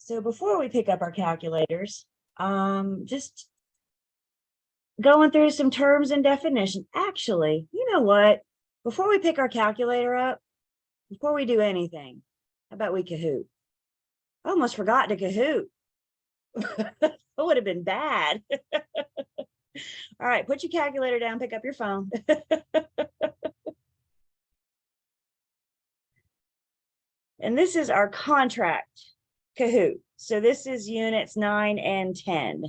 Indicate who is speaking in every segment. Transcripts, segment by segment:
Speaker 1: So before we pick up our calculators, just going through some terms and definition. Actually, you know what? Before we pick our calculator up, before we do anything, how about we Kahoot? I almost forgot to Kahoot. That would have been bad. All right, put your calculator down, pick up your phone. And this is our contract Kahoot. So this is units 9 and 10.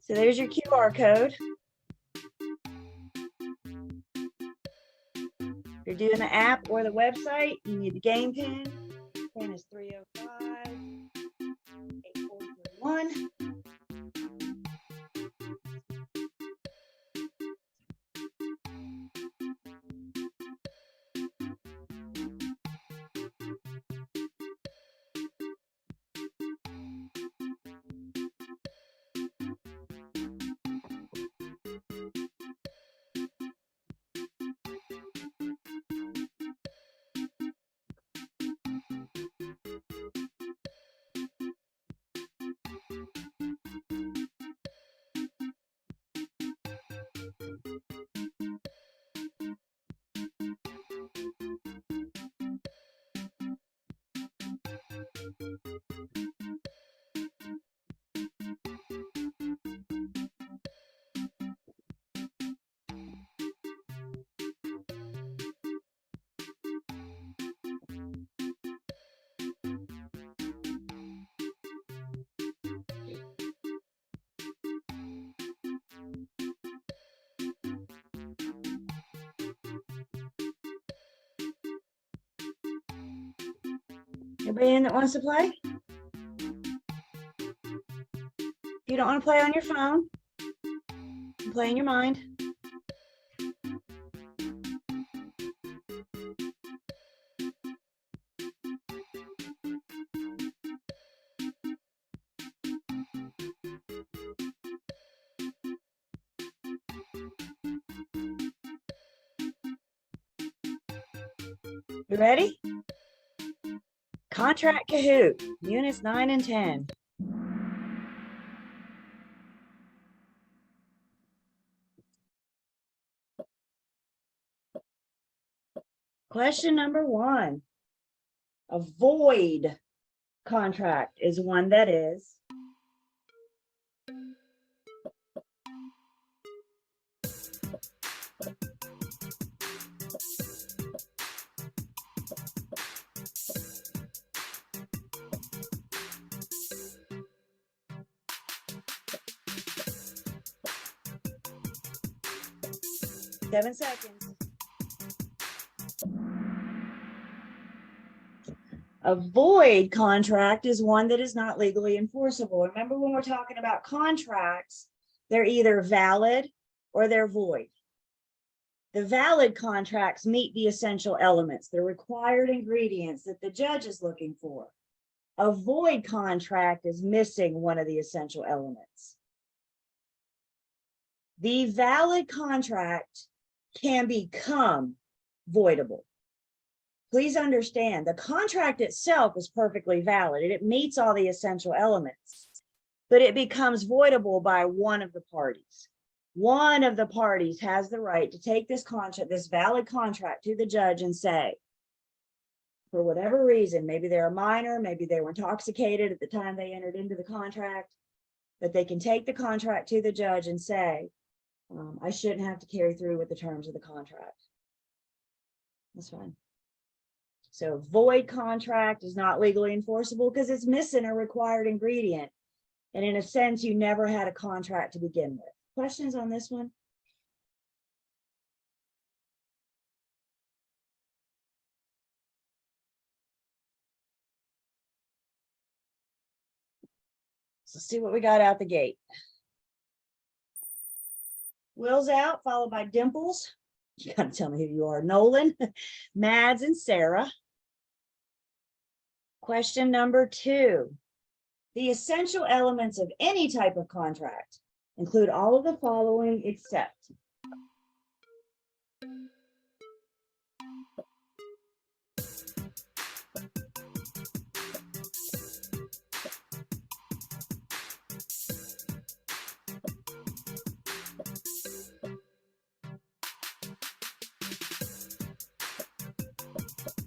Speaker 1: So there's your QR code. If you're doing the app or the website, you need the game pin. Pin is 305-8431. Anybody in that wants to play? If you don't want to play on your phone, play in your mind. You ready? Contract Kahoot, units 9 and 10. Question number 1. A void contract is one that is seven seconds. A void contract is one that is not legally enforceable. Remember, when we're talking about contracts, they're either valid or they're void. The valid contracts meet the essential elements, the required ingredients that the judge is looking for. A void contract is missing one of the essential elements. The valid contract can become voidable. Please understand, the contract itself is perfectly valid and it meets all the essential elements, but it becomes voidable by one of the parties. One of the parties has the right to take this contract, this valid contract, to the judge and say, for whatever reason, maybe they're a minor, maybe they were intoxicated at the time they entered into the contract, but they can take the contract to the judge and say, I shouldn't have to carry through with the terms of the contract. That's fine. So void contract is not legally enforceable because it's missing a required ingredient. And in a sense, you never had a contract to begin with. Questions on this one? So let's see what we got out the gate. Will's out, followed by Dimples. You gotta tell me who you are. Nolan, Mads, and Sarah. Question number 2. The essential elements of any type of contract include all of the following except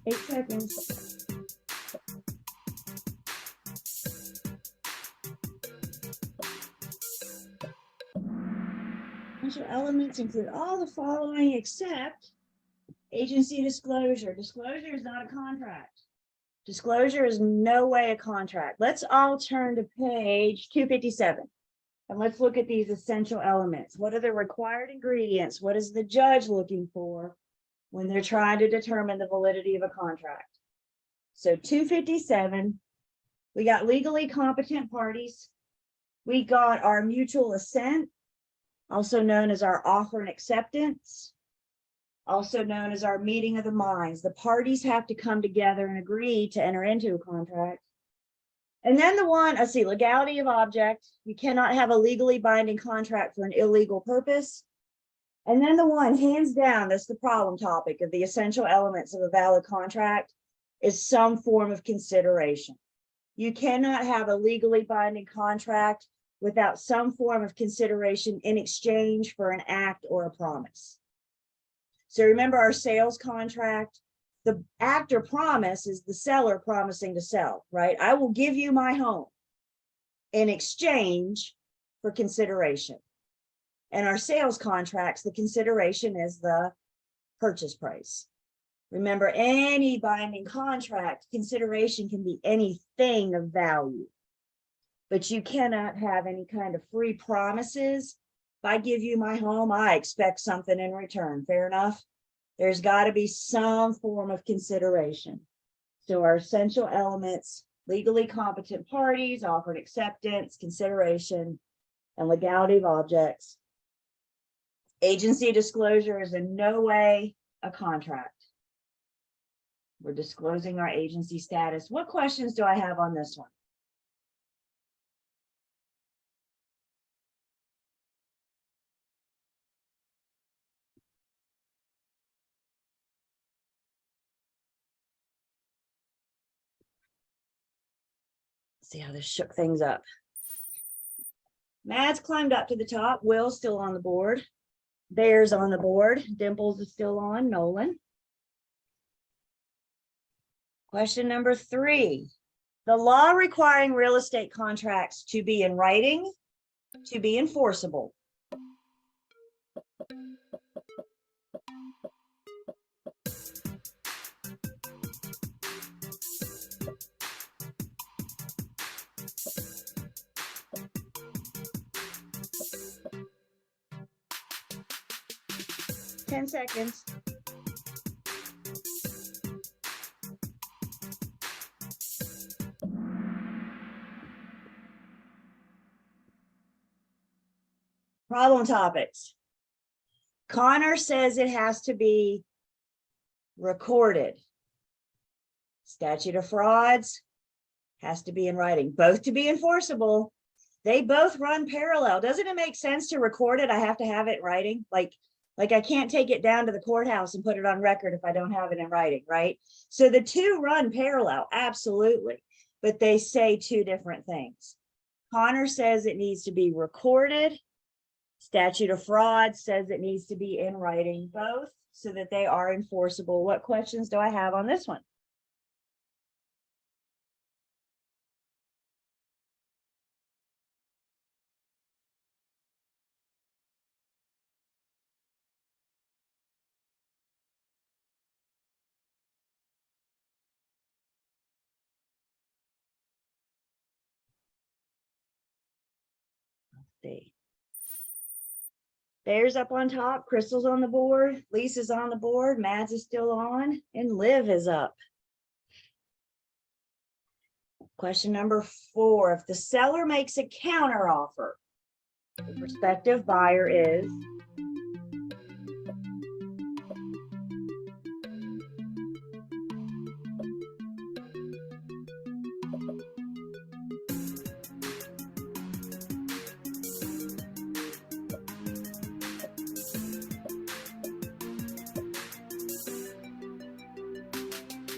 Speaker 1: 8 seconds. Essential elements include all the following except agency disclosure. Disclosure is not a contract. Disclosure is no way a contract. Let's all turn to page 257. And let's look at these essential elements. What are the required ingredients? What is the judge looking for when they're trying to determine the validity of a contract? So 257, we got legally competent parties. We got our mutual assent, also known as our offer and acceptance, also known as our meeting of the minds. The parties have to come together and agree to enter into a contract. And then the one, let's see, legality of object. You cannot have a legally binding contract for an illegal purpose. And then the one, hands down, that's the problem topic of the essential elements of a valid contract, is some form of consideration. You cannot have a legally binding contract without some form of consideration in exchange for an act or a promise. So remember our sales contract, the act or promise is the seller promising to sell, right? I will give you my home in exchange for consideration. And our sales contracts, the consideration is the purchase price. Remember, any binding contract, consideration can be anything of value, but you cannot have any kind of free promises. If I give you my home, I expect something in return. Fair enough? There's got to be some form of consideration. So our essential elements, legally competent parties, offered acceptance, consideration, and legality of objects. Agency disclosure is in no way a contract. We're disclosing our agency status. What questions do I have on this one? See how this shook things up. Mads climbed up to the top. Will's still on the board. Bear's on the board. Dimples is still on. Nolan. Question number 3. The law requiring real estate contracts to be in writing, to be enforceable. Ten seconds. Problem topics. Connor says it has to be recorded. Statute of frauds has to be in writing, both to be enforceable. They both run parallel. Doesn't it make sense to record it? I have to have it in writing. Like I can't take it down to the courthouse and put it on record if I don't have it in writing, right? So the two run parallel, absolutely, but they say two different things. Connor says it needs to be recorded. Statute of fraud says it needs to be in writing, both so that they are enforceable. What questions do I have on this one? Let's see. Bear's up on top, Crystal's on the board, Lisa's on the board, Mads is still on, and Liv is up. Question number 4. If the seller makes a counteroffer, the prospective buyer is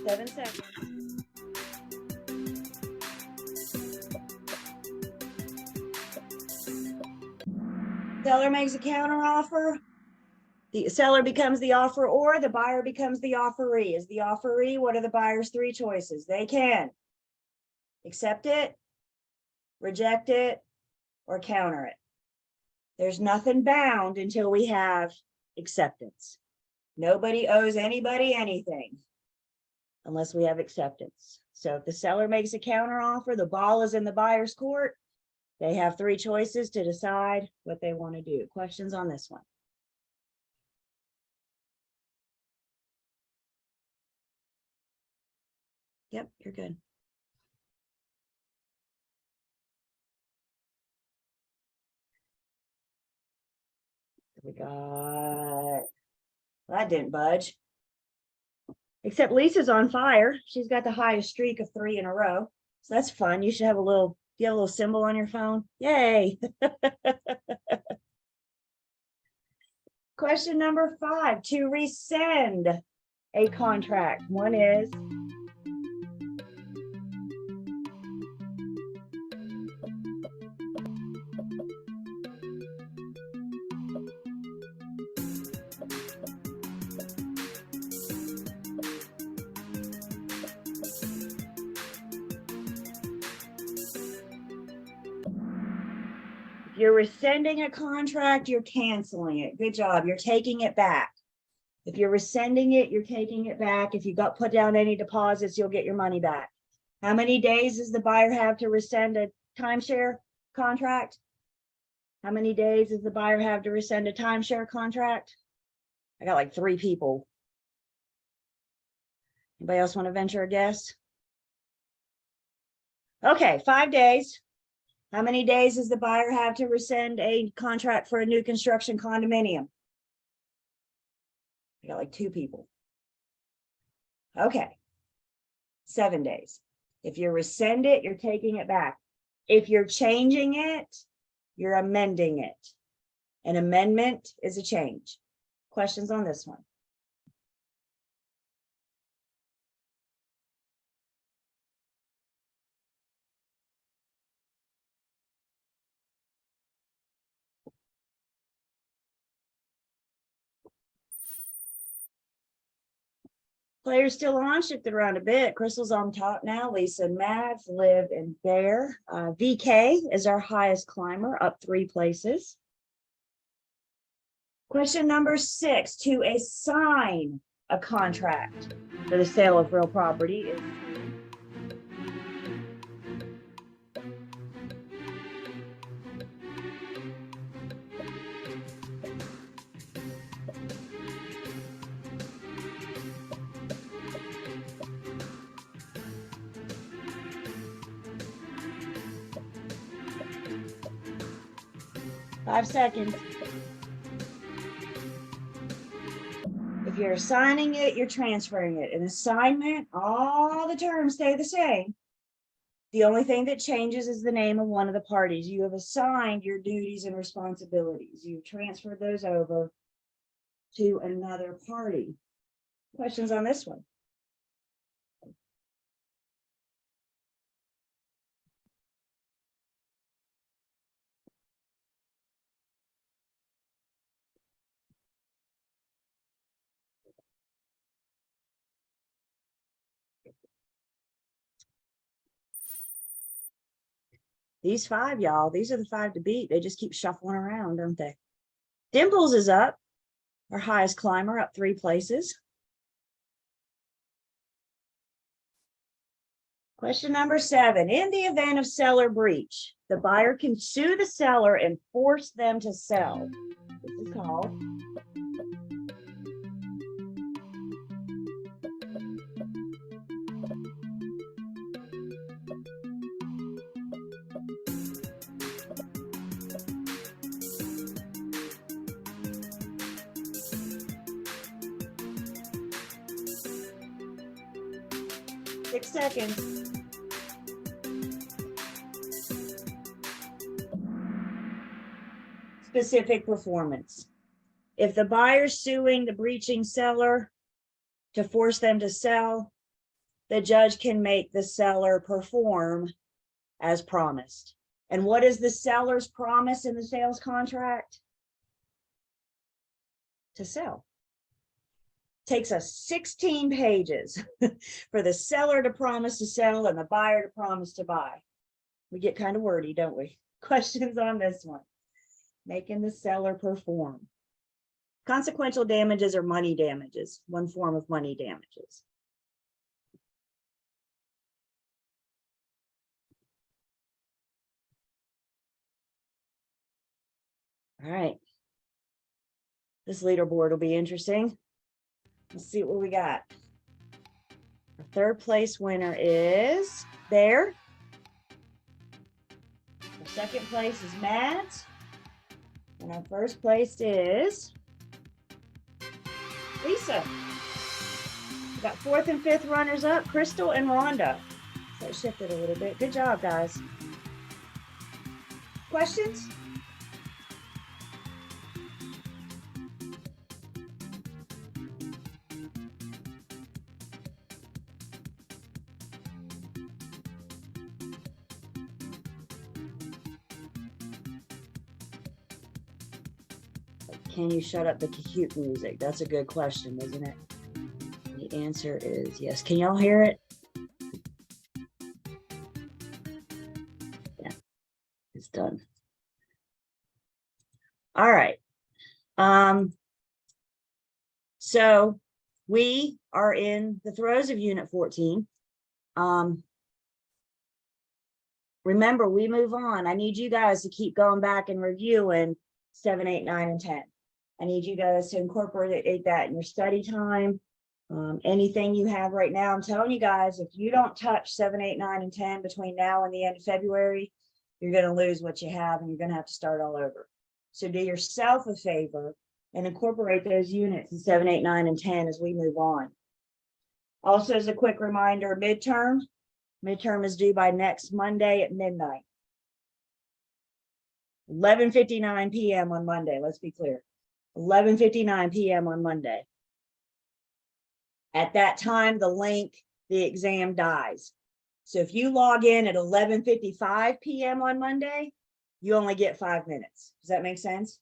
Speaker 1: 7 seconds. Seller makes a counteroffer. The seller becomes the offeror, the buyer becomes the offeree. Is the offeree, what are the buyer's 3 choices? They can accept it, reject it, or counter it. There's nothing bound until we have acceptance. Nobody owes anybody anything unless we have acceptance. So if the seller makes a counteroffer, the ball is in the buyer's court. They have 3 choices to decide what they want to do. Questions on this one? Yep, you're good. We got, that didn't budge. Except Lisa's on fire. She's got the highest streak of 3 in a row. So that's fun. You should have a little, do you have a little symbol on your phone? Yay. Question number 5, to rescind a contract. One is you're rescinding a contract, you're canceling it. Good job. You're taking it back. If you're rescinding it, you're taking it back. If you got put down any deposits, you'll get your money back. How many days does the buyer have to rescind a timeshare contract? How many days does the buyer have to rescind a timeshare contract? I got like 3 people. Anybody else want to venture a guess? Okay, 5 days. How many days does the buyer have to rescind a contract for a new construction condominium? I got like 2 people. Okay, 7 days. If you rescind it, you're taking it back. If you're changing it, you're amending it. An amendment is a change. Questions on this one? Players still on, shifted around a bit. Crystal's on top now. Lisa and Mads, Liv and Bear. VK is our highest climber, up 3 places. Question number 6, to assign a contract for the sale of real property is 5 seconds. If you're assigning it, you're transferring it. An assignment, all the terms stay the same. The only thing that changes is the name of one of the parties. You have assigned your duties and responsibilities. You've transferred those over to another party. Questions on this one? These 5, y'all, these are the 5 to beat. They just keep shuffling around, don't they? Dimples is up, our highest climber, up 3 places. Question number 7, in the event of seller breach, the buyer can sue the seller and force them to sell. This is called Six seconds. Specific performance. If the buyer's suing the breaching seller to force them to sell, the judge can make the seller perform as promised. And what is the seller's promise in the sales contract? To sell. Takes us 16 pages for the seller to promise to sell and the buyer to promise to buy. We get kind of wordy, don't we? Questions on this one? Making the seller perform. Consequential damages are money damages, one form of money damages. All right. This leaderboard will be interesting. Let's see what we got. Our third place winner is there. Our second place is Matt. And our first place is Lisa. We got fourth and fifth runners up, Crystal and Rhonda. So it shifted a little bit. Good job, guys. Questions? Can you shut up the cute music? That's a good question, isn't it? The answer is yes. Can y'all hear it? Yeah, it's done. All right. So we are in the throes of Unit 14. Remember, we move on. I need you guys to keep going back and reviewing 7, 8, 9, and 10. I need you guys to incorporate that in your study time. Anything you have right now, I'm telling you guys, if you don't touch 7, 8, 9, and 10 between now and the end of February, you're going to lose what you have and you're going to have to start all over. So do yourself a favor and incorporate those units in 7, 8, 9, and 10 as we move on. Also, as a quick reminder, midterm is due by next Monday at midnight. 11:59 p.m. on Monday, let's be clear. 11:59 p.m. on Monday. At that time, the exam dies. So if you log in at 11:55 p.m. on Monday, you only get 5 minutes. Does that make sense?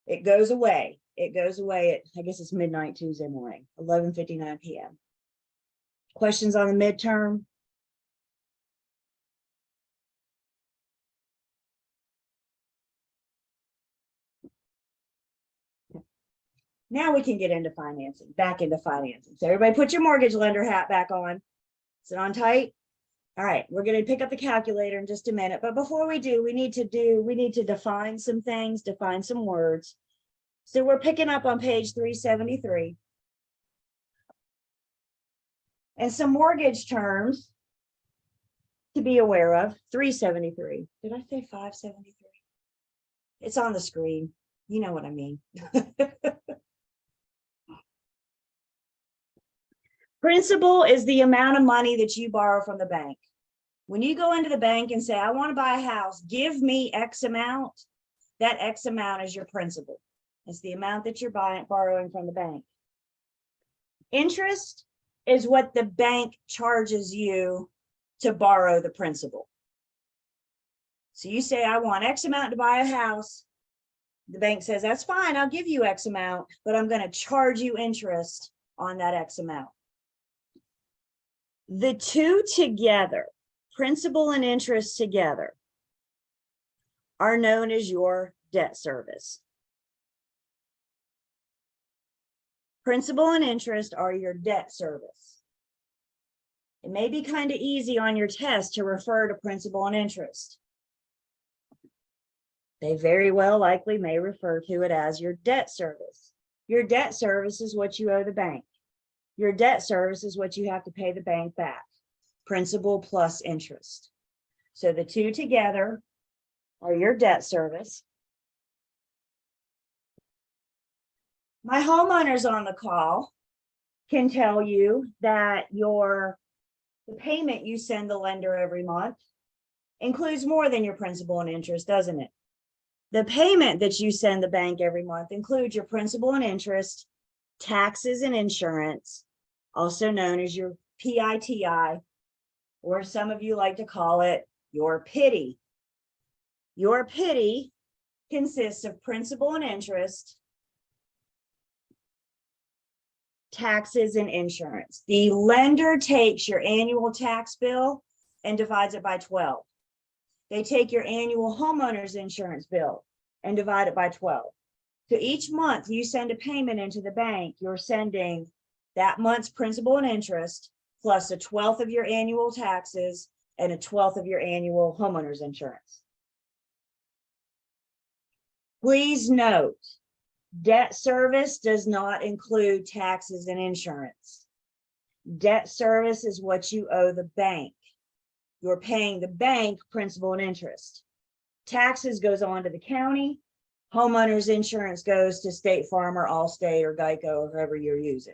Speaker 1: It goes away. It goes away at, I guess it's midnight Tuesday morning, 11:59 p.m. Questions on the midterm? Now we can get into financing, back into financing. So everybody put your mortgage lender hat back on. Is it on tight? All right, we're going to pick up the calculator in just a minute. But before we do, we need to define some things, define some words. So we're picking up on page 373. And some mortgage terms to be aware of. 373. Did I say 573? It's on the screen. You know what I mean. Principal is the amount of money that you borrow from the bank. When you go into the bank and say, I want to buy a house, give me X amount, that X amount is your principal. It's the amount that you're borrowing from the bank. Interest is what the bank charges you to borrow the principal. So you say, I want X amount to buy a house. The bank says, that's fine, I'll give you X amount, but I'm going to charge you interest on that X amount. The two together, principal and interest together, are known as your debt service. Principal and interest are your debt service. It may be kind of easy on your test to refer to principal and interest. They very well likely may refer to it as your debt service. Your debt service is what you owe the bank. Your debt service is what you have to pay the bank back, principal plus interest. So the two together are your debt service. My homeowners on the call can tell you that the payment you send the lender every month includes more than your principal and interest, doesn't it? The payment that you send the bank every month includes your principal and interest, taxes and insurance, also known as your PITI, or some of you like to call it your PITI. Your PITI consists of principal and interest, taxes, and insurance. The lender takes your annual tax bill and divides it by 12. They take your annual homeowner's insurance bill and divide it by 12. So each month you send a payment into the bank, you're sending that month's principal and interest plus a 12th of your annual taxes and a 12th of your annual homeowner's insurance. Please note, debt service does not include taxes and insurance. Debt service is what you owe the bank. You're paying the bank principal and interest. Taxes goes on to the county. Homeowner's insurance goes to State Farm or Allstate or Geico or whoever you're using.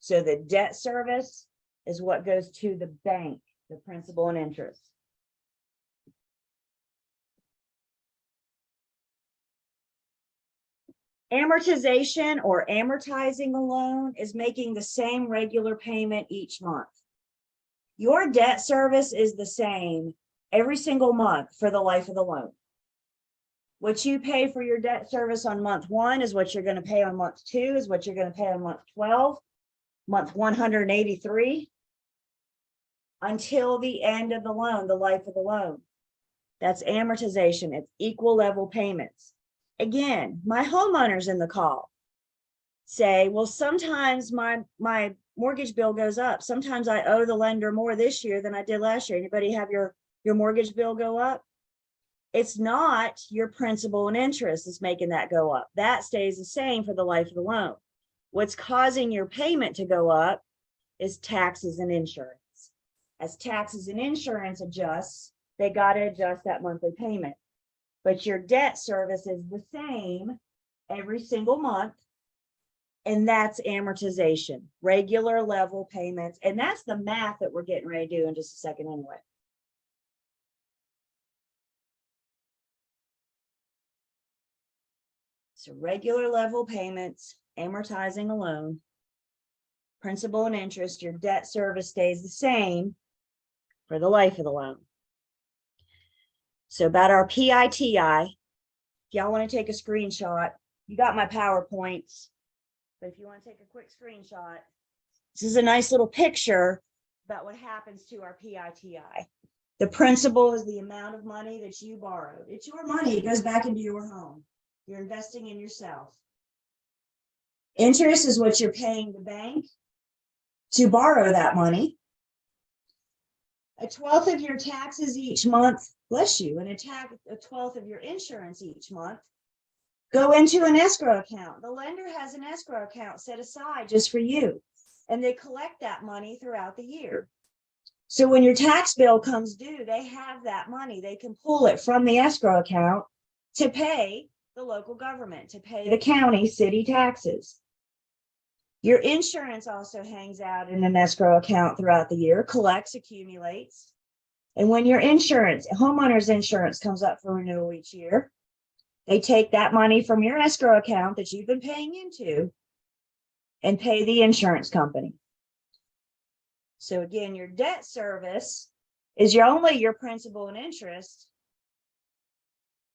Speaker 1: So the debt service is what goes to the bank, the principal and interest. Amortization or amortizing a loan is making the same regular payment each month. Your debt service is the same every single month for the life of the loan. What you pay for your debt service on month 1 is what you're going to pay on month 2, is what you're going to pay on month 12, month 183, until the end of the loan, the life of the loan. That's amortization. It's equal level payments. Again, my homeowners in the call say, well, sometimes my mortgage bill goes up. Sometimes I owe the lender more this year than I did last year. Anybody have your mortgage bill go up? It's not your principal and interest that's making that go up. That stays the same for the life of the loan. What's causing your payment to go up is taxes and insurance. As taxes and insurance adjusts, they got to adjust that monthly payment. But your debt service is the same every single month. And that's amortization, regular level payments. And that's the math that we're getting ready to do in just a second anyway. So regular level payments, amortizing a loan, principal and interest, your debt service stays the same for the life of the loan. So about our PITI, if y'all want to take a screenshot, you got my PowerPoints, but if you want to take a quick screenshot, this is a nice little picture about what happens to our PITI. The principal is the amount of money that you borrowed. It's your money. It goes back into your home. You're investing in yourself. Interest is what you're paying the bank to borrow that money. A 12th of your taxes each month, bless you, and a 12th of your insurance each month go into an escrow account. The lender has an escrow account set aside just for you, and they collect that money throughout the year. So when your tax bill comes due, they have that money. They can pull it from the escrow account to pay the local government, to pay the county, city taxes. Your insurance also hangs out in an escrow account throughout the year, collects, accumulates. And when your insurance, homeowner's insurance comes up for renewal each year, they take that money from your escrow account that you've been paying into and pay the insurance company. So again, your debt service is only your principal and interest,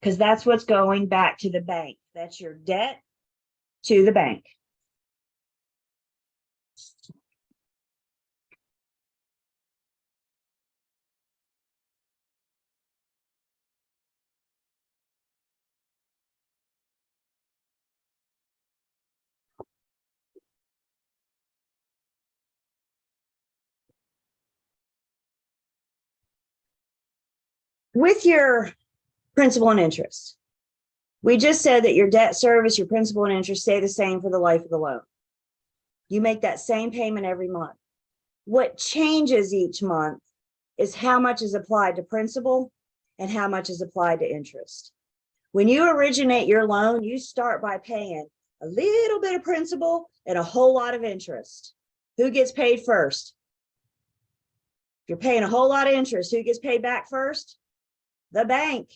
Speaker 1: because that's what's going back to the bank. That's your debt to the bank. With your principal and interest, we just said that your debt service, your principal and interest stay the same for the life of the loan. You make that same payment every month. What changes each month is how much is applied to principal and how much is applied to interest. When you originate your loan, you start by paying a little bit of principal and a whole lot of interest. Who gets paid first? If you're paying a whole lot of interest, who gets paid back first? The bank.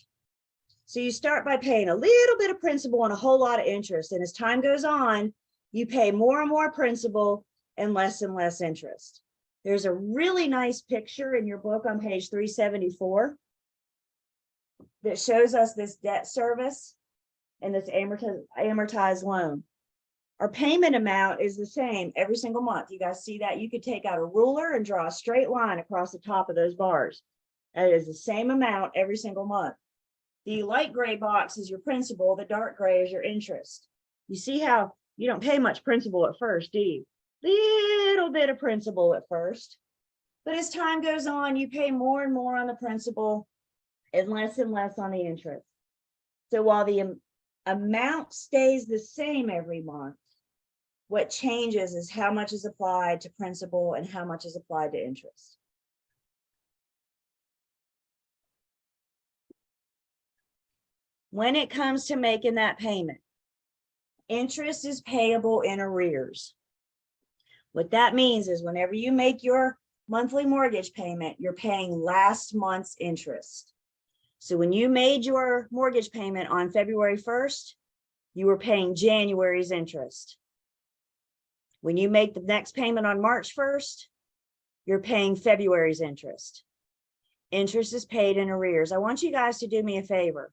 Speaker 1: So you start by paying a little bit of principal and a whole lot of interest. And as time goes on, you pay more and more principal and less interest. There's a really nice picture in your book on page 374 that shows us this debt service and this amortized loan. Our payment amount is the same every single month. You guys see that? You could take out a ruler and draw a straight line across the top of those bars. That is the same amount every single month. The light gray box is your principal. The dark gray is your interest. You see how you don't pay much principal at first, do you? Little bit of principal at first. But as time goes on, you pay more and more on the principal and less on the interest. So while the amount stays the same every month, what changes is how much is applied to principal and how much is applied to interest. When it comes to making that payment, interest is payable in arrears. What that means is whenever you make your monthly mortgage payment, you're paying last month's interest. So when you made your mortgage payment on February 1st, you were paying January's interest. When you make the next payment on March 1st, you're paying February's interest. Interest is paid in arrears. I want you guys to do me a favor.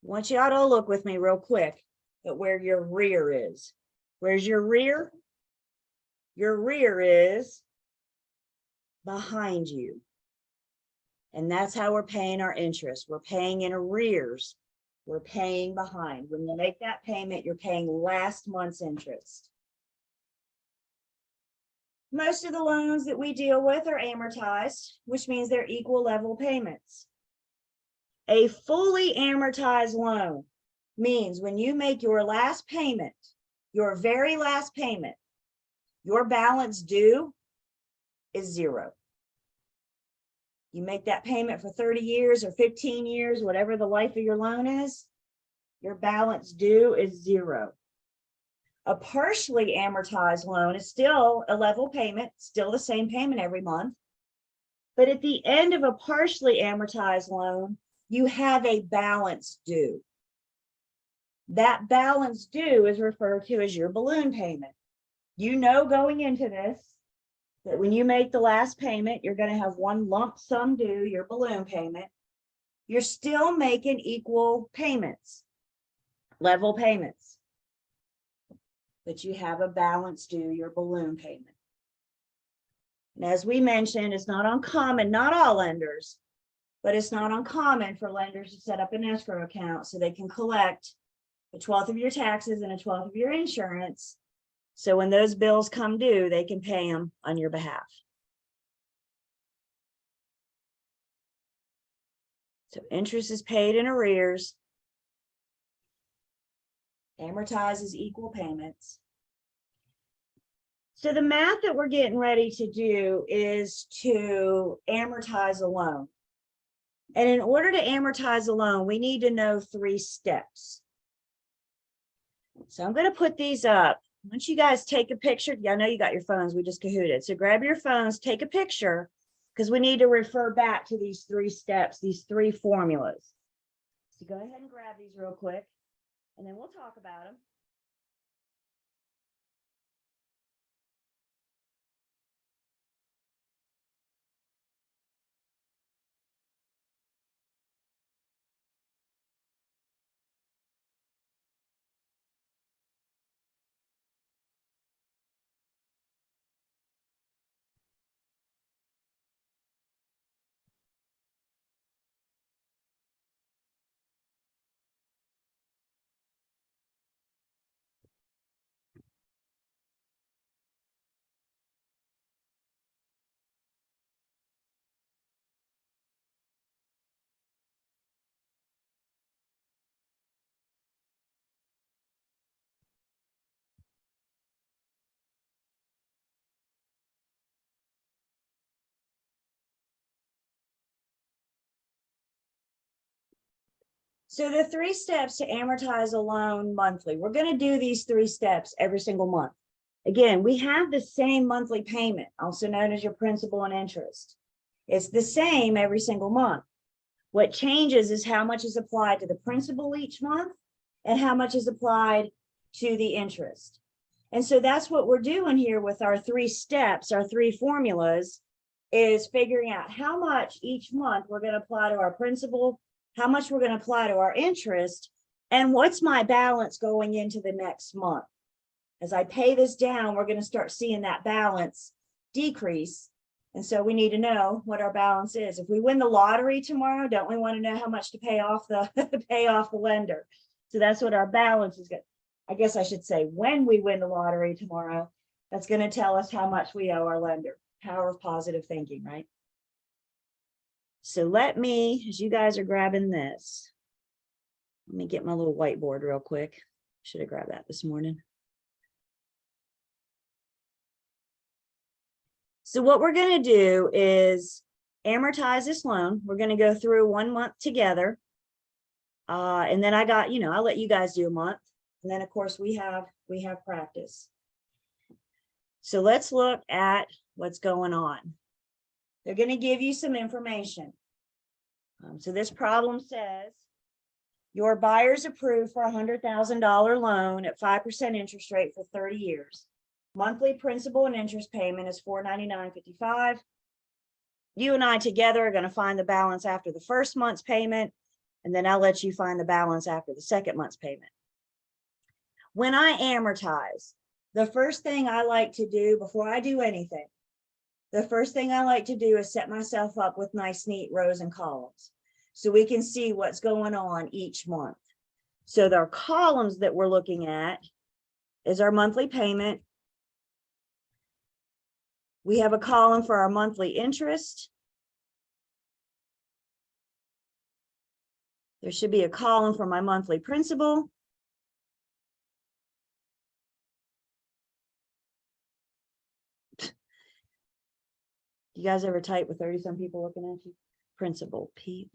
Speaker 1: I want you all to look with me real quick at where your rear is. Where's your rear? Your rear is behind you. And that's how we're paying our interest. We're paying in arrears. We're paying behind. When you make that payment, you're paying last month's interest. Most of the loans that we deal with are amortized, which means they're equal level payments. A fully amortized loan means when you make your last payment, your very last payment, your balance due is zero. You make that payment for 30 years or 15 years, whatever the life of your loan is, your balance due is zero. A partially amortized loan is still a level payment, still the same payment every month. But at the end of a partially amortized loan, you have a balance due. That balance due is referred to as your balloon payment. You know going into this that when you make the last payment, you're going to have one lump sum due, your balloon payment. You're still making equal payments, level payments, but you have a balance due, your balloon payment. And as we mentioned, it's not uncommon, not all lenders, but it's not uncommon for lenders to set up an escrow account so they can collect a 1/12 of your taxes and a 1/12 of your insurance. So when those bills come due, they can pay them on your behalf. So interest is paid in arrears. Amortizes equal payments. So the math that we're getting ready to do is to amortize a loan. And in order to amortize a loan, we need to know 3 steps. So I'm going to put these up. Once you guys take a picture, I know you got your phones, we just Kahooted. So grab your phones, take a picture, because we need to refer back to these 3 steps, these 3 formulas. So go ahead and grab these real quick, and then we'll talk about them. So the 3 steps to amortize a loan monthly, we're going to do these 3 steps every single month. Again, we have the same monthly payment, also known as your principal and interest. It's the same every single month. What changes is how much is applied to the principal each month and how much is applied to the interest. And so that's what we're doing here with our 3 steps, our 3 formulas, is figuring out how much each month we're going to apply to our principal, how much we're going to apply to our interest, and what's my balance going into the next month. As I pay this down, we're going to start seeing that balance decrease. And so we need to know what our balance is. If we win the lottery tomorrow, don't we want to know how much to pay off the pay off the lender? So that's what our balance is going to, I guess I should say, when we win the lottery tomorrow, that's going to tell us how much we owe our lender. Power of positive thinking, right? So let me, as you guys are grabbing this, let me get my little whiteboard real quick. Should have grabbed that this morning. So what we're going to do is amortize this loan. We're going to go through 1 month together. And then I got, I'll let you guys do a month. And then of course we have practice. So let's look at what's going on. They're going to give you some information. So this problem says your buyer's approved for a $100,000 loan at 5% interest rate for 30 years. Monthly principal and interest payment is $499.55. You and I together are going to find the balance after the first month's payment, and then I'll let you find the balance after the second month's payment. When I amortize, the first thing I like to do before I do anything, the first thing I like to do is set myself up with nice, neat rows and columns so we can see what's going on each month. So the columns that we're looking at is our monthly payment. We have a column for our monthly interest. There should be a column for my monthly principal. You guys ever type with 30-some people looking at you? Principal, P.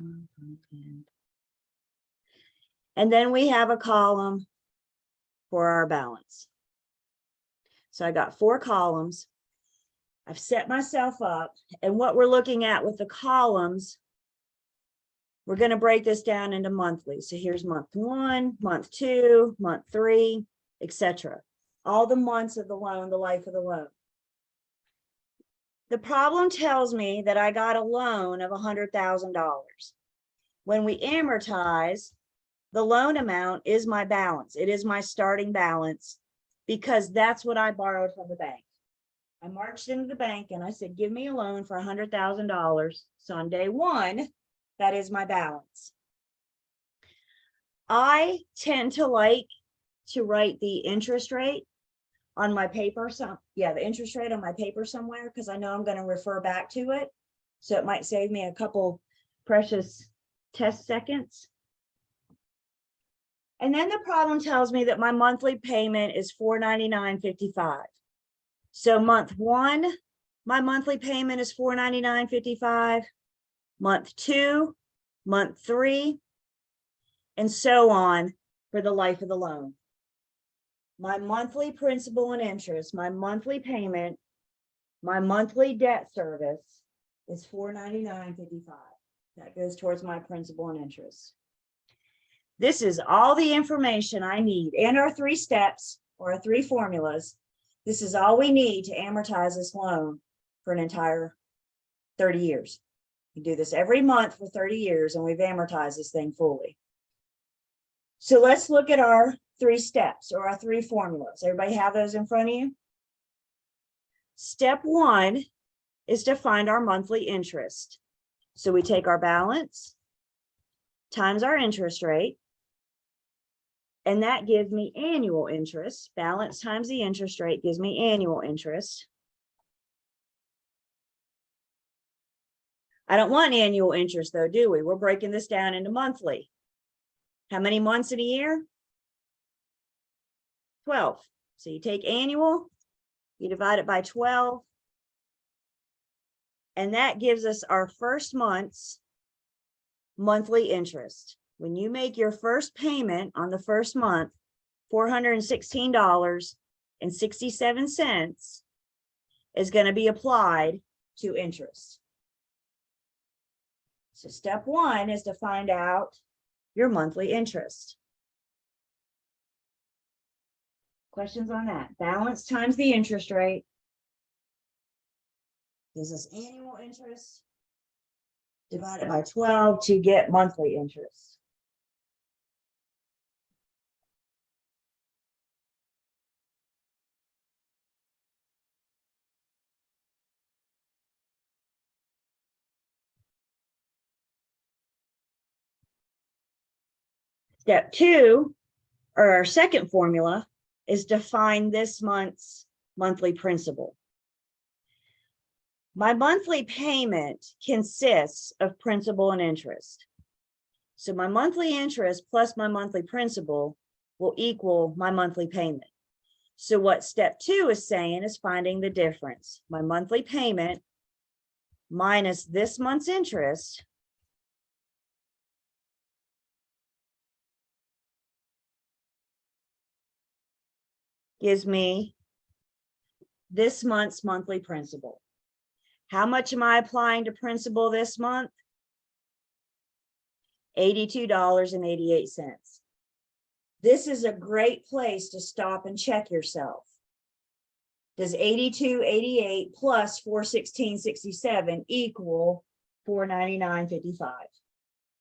Speaker 1: And then we have a column for our balance. So I got 4 columns. I've set myself up, and what we're looking at with the columns, we're going to break this down into monthly. So here's month 1, month 2, month 3, etc. All the months of the loan, the life of the loan. The problem tells me that I got a loan of $100,000. When we amortize, the loan amount is my balance. It is my starting balance because that's what I borrowed from the bank. I marched into the bank and I said, give me a loan for $100,000. So on day 1, that is my balance. I tend to like to write the interest rate on my paper. The interest rate on my paper somewhere, because I know I'm going to refer back to it. So it might save me a couple precious test seconds. And then the problem tells me that my monthly payment is $499.55. So month 1, my monthly payment is $499.55. Month 2, month 3, and so on for the life of the loan. My monthly principal and interest, my monthly payment, my monthly debt service is $499.55. That goes towards my principal and interest. This is all the information I need, and our 3 steps or our 3 formulas. This is all we need to amortize this loan for an entire 30 years. We do this every month for 30 years, and we've amortized this thing fully. So let's look at our 3 steps or our 3 formulas. Everybody have those in front of you? Step 1 is to find our monthly interest. So we take our balance times our interest rate, and that gives me annual interest. Balance times the interest rate gives me annual interest. I don't want annual interest though, do we? We're breaking this down into monthly. How many months in a year? 12. So you take annual, you divide it by 12, and that gives us our first month's monthly interest. When you make your first payment on the first month, $416.67 is going to be applied to interest. So step 1 is to find out your monthly interest. Questions on that? Balance times the interest rate gives us annual interest divided by 12 to get monthly interest. Step 2, or our second formula, is to find this month's monthly principal. My monthly payment consists of principal and interest. So my monthly interest plus my monthly principal will equal my monthly payment. So what step 2 is saying is finding the difference. My monthly payment minus this month's interest gives me this month's monthly principal. How much am I applying to principal this month? $82.88. This is a great place to stop and check yourself. Does 82.88 plus 416.67 equal 499.55?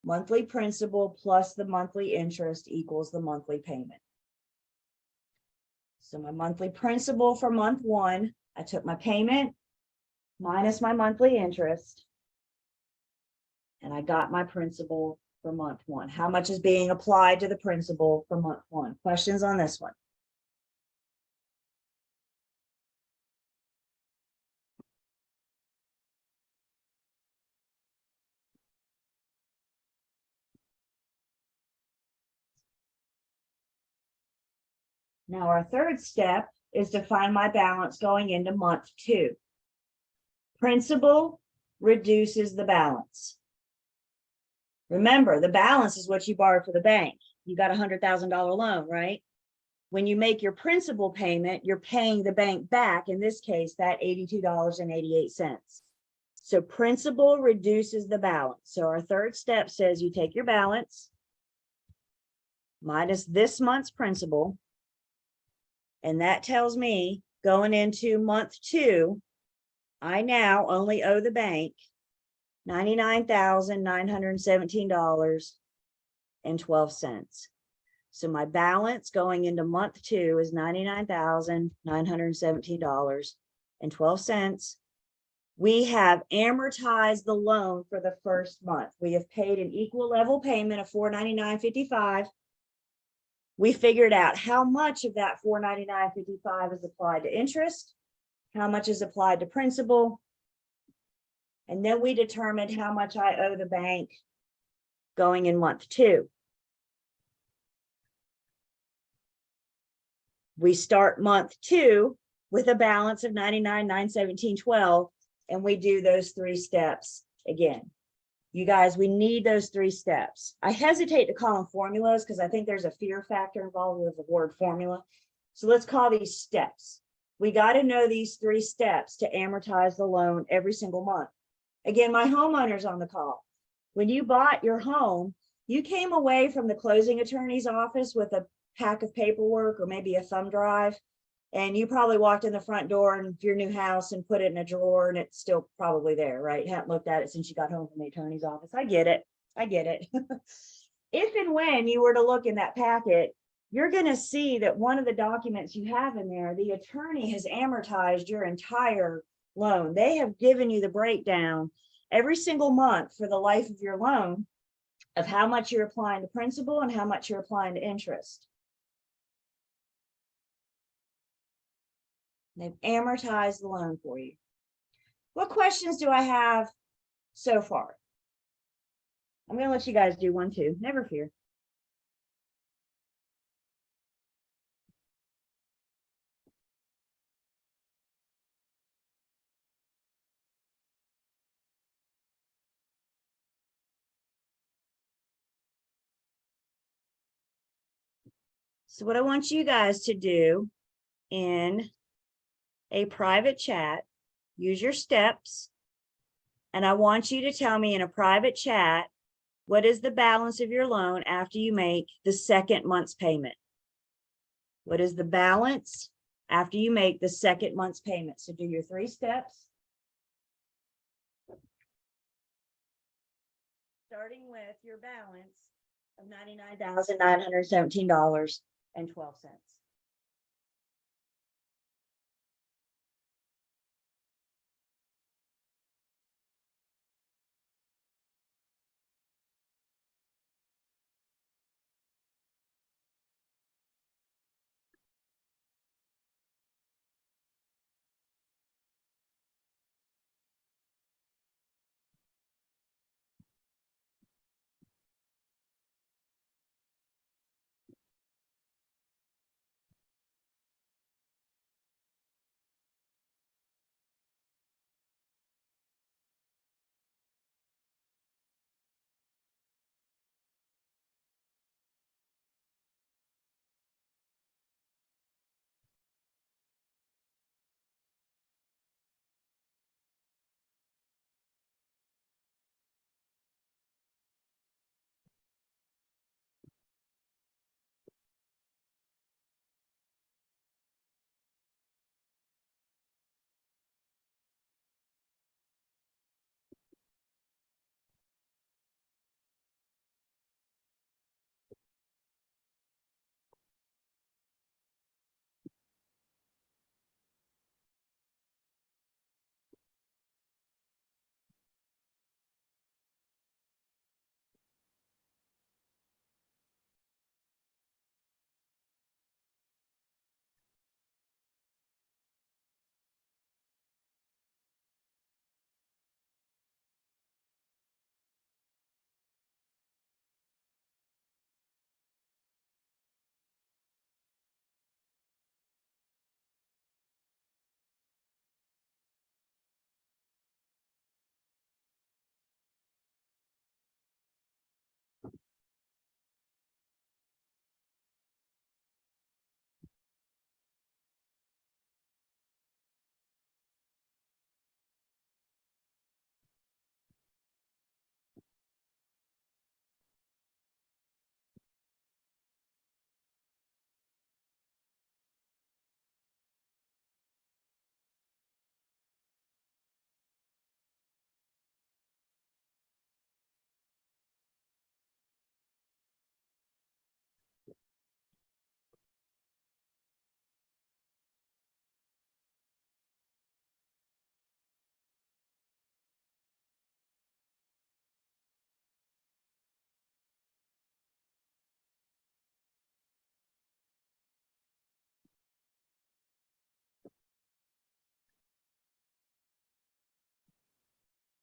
Speaker 1: Monthly principal plus the monthly interest equals the monthly payment. So my monthly principal for month 1, I took my payment minus my monthly interest, and I got my principal for month 1. How much is being applied to the principal for month 1? Questions on this one? Now our third step is to find my balance going into month 2. Principal reduces the balance. Remember, the balance is what you borrowed for the bank. You got a $100,000 loan, right? When you make your principal payment, you're paying the bank back, in this case, that $82.88. So principal reduces the balance. So our third step says you take your balance minus this month's principal, and that tells me going into month 2, I now only owe the bank $99,917.12. So my balance going into month 2 is $99,917.12. We have amortized the loan for the first month. We have paid an equal level payment of $499.55. We figured out how much of that $499.55 is applied to interest, how much is applied to principal, and then we determined how much I owe the bank going in month 2. We start month 2 with a balance of $99,917.12, and we do those 3 steps again. You guys, we need those 3 steps. I hesitate to call them formulas because I think there's a fear factor involved with the word formula. So let's call these steps. We got to know these 3 steps to amortize the loan every single month. Again, my homeowner's on the call. When you bought your home, you came away from the closing attorney's office with a pack of paperwork or maybe a thumb drive, and you probably walked in the front door of your new house and put it in a drawer, and it's still probably there, right? You haven't looked at it since you got home from the attorney's office. I get it. I get it. If and when you were to look in that packet, you're going to see that one of the documents you have in there, the attorney has amortized your entire loan. They have given you the breakdown every single month for the life of your loan of how much you're applying to principal and how much you're applying to interest. They've amortized the loan for you. What questions do I have so far? I'm going to let you guys do one too. Never fear. So what I want you guys to do in a private chat, use your steps, and I want you to tell me in a private chat, what is the balance of your loan after you make the second month's payment? What is the balance after you make the second month's payment? So do your 3 steps. Starting with your balance of $99,917.12.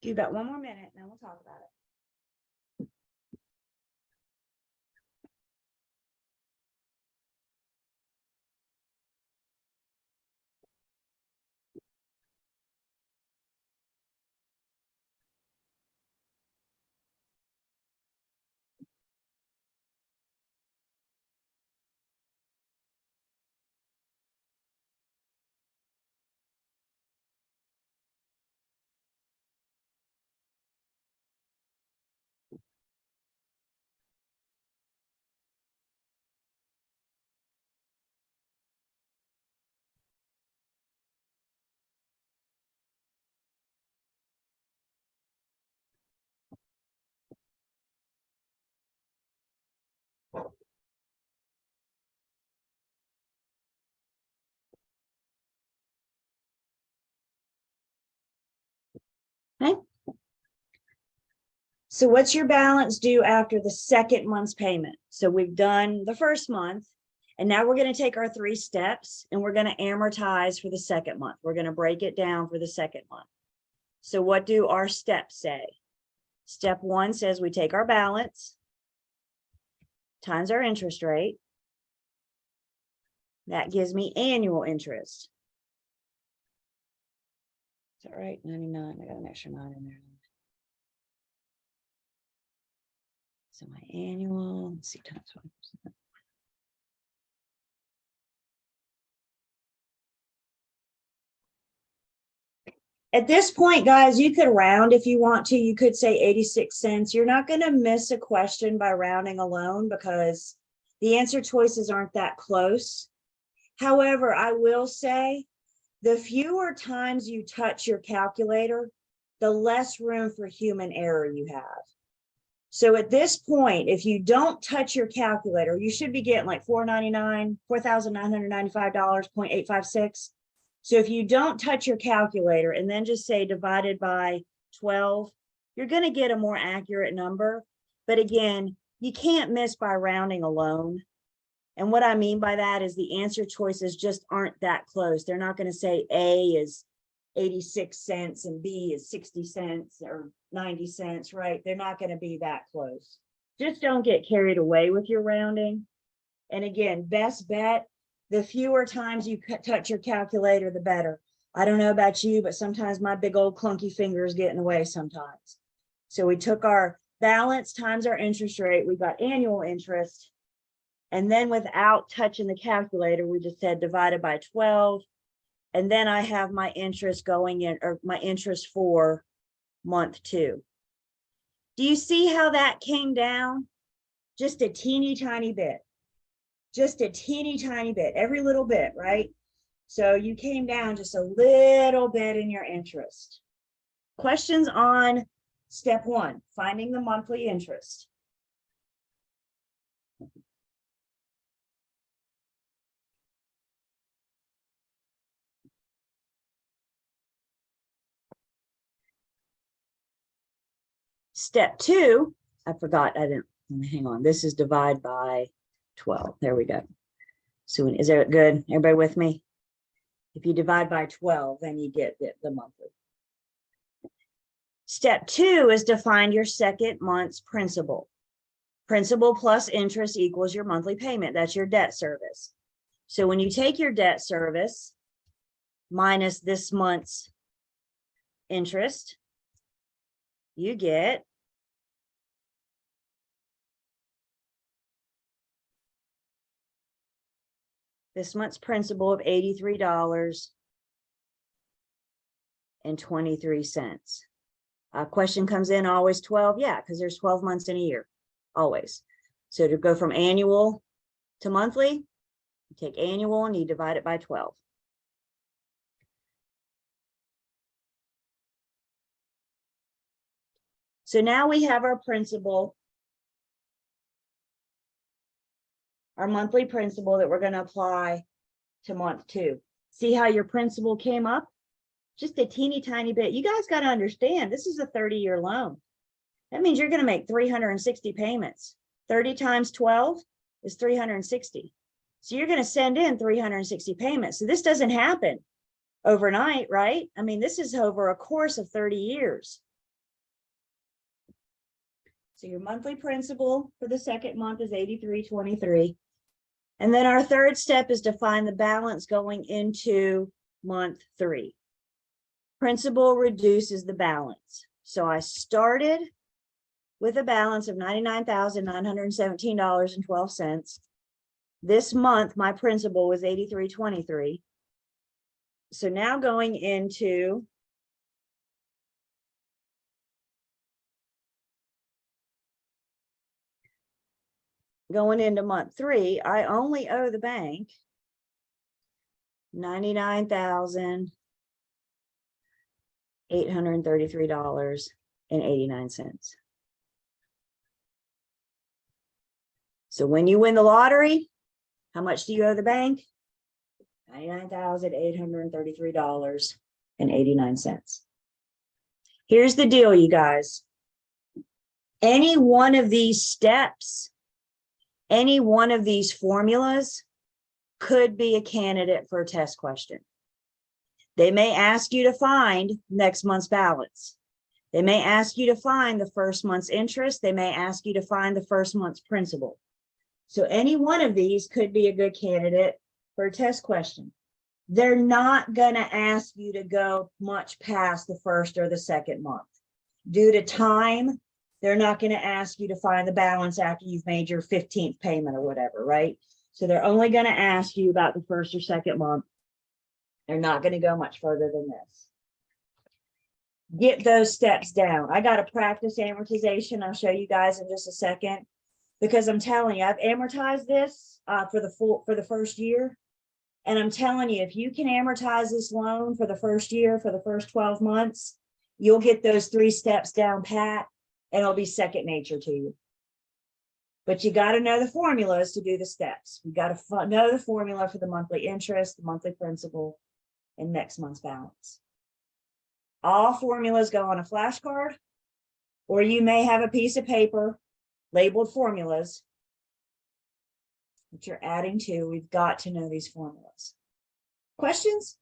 Speaker 1: Do about 1 more minute, and then we'll talk about it. Okay. So what's your balance due after the second month's payment? So we've done the first month, and now we're going to take our 3 steps and we're going to amortize for the second month. We're going to break it down for the second month. So what do our steps say? Step 1 says we take our balance times our interest rate. That gives me annual interest. Is that right? 99. I got an extra 9 in there. So my annual, let's see, times 5%. At this point, guys, you could round if you want to. You could say 86 cents. You're not going to miss a question by rounding alone because the answer choices aren't that close. However, I will say the fewer times you touch your calculator, the less room for human error you have. So at this point, if you don't touch your calculator, you should be getting like $4,995.856. So if you don't touch your calculator and then just say divided by 12, you're going to get a more accurate number. But again, you can't miss by rounding alone. And what I mean by that is the answer choices just aren't that close. They're not going to say A is 86 cents and B is 60 cents or 90 cents, right? They're not going to be that close. Just don't get carried away with your rounding. And again, best bet, the fewer times you touch your calculator, the better. I don't know about you, but sometimes my big old clunky fingers get in the way sometimes. So we took our balance times our interest rate. We got annual interest. And then without touching the calculator, we just said divided by 12. And then I have my interest going in, or my interest for month 2. Do you see how that came down? Just a teeny tiny bit. Just a teeny tiny bit, every little bit, right? So you came down just a little bit in your interest. Questions on step 1, finding the monthly interest. Step 2, I forgot, I didn't, hang on. This is divide by 12. There we go. So is it good? Everybody with me? If you divide by 12, then you get the monthly. Step 2 is to find your second month's principal. Principal plus interest equals your monthly payment. That's your debt service. So when you take your debt service minus this month's interest, you get this month's principal of $83.23. Question comes in always 12. Yeah, because there's 12 months in a year, always. So to go from annual to monthly, you take annual and you divide it by 12. So now we have our principal, our monthly principal that we're going to apply to month 2. See how your principal came up? Just a teeny tiny bit. You guys got to understand, this is a 30-year loan. That means you're going to make 360 payments. 30 times 12 is 360. So you're going to send in 360 payments. So this doesn't happen overnight, right? I mean, this is over a course of 30 years. So your monthly principal for the second month is $83.23. And then our third step is to find the balance going into month 3. Principal reduces the balance. So I started with a balance of $99,917.12. This month, my principal was $83.23. So now going into month 3, I only owe the bank $99,833.89. So when you win the lottery, how much do you owe the bank? $99,833.89. Here's the deal, you guys. Any one of these steps, any one of these formulas could be a candidate for a test question. They may ask you to find next month's balance. They may ask you to find the first month's interest. They may ask you to find the first month's principal. So any one of these could be a good candidate for a test question. They're not going to ask you to go much past the first or the second month. Due to time, they're not going to ask you to find the balance after you've made your 15th payment or whatever, right? So they're only going to ask you about the first or second month. They're not going to go much further than this. Get those steps down. I got to practice amortization. I'll show you guys in just a second, because I'm telling you, I've amortized this for the first year. And I'm telling you, if you can amortize this loan for the first year, for the first 12 months, you'll get those 3 steps down pat, and it'll be second nature to you. But you got to know the formulas to do the steps. You got to know the formula for the monthly interest, the monthly principal, and next month's balance. All formulas go on a flashcard, or you may have a piece of paper labeled formulas that you're adding to. We've got to know these formulas. Questions?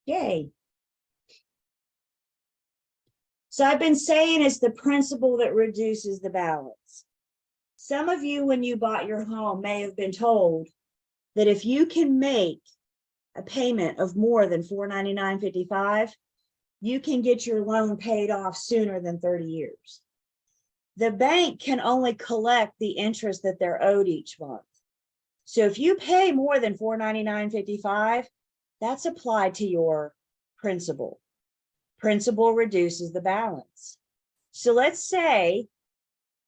Speaker 1: Yay. So I've been saying it's the principal that reduces the balance. Some of you, when you bought your home, may have been told that if you can make a payment of more than $499.55, you can get your loan paid off sooner than 30 years. The bank can only collect the interest that they're owed each month. So if you pay more than $499.55, that's applied to your principal. Principal reduces the balance. So let's say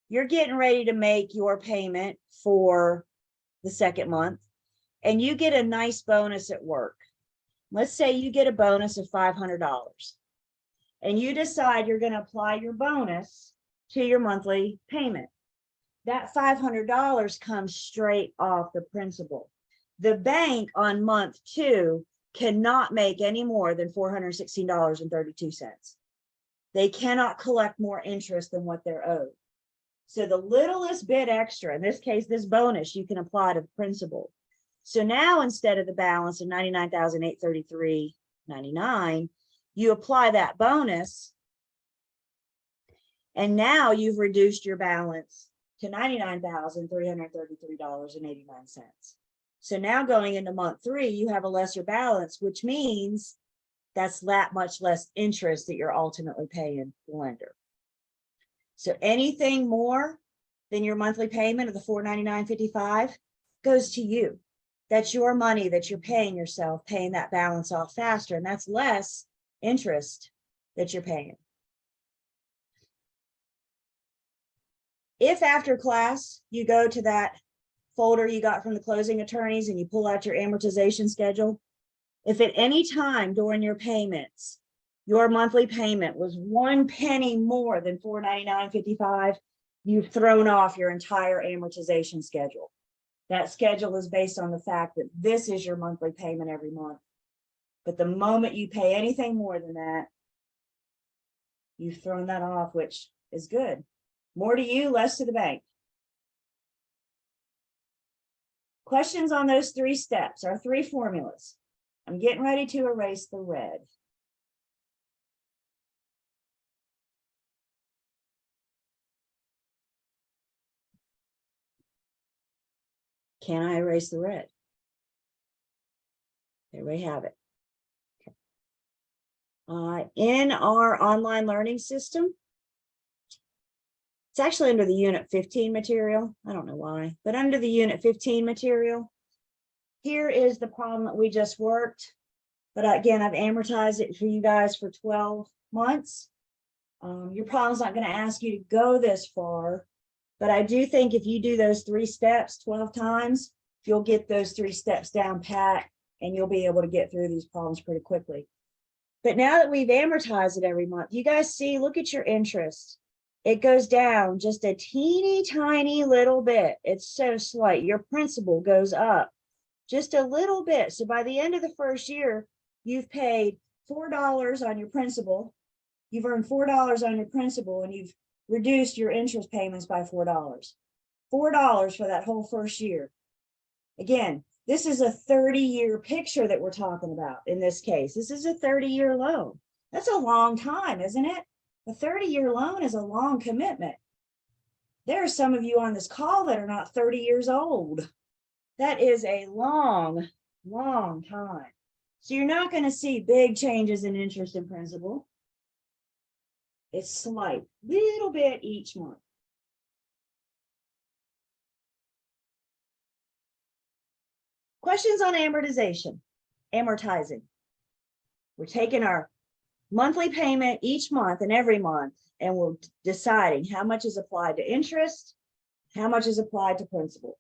Speaker 1: you're getting ready to make your payment for the second month, and you get a nice bonus at work. Let's say you get a bonus of $500, and you decide you're going to apply your bonus to your monthly payment. That $500 comes straight off the principal. The bank on month 2 cannot make any more than $416.32. They cannot collect more interest than what they're owed. So the littlest bit extra, in this case, this bonus, you can apply to the principal. So now instead of the balance of $99,833.99, you apply that bonus, and now you've reduced your balance to $99,333.89. So now going into month 3, you have a lesser balance, which means that's that much less interest that you're ultimately paying the lender. So anything more than your monthly payment of the $499.55 goes to you. That's your money that you're paying yourself, paying that balance off faster, and that's less interest that you're paying. If after class you go to that folder you got from the closing attorneys and you pull out your amortization schedule, if at any time during your payments, your monthly payment was 1 penny more than $499.55, you've thrown off your entire amortization schedule. That schedule is based on the fact that this is your monthly payment every month. But the moment you pay anything more than that, you've thrown that off, which is good. More to you, less to the bank. Questions on those 3 steps, our 3 formulas. I'm getting ready to erase the red. Can I erase the red? There we have it. Okay. In our online learning system, it's actually under the Unit 15 material. I don't know why, but under the Unit 15 material, here is the problem that we just worked. But again, I've amortized it for you guys for 12 months. Your problem's not going to ask you to go this far, but I do think if you do those 3 steps 12 times, you'll get those 3 steps down pat, and you'll be able to get through these problems pretty quickly. But now that we've amortized it every month, you guys see, look at your interest. It goes down just a teeny tiny little bit. It's so slight. Your principal goes up just a little bit. So by the end of the first year, you've paid $4 on your principal. You've earned $4 on your principal, and you've reduced your interest payments by $4. $4 for that whole first year. Again, this is a 30-year picture that we're talking about in this case. This is a 30-year loan. That's a long time, isn't it? A 30-year loan is a long commitment. There are some of you on this call that are not 30 years old. That is a long, long time. So you're not going to see big changes in interest and principal. It's slight, little bit each month. Questions on amortization, amortizing. We're taking our monthly payment each month and every month, and we're deciding how much is applied to interest, how much is applied to principal.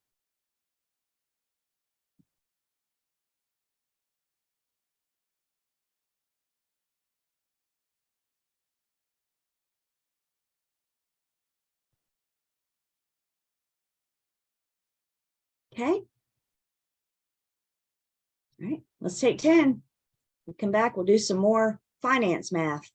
Speaker 1: Okay. All right, let's take 10. We'll come back, we'll do some more finance math.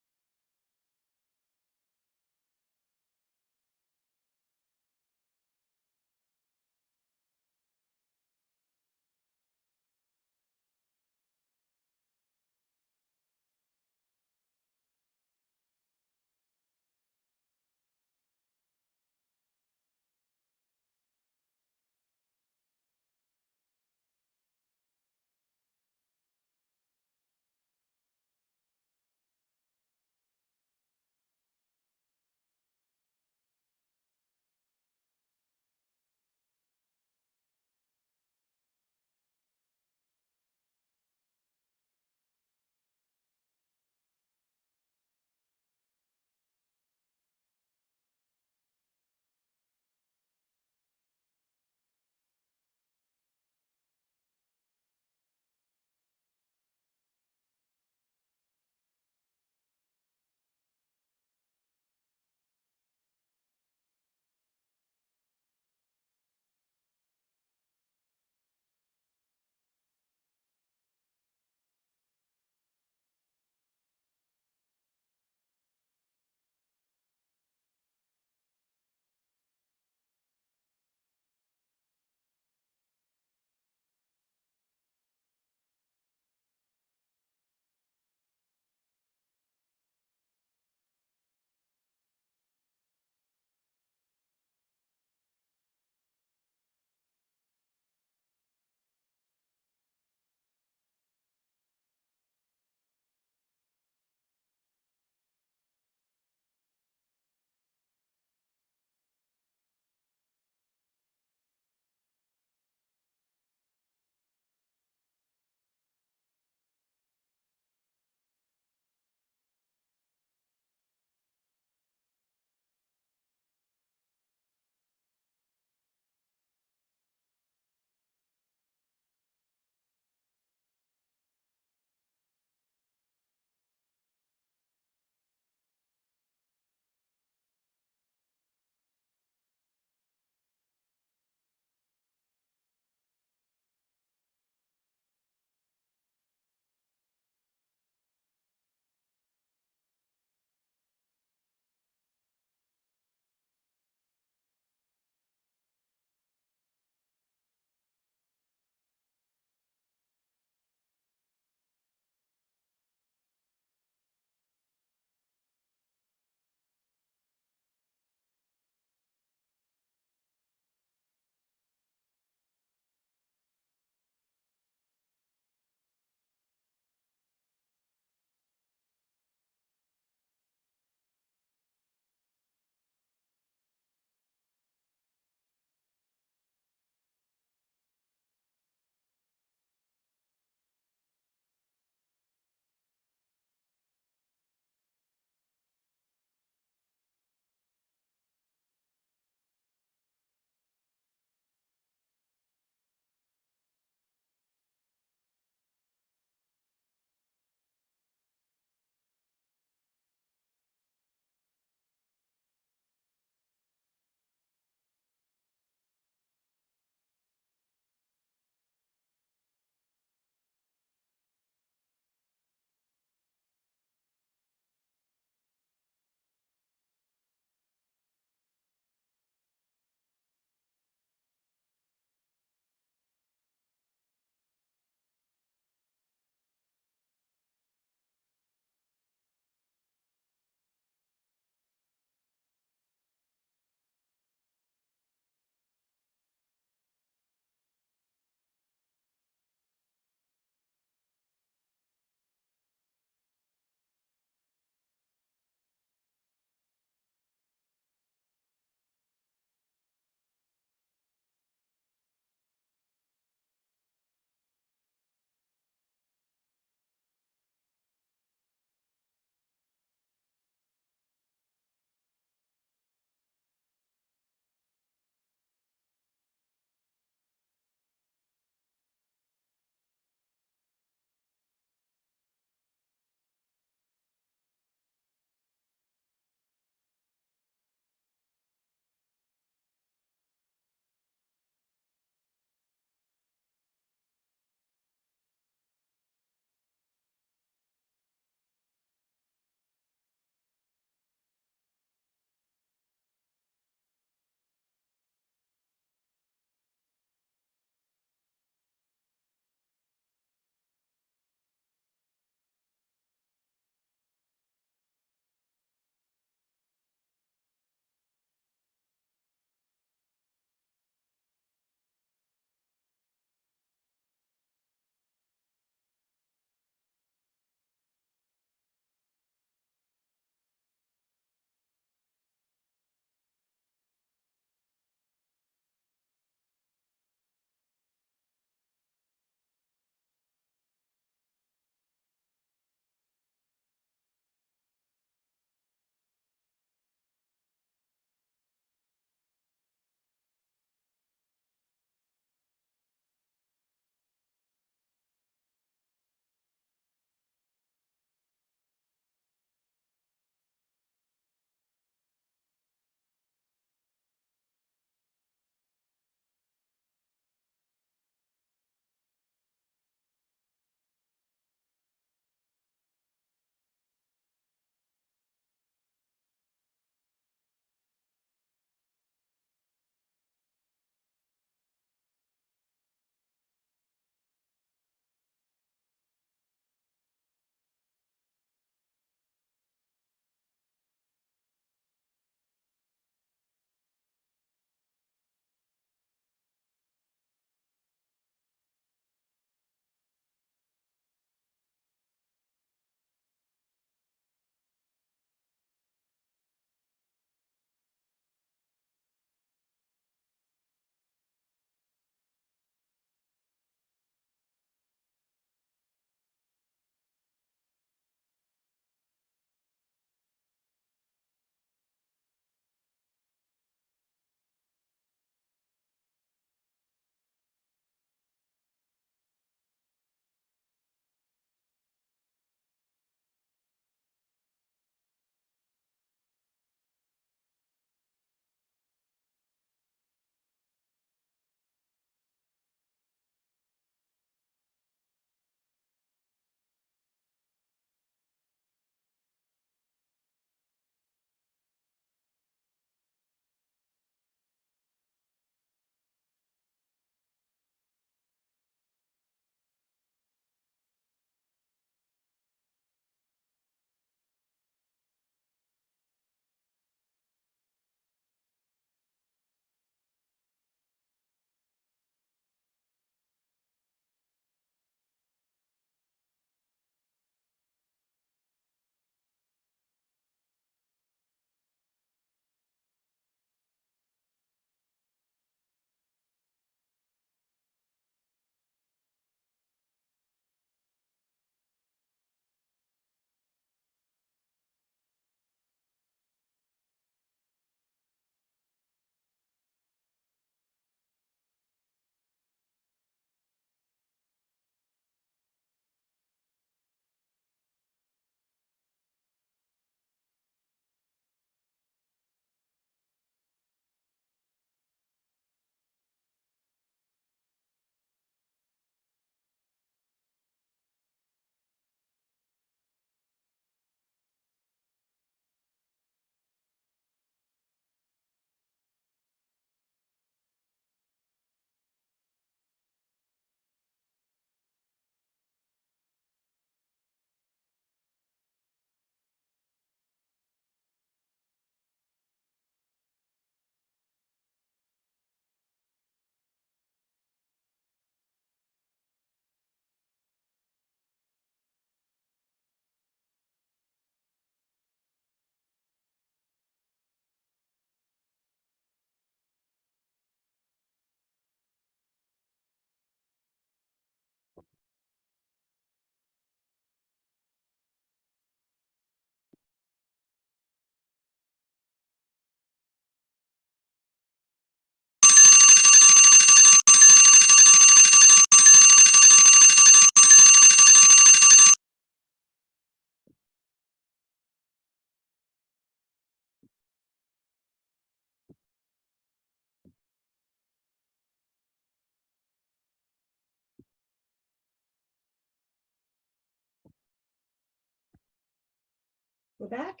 Speaker 1: We're back.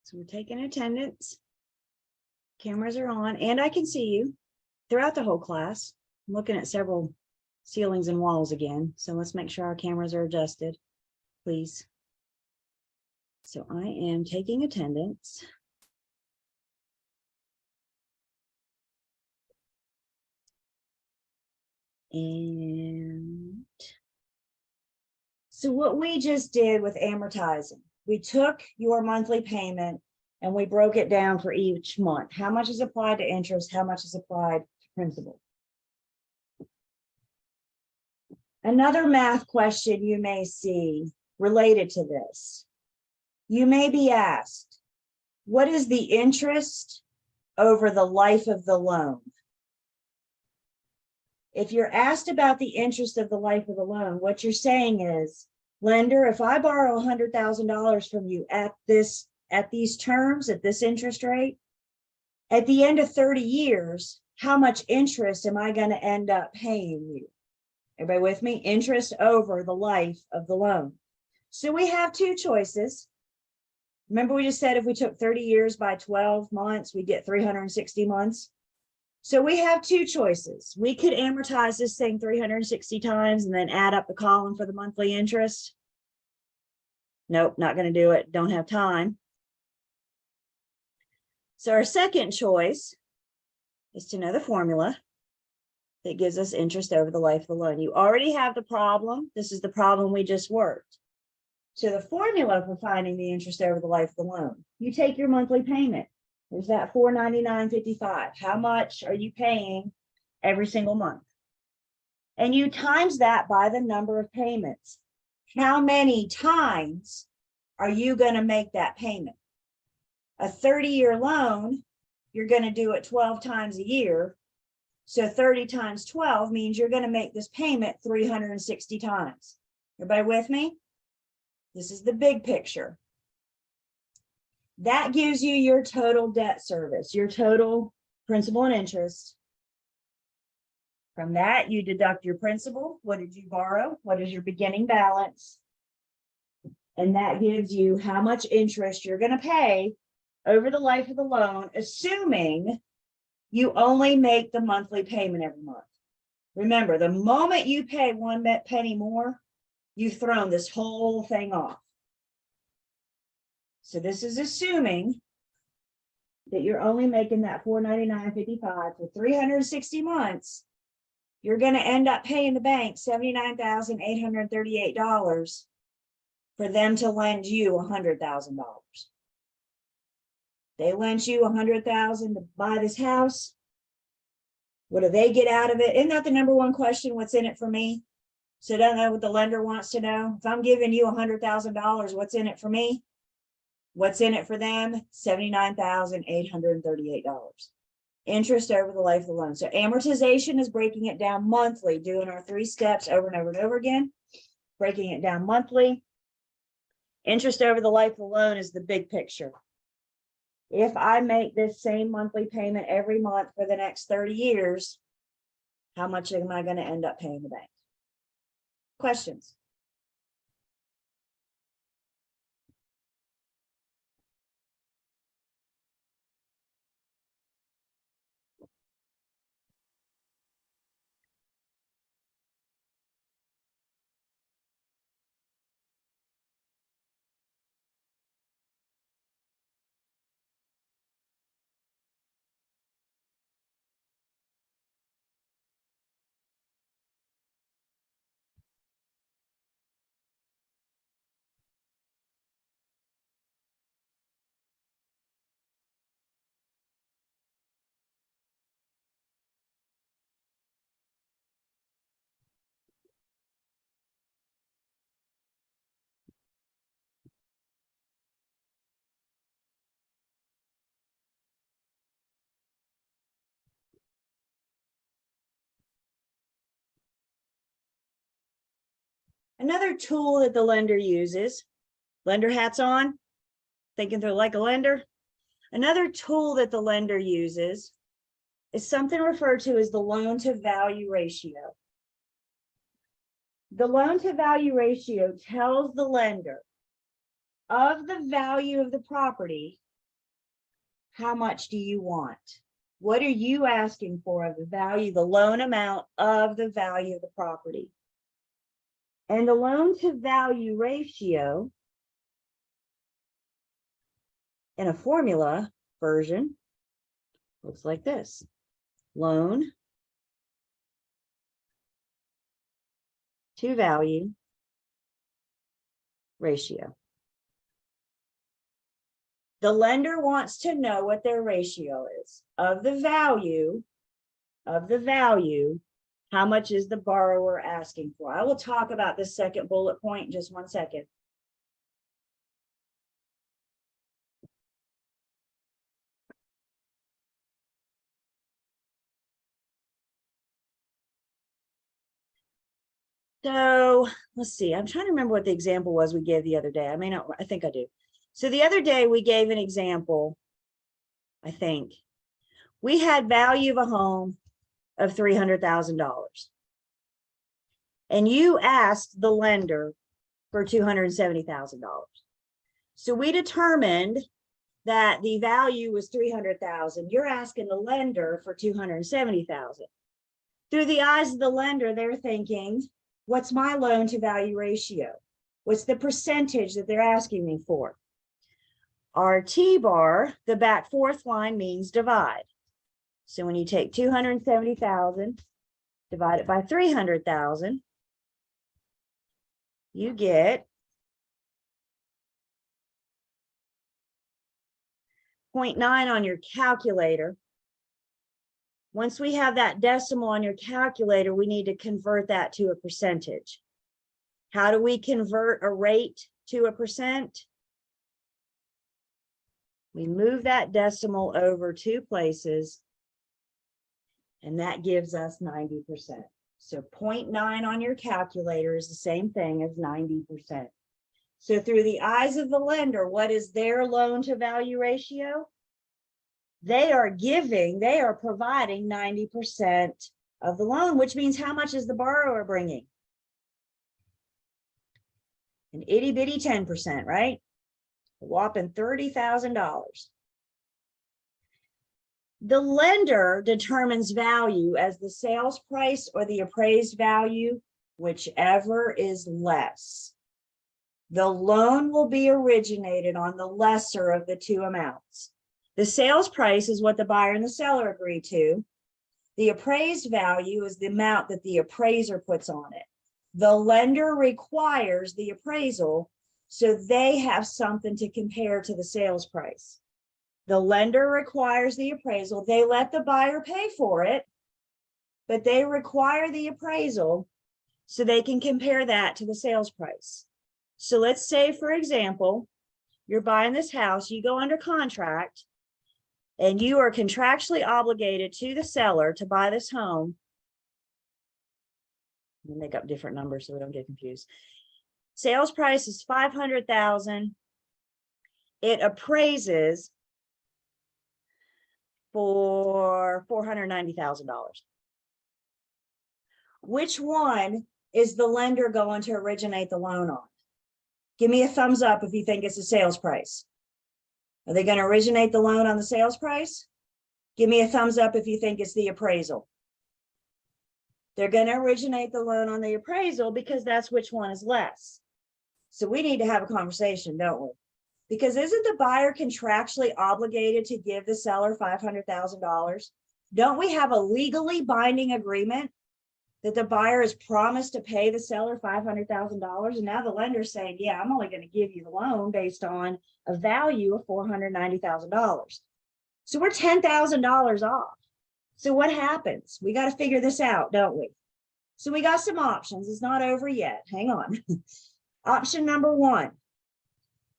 Speaker 1: So we're taking attendance. Cameras are on, and I can see you throughout the whole class. I'm looking at several ceilings and walls again. So let's make sure our cameras are adjusted, please. So I am taking attendance. And so what we just did with amortizing, we took your monthly payment and we broke it down for each month. How much is applied to interest? How much is applied to principal? Another math question you may see related to this. You may be asked, what is the interest over the life of the loan? If you're asked about the interest of the life of the loan, what you're saying is, lender, if I borrow $100,000 from you at these terms, at this interest rate, at the end of 30 years, how much interest am I going to end up paying you? Everybody with me? Interest over the life of the loan. So we have two choices. Remember, we just said if we took 30 years by 12 months, we get 360 months. So we have two choices. We could amortize this thing 360 times and then add up the column for the monthly interest. Nope, not going to do it. Don't have time. So our second choice is to know the formula that gives us interest over the life of the loan. You already have the problem. This is the problem we just worked. So the formula for finding the interest over the life of the loan, you take your monthly payment. There's that $499.55. How much are you paying every single month? And you times that by the number of payments. How many times are you going to make that payment? A 30-year loan, you're going to do it 12 times a year. So 30 times 12 means you're going to make this payment 360 times. Everybody with me? This is the big picture. That gives you your total debt service, your total principal and interest. From that, you deduct your principal. What did you borrow? What is your beginning balance? And that gives you how much interest you're going to pay over the life of the loan, assuming you only make the monthly payment every month. Remember, the moment you pay one penny more, you've thrown this whole thing off. So this is assuming that you're only making that $499.55 for 360 months. You're going to end up paying the bank $79,838 for them to lend you $100,000. They lent you $100,000 to buy this house. What do they get out of it? Isn't that the number one question? What's in it for me? So don't know what the lender wants to know. If I'm giving you $100,000, what's in it for me? What's in it for them? $79,838. Interest over the life of the loan. So amortization is breaking it down monthly, doing our 3 steps over and over and over again, breaking it down monthly. Interest over the life of the loan is the big picture. If I make this same monthly payment every month for the next 30 years, how much am I going to end up paying the bank? Questions? Another tool that the lender uses, lender hats on, thinking they're like a lender. Another tool that the lender uses is something referred to as the loan to value ratio. The loan to value ratio tells the lender of the value of the property, how much do you want? What are you asking for of the value, the loan amount of the value of the property? And the loan to value ratio in a formula version looks like this. Loan to value ratio. The lender wants to know what their ratio is of the value, how much is the borrower asking for? I will talk about this second bullet point in just 1 second. So let's see, I'm trying to remember what the example was we gave the other day. I may not, I think I do. So the other day we gave an example, I think. We had value of a home of $300,000. And you asked the lender for $270,000. So we determined that the value was $300,000. You're asking the lender for $270,000. Through the eyes of the lender, they're thinking, what's my loan to value ratio? What's the percentage that they're asking me for? Our T-bar, the back fourth line, means divide. So when you take 270,000, divide it by 300,000, you get 0.9 on your calculator. Once we have that decimal on your calculator, we need to convert that to a percentage. How do we convert a rate to a percent? We move that decimal over 2 places, and that gives us 90%. So 0.9 on your calculator is the same thing as 90%. So through the eyes of the lender, what is their loan to value ratio? They are providing 90% of the loan, which means how much is the borrower bringing? An itty bitty 10%, right? A whopping $30,000. The lender determines value as the sales price or the appraised value, whichever is less. The loan will be originated on the lesser of the two amounts. The sales price is what the buyer and the seller agree to. The appraised value is the amount that the appraiser puts on it. The lender requires the appraisal, so they have something to compare to the sales price. The lender requires the appraisal. They let the buyer pay for it, but they require the appraisal so they can compare that to the sales price. So let's say, for example, you're buying this house, you go under contract, and you are contractually obligated to the seller to buy this home. We'll make up different numbers so we don't get confused. Sales price is $500,000. It appraises for $490,000. Which one is the lender going to originate the loan on? Give me a thumbs up if you think it's the sales price. Are they going to originate the loan on the sales price? Give me a thumbs up if you think it's the appraisal. They're going to originate the loan on the appraisal because that's which one is less. So we need to have a conversation, don't we? Because isn't the buyer contractually obligated to give the seller $500,000? Don't we have a legally binding agreement that the buyer is promised to pay the seller $500,000? And now the lender's saying, yeah, I'm only going to give you the loan based on a value of $490,000. So we're $10,000 off. So what happens? We got to figure this out, don't we? So we got some options. It's not over yet. Hang on. Option number one.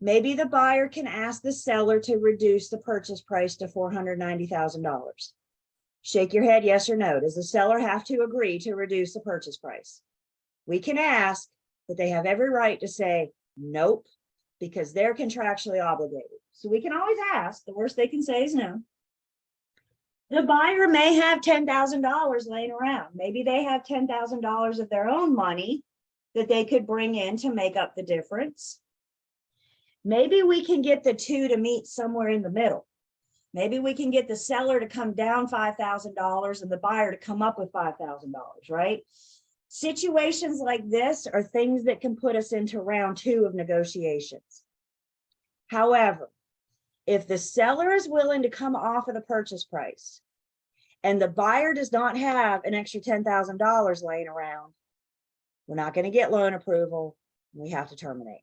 Speaker 1: Maybe the buyer can ask the seller to reduce the purchase price to $490,000. Shake your head, yes or no. Does the seller have to agree to reduce the purchase price? We can ask, but they have every right to say nope, because they're contractually obligated. So we can always ask. The worst they can say is no. The buyer may have $10,000 laying around. Maybe they have $10,000 of their own money that they could bring in to make up the difference. Maybe we can get the two to meet somewhere in the middle. Maybe we can get the seller to come down $5,000 and the buyer to come up with $5,000, right? Situations like this are things that can put us into round 2 of negotiations. However, if the seller is willing to come off of the purchase price and the buyer does not have an extra $10,000 laying around, we're not going to get loan approval. We have to terminate.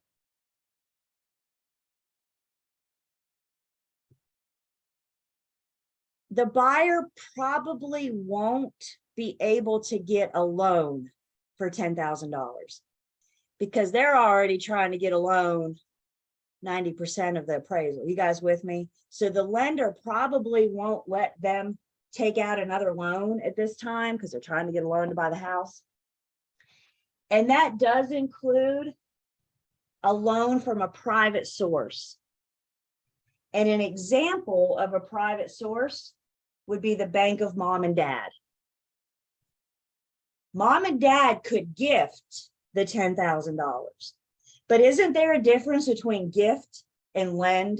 Speaker 1: The buyer probably won't be able to get a loan for $10,000 because they're already trying to get a loan 90% of the appraisal. You guys with me? So the lender probably won't let them take out another loan at this time because they're trying to get a loan to buy the house. And that does include a loan from a private source. And an example of a private source would be the bank of mom and dad. Mom and dad could gift the $10,000. But isn't there a difference between gift and lend?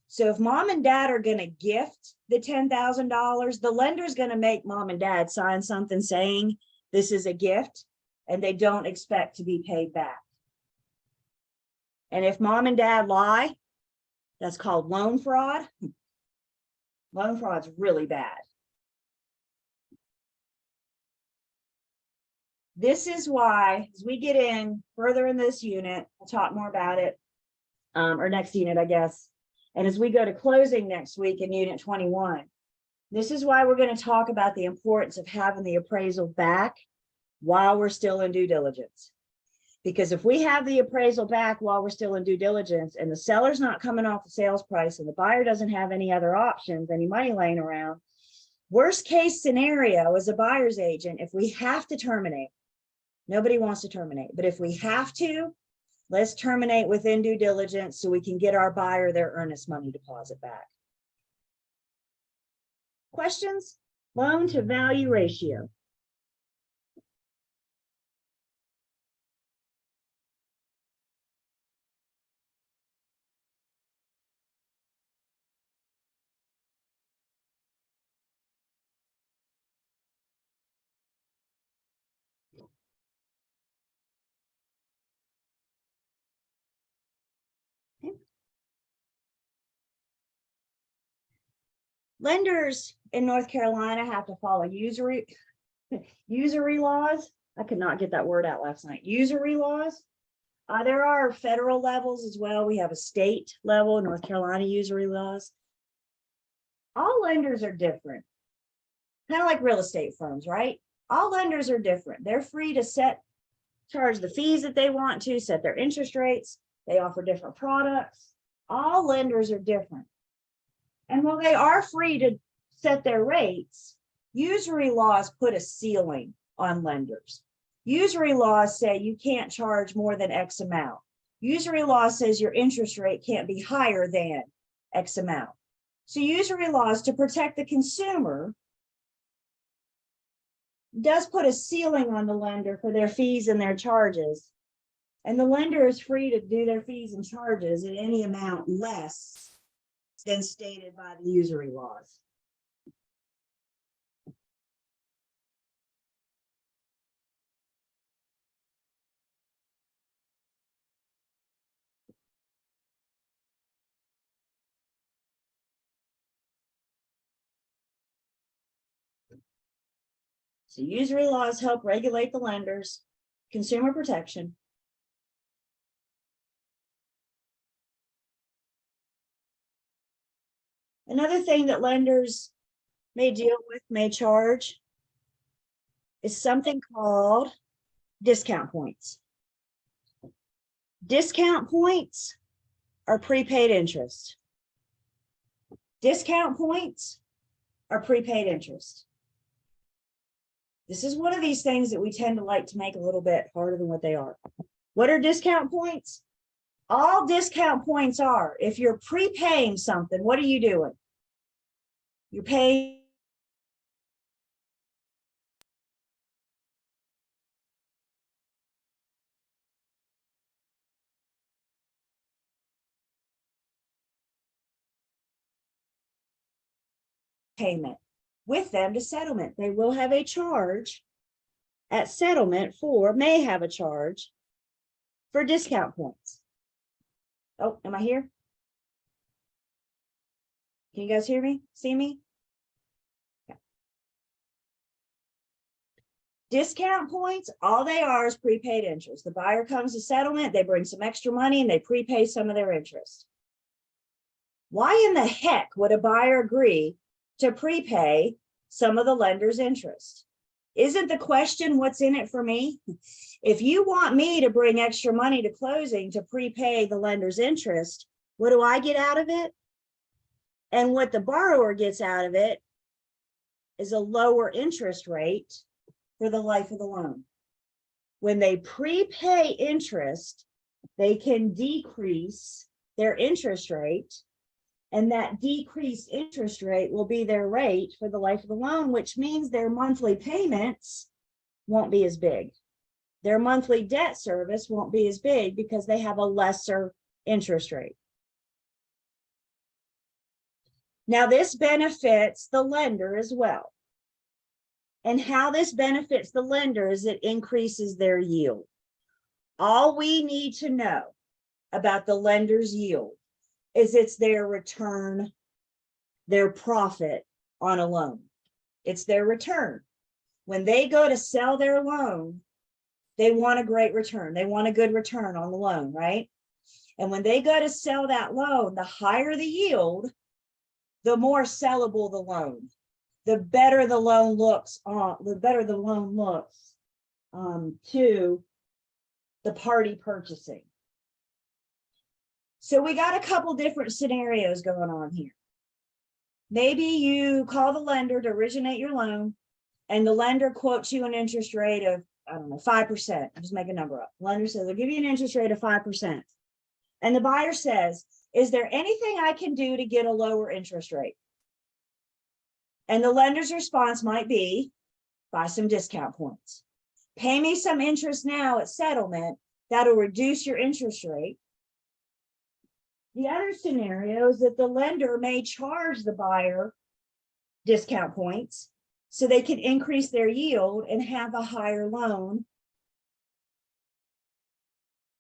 Speaker 1: So if mom and dad are going to gift the $10,000, the lender's going to make mom and dad sign something saying this is a gift and they don't expect to be paid back. And if mom and dad lie, that's called loan fraud. Loan fraud's really bad. This is why, as we get in further in this unit, we'll talk more about it, or next unit, I guess. And as we go to closing next week in unit 21, this is why we're going to talk about the importance of having the appraisal back while we're still in due diligence. Because if we have the appraisal back while we're still in due diligence and the seller's not coming off the sales price and the buyer doesn't have any other options, any money laying around, worst case scenario as a buyer's agent, if we have to terminate, nobody wants to terminate, but if we have to, let's terminate within due diligence so we can get our buyer their earnest money deposit back. Questions? Loan to value ratio. Lenders in North Carolina have to follow usury laws. I could not get that word out last night. Usury laws. There are federal levels as well. We have a state level, North Carolina usury laws. All lenders are different. Kind of like real estate firms, right? All lenders are different. They're free to charge the fees that they want to, set their interest rates. They offer different products. All lenders are different. And while they are free to set their rates, usury laws put a ceiling on lenders. Usury laws say you can't charge more than X amount. Usury law says your interest rate can't be higher than X amount. So usury laws, to protect the consumer, does put a ceiling on the lender for their fees and their charges. And the lender is free to do their fees and charges at any amount less than stated by the usury laws. So usury laws help regulate the lenders, consumer protection. Another thing that lenders may deal with, may charge, is something called discount points. Discount points are prepaid interest. Discount points are prepaid interest. This is one of these things that we tend to like to make a little bit harder than what they are. What are discount points? All discount points are, if you're prepaying something, what are you doing? You're paying payment with them to settlement. They will have a charge at settlement may have a charge for discount points. Oh, am I here? Can you guys hear me? See me? Okay. Discount points, all they are is prepaid interest. The buyer comes to settlement, they bring some extra money and they prepay some of their interest. Why in the heck would a buyer agree to prepay some of the lender's interest? Isn't the question what's in it for me? If you want me to bring extra money to closing to prepay the lender's interest, what do I get out of it? And what the borrower gets out of it is a lower interest rate for the life of the loan. When they prepay interest, they can decrease their interest rate, and that decreased interest rate will be their rate for the life of the loan, which means their monthly payments won't be as big. Their monthly debt service won't be as big because they have a lesser interest rate. Now, this benefits the lender as well. And how this benefits the lender is it increases their yield. All we need to know about the lender's yield is it's their return, their profit on a loan. It's their return. When they go to sell their loan, they want a great return. They want a good return on the loan, right? And when they go to sell that loan, the higher the yield, the more sellable the loan. The better the loan looks to the party purchasing. So we got a couple different scenarios going on here. Maybe you call the lender to originate your loan and the lender quotes you an interest rate of, I don't know, 5%. I'll just make a number up. Lender says, I'll give you an interest rate of 5%. And the buyer says, is there anything I can do to get a lower interest rate? And the lender's response might be, buy some discount points. Pay me some interest now at settlement. That'll reduce your interest rate. The other scenario is that the lender may charge the buyer discount points so they can increase their yield and have a higher loan,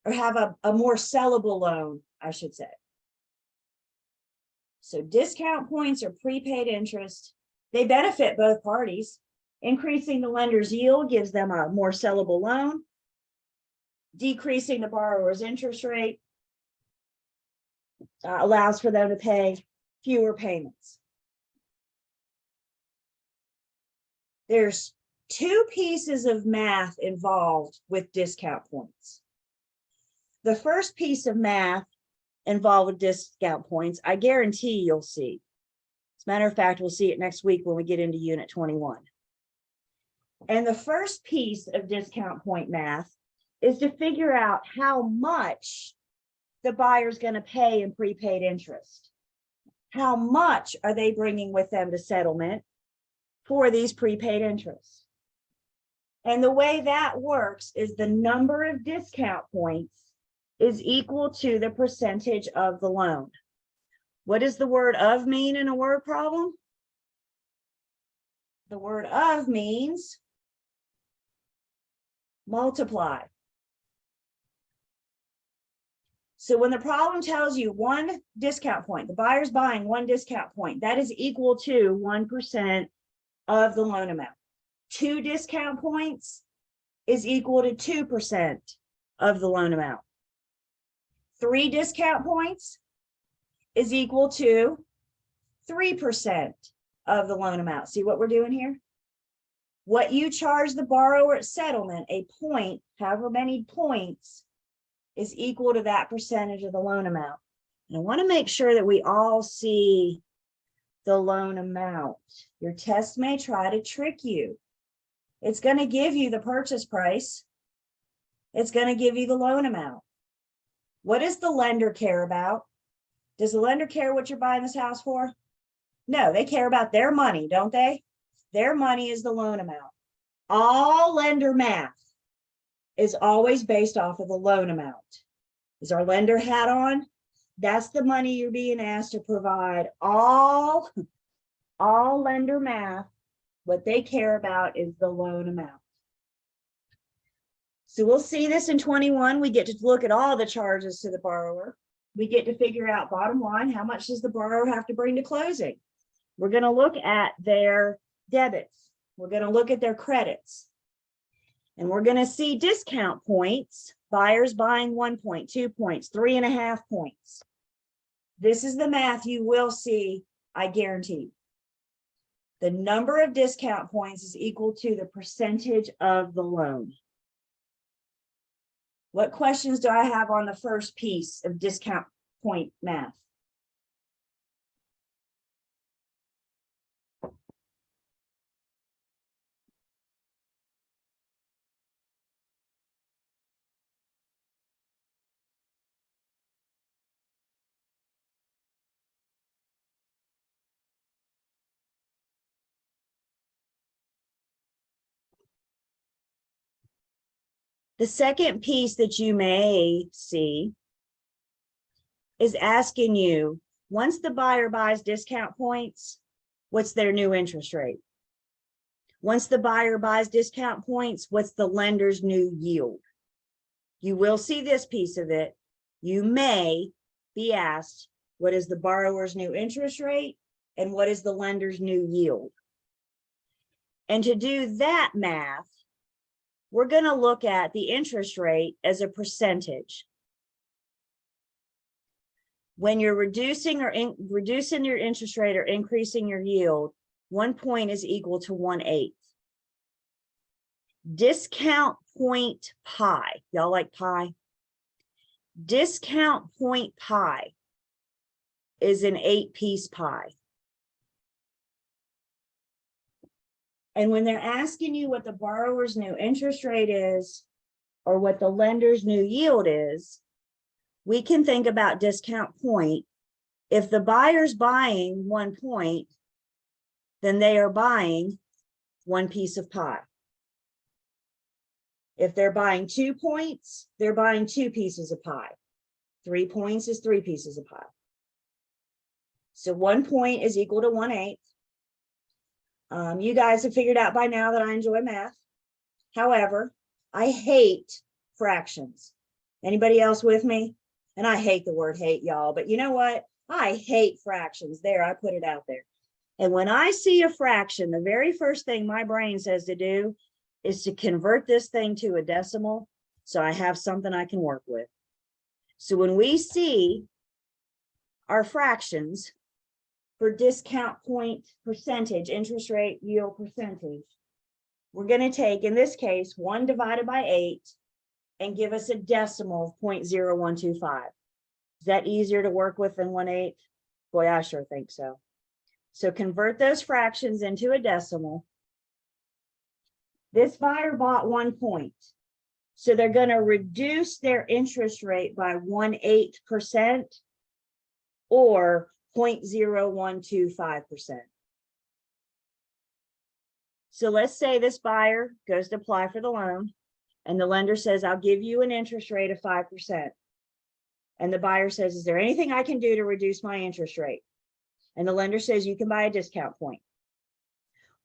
Speaker 1: or have a more sellable loan, I should say. So discount points or prepaid interest, they benefit both parties. Increasing the lender's yield gives them a more sellable loan. Decreasing the borrower's interest rate allows for them to pay fewer payments. There's two pieces of math involved with discount points. The first piece of math involved with discount points, I guarantee you'll see. As a matter of fact, we'll see it next week when we get into Unit 21. And the first piece of discount point math is to figure out how much the buyer's going to pay in prepaid interest. How much are they bringing with them to settlement for these prepaid interests? And the way that works is the number of discount points is equal to the percentage of the loan. What does the word of mean in a word problem? The word of means multiply. So when the problem tells you one discount point, the buyer's buying one discount point, that is equal to 1% of the loan amount. 2 discount points is equal to 2% of the loan amount. 3 discount points is equal to 3% of the loan amount. See what we're doing here? What you charge the borrower at settlement, a point, however many points, is equal to that percentage of the loan amount. And I want to make sure that we all see the loan amount. Your test may try to trick you. It's going to give you the purchase price. It's going to give you the loan amount. What does the lender care about? Does the lender care what you're buying this house for? No, they care about their money, don't they? Their money is the loan amount. All lender math is always based off of the loan amount. Is our lender hat on? That's the money you're being asked to provide. All lender math, what they care about is the loan amount. So we'll see this in 21. We get to look at all the charges to the borrower. We get to figure out, bottom line, how much does the borrower have to bring to closing? We're going to look at their debits. We're going to look at their credits. And we're going to see discount points, buyers buying 1 point, 2 points, 3.5 points. This is the math you will see, I guarantee. The number of discount points is equal to the percentage of the loan. What questions do I have on the first piece of discount point math? The second piece that you may see is asking you, once the buyer buys discount points, what's their new interest rate? Once the buyer buys discount points, what's the lender's new yield? You will see this piece of it. You may be asked, what is the borrower's new interest rate and what is the lender's new yield? And to do that math, we're going to look at the interest rate as a percentage. When you're reducing your interest rate or increasing your yield, 1 point is equal to 1/8. Discount point pi. Y'all like pi? Discount point pi is an 8-piece pie. And when they're asking you what the borrower's new interest rate is or what the lender's new yield is, we can think about discount point. If the buyer's buying 1 point, then they are buying 1 piece of pie. If they're buying 2 points, they're buying 2 pieces of pie. 3 points is 3 pieces of pie. So 1 point is equal to 1/8. You guys have figured out by now that I enjoy math. However, I hate fractions. Anybody else with me? And I hate the word hate, y'all, but you know what? I hate fractions. There, I put it out there. And when I see a fraction, the very first thing my brain says to do is to convert this thing to a decimal so I have something I can work with. So when we see our fractions for discount point percentage, interest rate yield percentage, we're going to take, in this case, 1 divided by 8 and give us a decimal of 0.0125. Is that easier to work with than 1/8? Boy, I sure think so. So convert those fractions into a decimal. This buyer bought 1 point. So they're going to reduce their interest rate by 1/8% or 0.0125%. So let's say this buyer goes to apply for the loan and the lender says, I'll give you an interest rate of 5%. And the buyer says, is there anything I can do to reduce my interest rate? And the lender says, you can buy a discount point.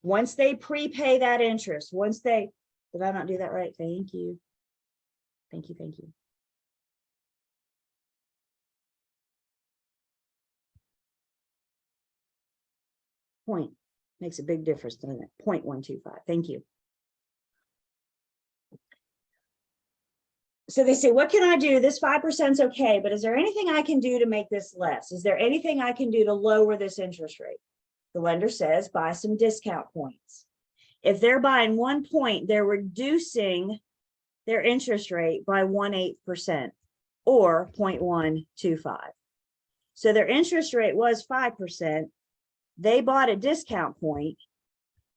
Speaker 1: Once they prepay that interest, did I not do that right? Thank you. Thank you, thank you. Point makes a big difference, doesn't it? 0.125, thank you. So they say, what can I do? This 5% is okay, but is there anything I can do to make this less? Is there anything I can do to lower this interest rate? The lender says, buy some discount points. If they're buying 1 point, they're reducing their interest rate by 1/8% or 0.125. So their interest rate was 5%. They bought a discount point,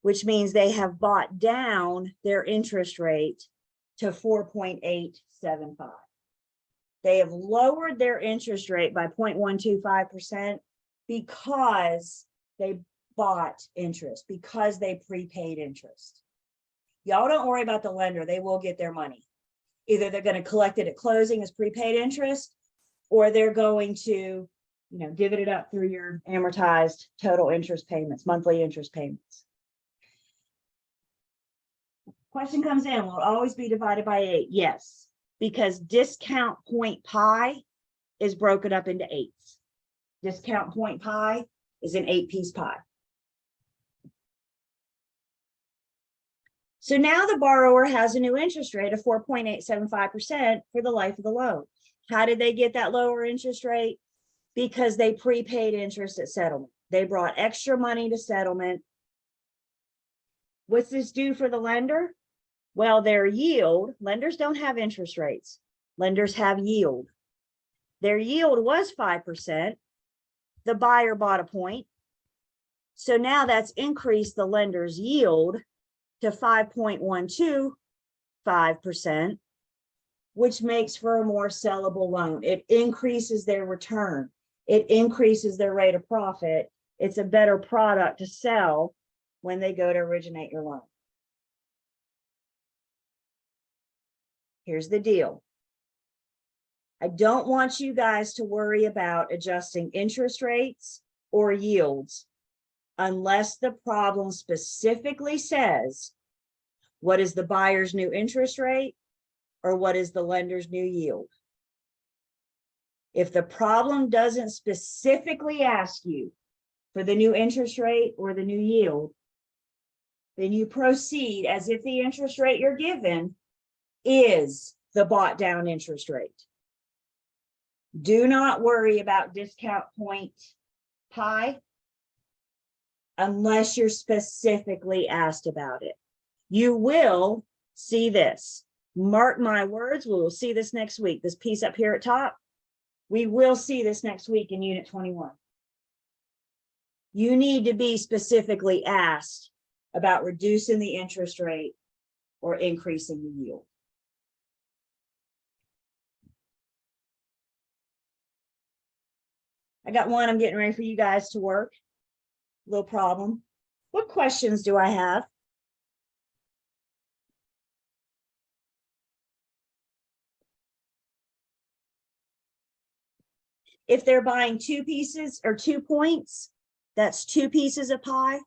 Speaker 1: which means they have bought down their interest rate to 4.875. They have lowered their interest rate by 0.125% because they bought interest because they prepaid interest. Y'all don't worry about the lender. They will get their money. Either they're going to collect it at closing as prepaid interest, or they're going to, divvy it up through your amortized total interest payments, monthly interest payments. Question comes in, will it always be divided by 8? Yes, because discount point pi is broken up into 8s. Discount point pi is an 8-piece pie. So now the borrower has a new interest rate of 4.875% for the life of the loan. How did they get that lower interest rate? Because they prepaid interest at settlement. They brought extra money to settlement. What's this do for the lender? Well, their yield, lenders don't have interest rates. Lenders have yield. Their yield was 5%. The buyer bought a point. So now that's increased the lender's yield to 5.125%, which makes for a more sellable loan. It increases their return. It increases their rate of profit. It's a better product to sell when they go to originate your loan. Here's the deal. I don't want you guys to worry about adjusting interest rates or yields unless the problem specifically says, what is the buyer's new interest rate or what is the lender's new yield? If the problem doesn't specifically ask you for the new interest rate or the new yield, then you proceed as if the interest rate you're given is the bought down interest rate. Do not worry about discount point pi unless you're specifically asked about it. You will see this. Mark my words, we will see this next week. This piece up here at top, we will see this next week in Unit 21. You need to be specifically asked about reducing the interest rate or increasing the yield. I got one I'm getting ready for you guys to work. Little problem. What questions do I have? If they're buying 2 pieces or 2 points, that's 2 pieces of pie.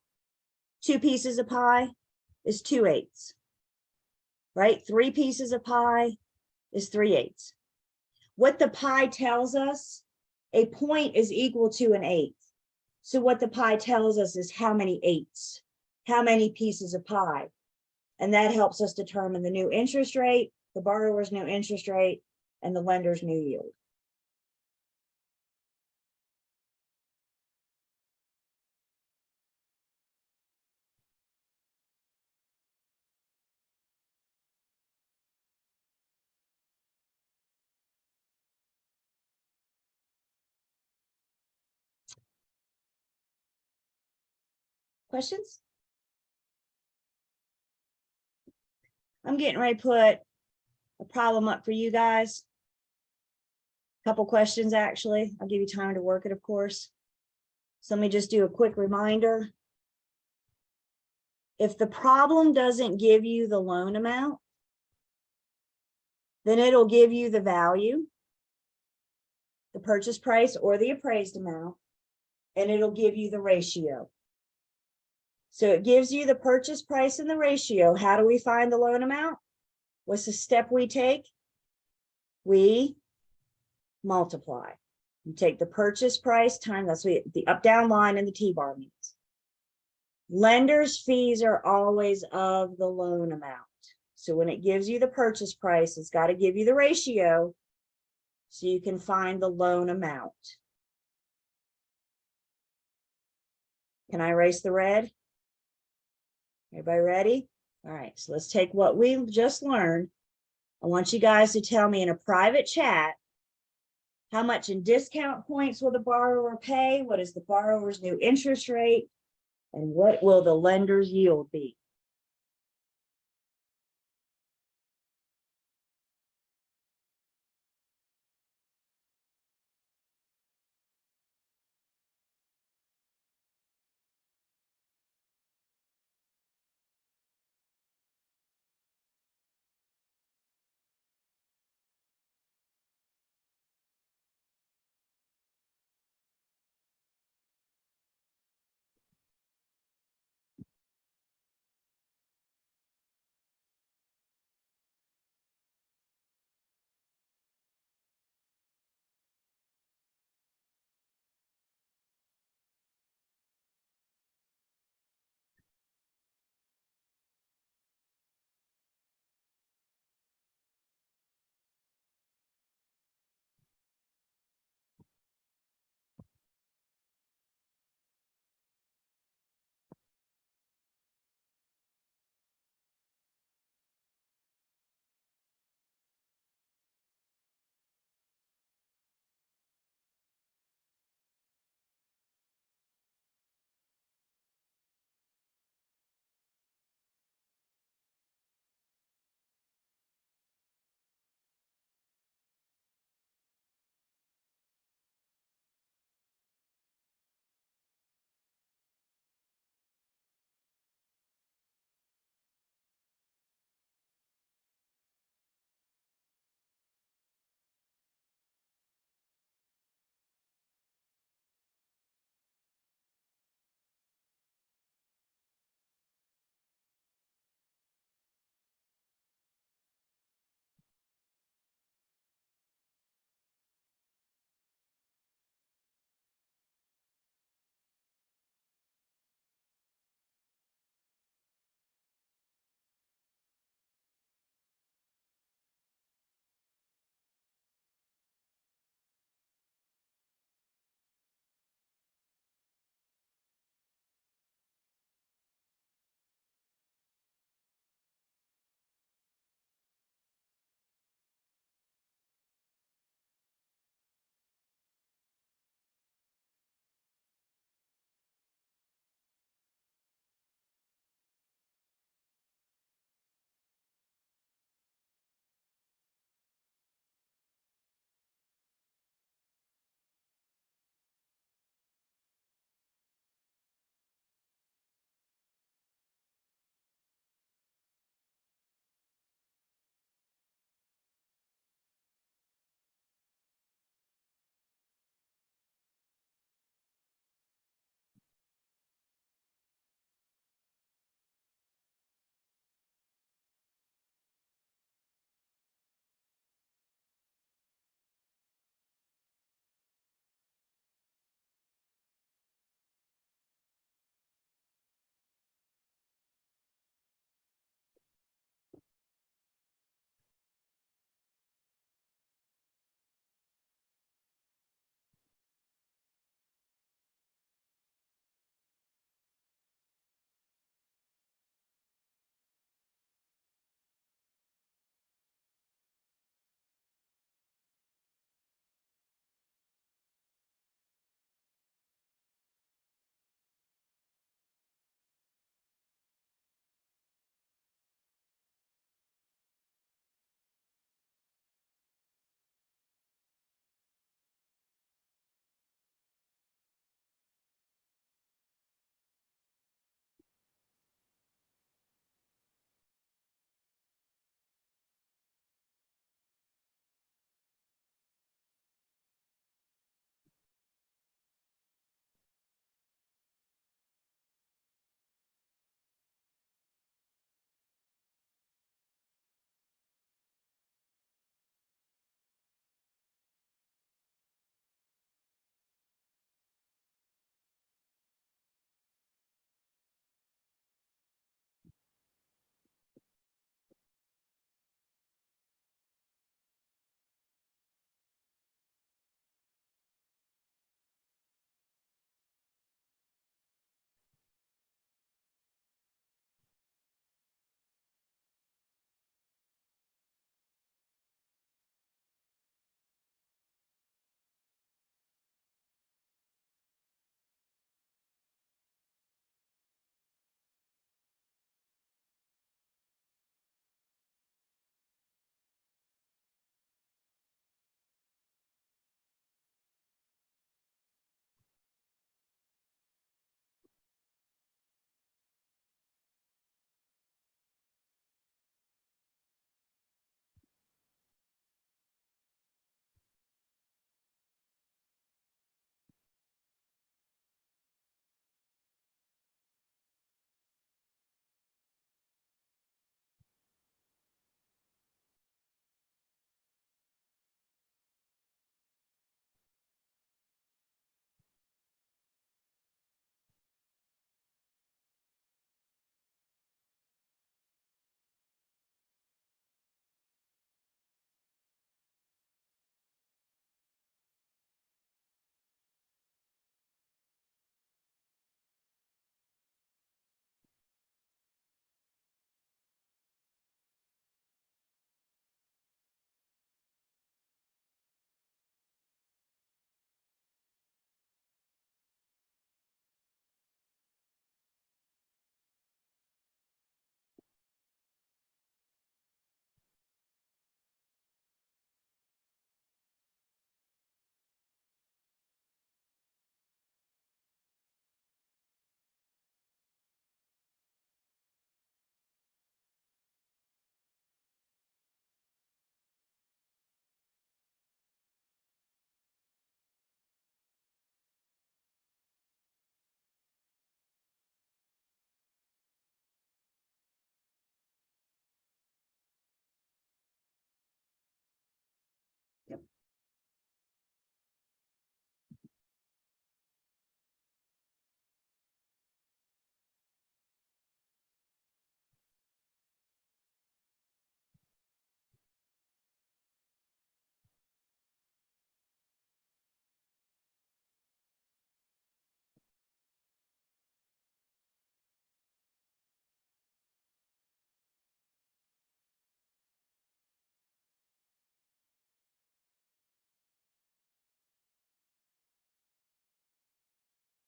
Speaker 1: 2 pieces of pie is 2/8, right? 3 pieces of pie is 3/8. What the pie tells us, a point is equal to an 8. So what the pie tells us is how many 8s, how many pieces of pie. And that helps us determine the new interest rate, the borrower's new interest rate, and the lender's new yield. Questions? I'm getting ready to put a problem up for you guys. A couple questions, actually. I'll give you time to work it, of course. So let me just do a quick reminder. If the problem doesn't give you the loan amount, then it'll give you the value, the purchase price or the appraised amount, and it'll give you the ratio. So it gives you the purchase price and the ratio. How do we find the loan amount? What's the step we take? We multiply. You take the purchase price times, that's what the up down line and the T-bar means. Lenders' fees are always of the loan amount. So when it gives you the purchase price, it's got to give you the ratio so you can find the loan amount. Can I erase the red? Everybody ready? All right, so let's take what we just learned. I want you guys to tell me in a private chat, how much in discount points will the borrower pay? What is the borrower's new interest rate? And what will the lender's yield be?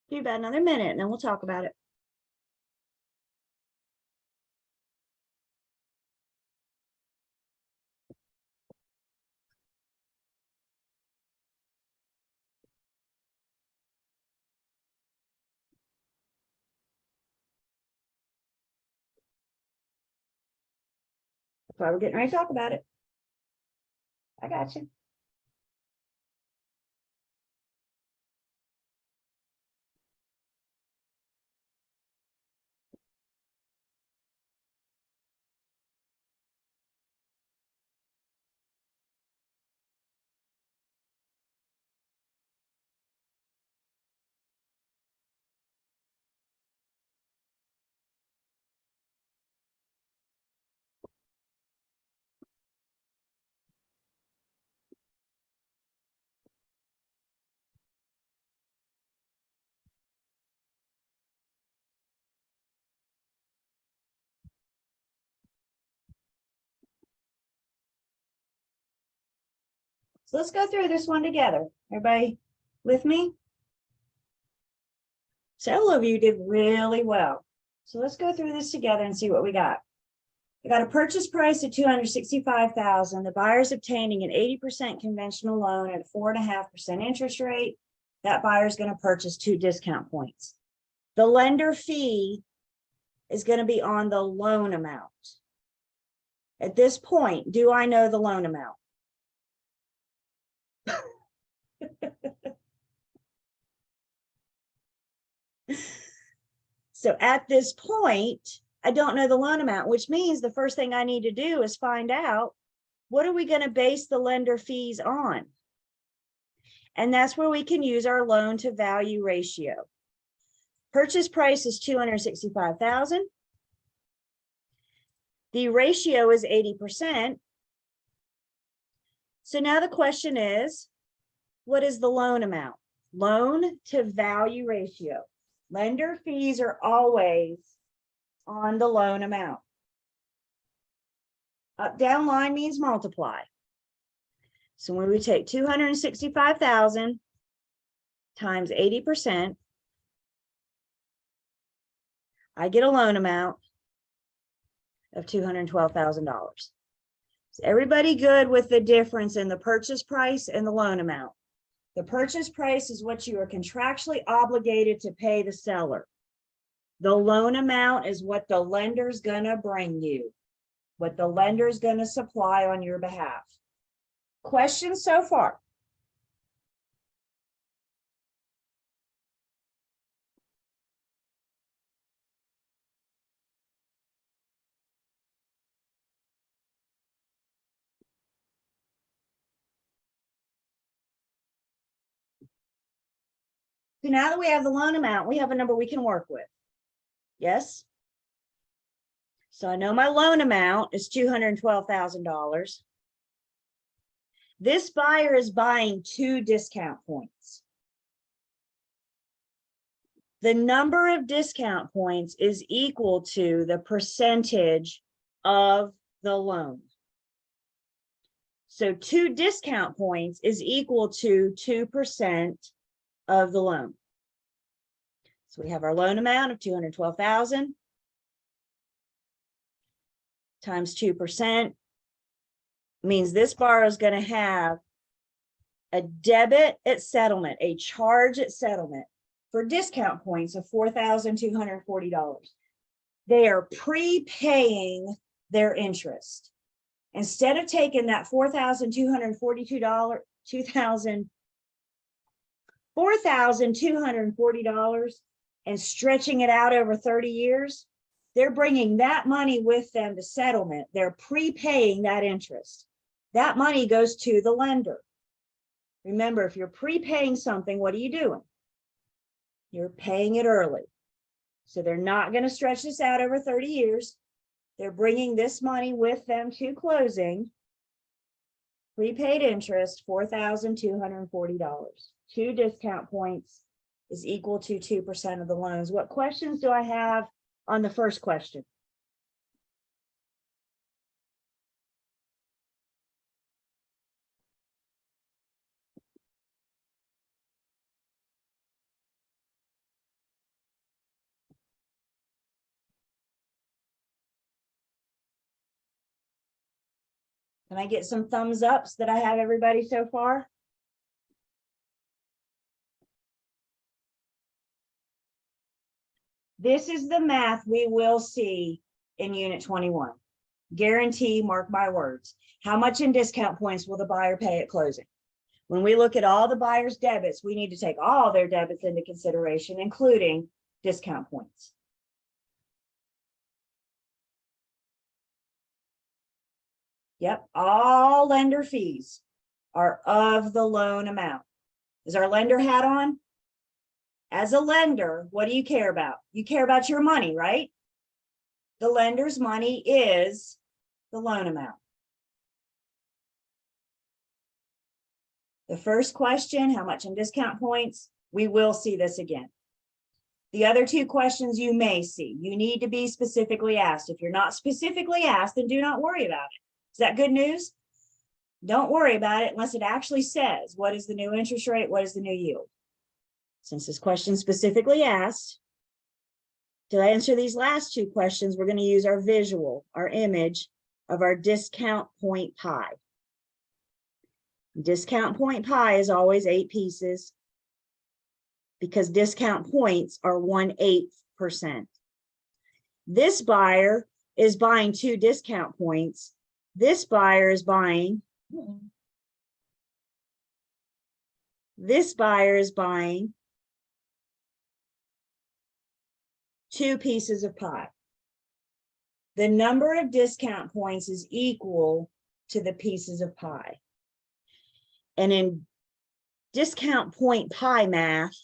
Speaker 1: Do about another minute and then we'll talk about it. That's why we're getting ready to talk about it. I got you. So let's go through this one together. Everybody with me? Several of you did really well. So let's go through this together and see what we got. We got a purchase price of $265,000. The buyer's obtaining an 80% conventional loan at a 4.5% interest rate. That buyer's going to purchase 2 discount points. The lender fee is going to be on the loan amount. At this point, do I know the loan amount? So at this point, I don't know the loan amount, which means the first thing I need to do is find out, what are we going to base the lender fees on? And that's where we can use our loan to value ratio. Purchase price is $265,000. The ratio is 80%. So now the question is, what is the loan amount? Loan to value ratio. Lender fees are always on the loan amount. Up down line means multiply. So when we take 265,000 times 80%, I get a loan amount of $212,000. Is everybody good with the difference in the purchase price and the loan amount? The purchase price is what you are contractually obligated to pay the seller. The loan amount is what the lender's gonna bring you, what the lender's gonna supply on your behalf. Questions so far? So now that we have the loan amount, we have a number we can work with. Yes? So I know my loan amount is $212,000. This buyer is buying 2 discount points. The number of discount points is equal to the percentage of the loan. So 2 discount points is equal to 2% of the loan. So we have our loan amount of $212,000 times 2% means this borrower is going to have a debit at settlement, a charge at settlement for discount points of $4,240. They are prepaying their interest. Instead of taking that $4,240 and stretching it out over 30 years, they're bringing that money with them to settlement. They're prepaying that interest. That money goes to the lender. Remember, if you're prepaying something, what are you doing? You're paying it early. So they're not going to stretch this out over 30 years. They're bringing this money with them to closing. Prepaid interest, $4,240. 2 discount points is equal to 2% of the loans. What questions do I have on the first question? Can I get some thumbs ups that I have everybody so far? This is the math we will see in Unit 21. Guarantee, mark my words. How much in discount points will the buyer pay at closing? When we look at all the buyer's debits, we need to take all their debits into consideration, including discount points. Yep, all lender fees are of the loan amount. Is our lender hat on? As a lender, what do you care about? You care about your money, right? The lender's money is the loan amount. The first question, how much in discount points? We will see this again. The other two questions you may see, you need to be specifically asked. If you're not specifically asked, then do not worry about it. Is that good news? Don't worry about it unless it actually says, what is the new interest rate? What is the new yield? Since this question is specifically asked, to answer these last two questions, we're going to use our visual, our image of our discount point pie. Discount point pie is always 8 pieces because discount points are 1/8%. This buyer is buying 2 discount points. This buyer is buying 2 pieces of pie. The number of discount points is equal to the pieces of pie. And in discount point pie math,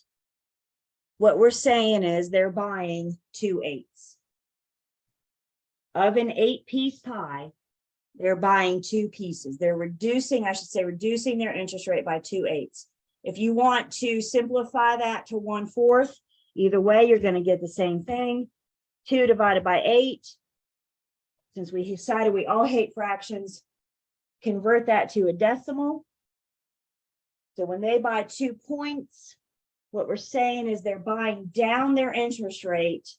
Speaker 1: what we're saying is they're buying 2/8. Of an 8-piece pie, they're buying 2 pieces. They're reducing, I should say, reducing their interest rate by 2/8. If you want to simplify that to 1/4, either way, you're going to get the same thing. 2 divided by 8. Since we decided we all hate fractions, convert that to a decimal. So when they buy 2 points, what we're saying is they're buying down their interest rate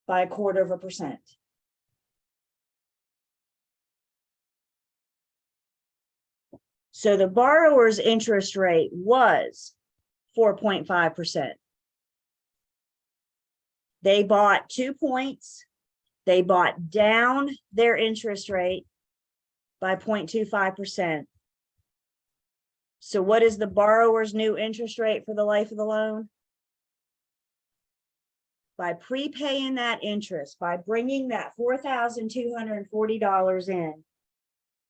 Speaker 1: by 1/4%. So the borrower's interest rate was 4.5%. They bought 2 points. They bought down their interest rate by 0.25%. So what is the borrower's new interest rate for the life of the loan? By prepaying that interest, by bringing that $4,240 in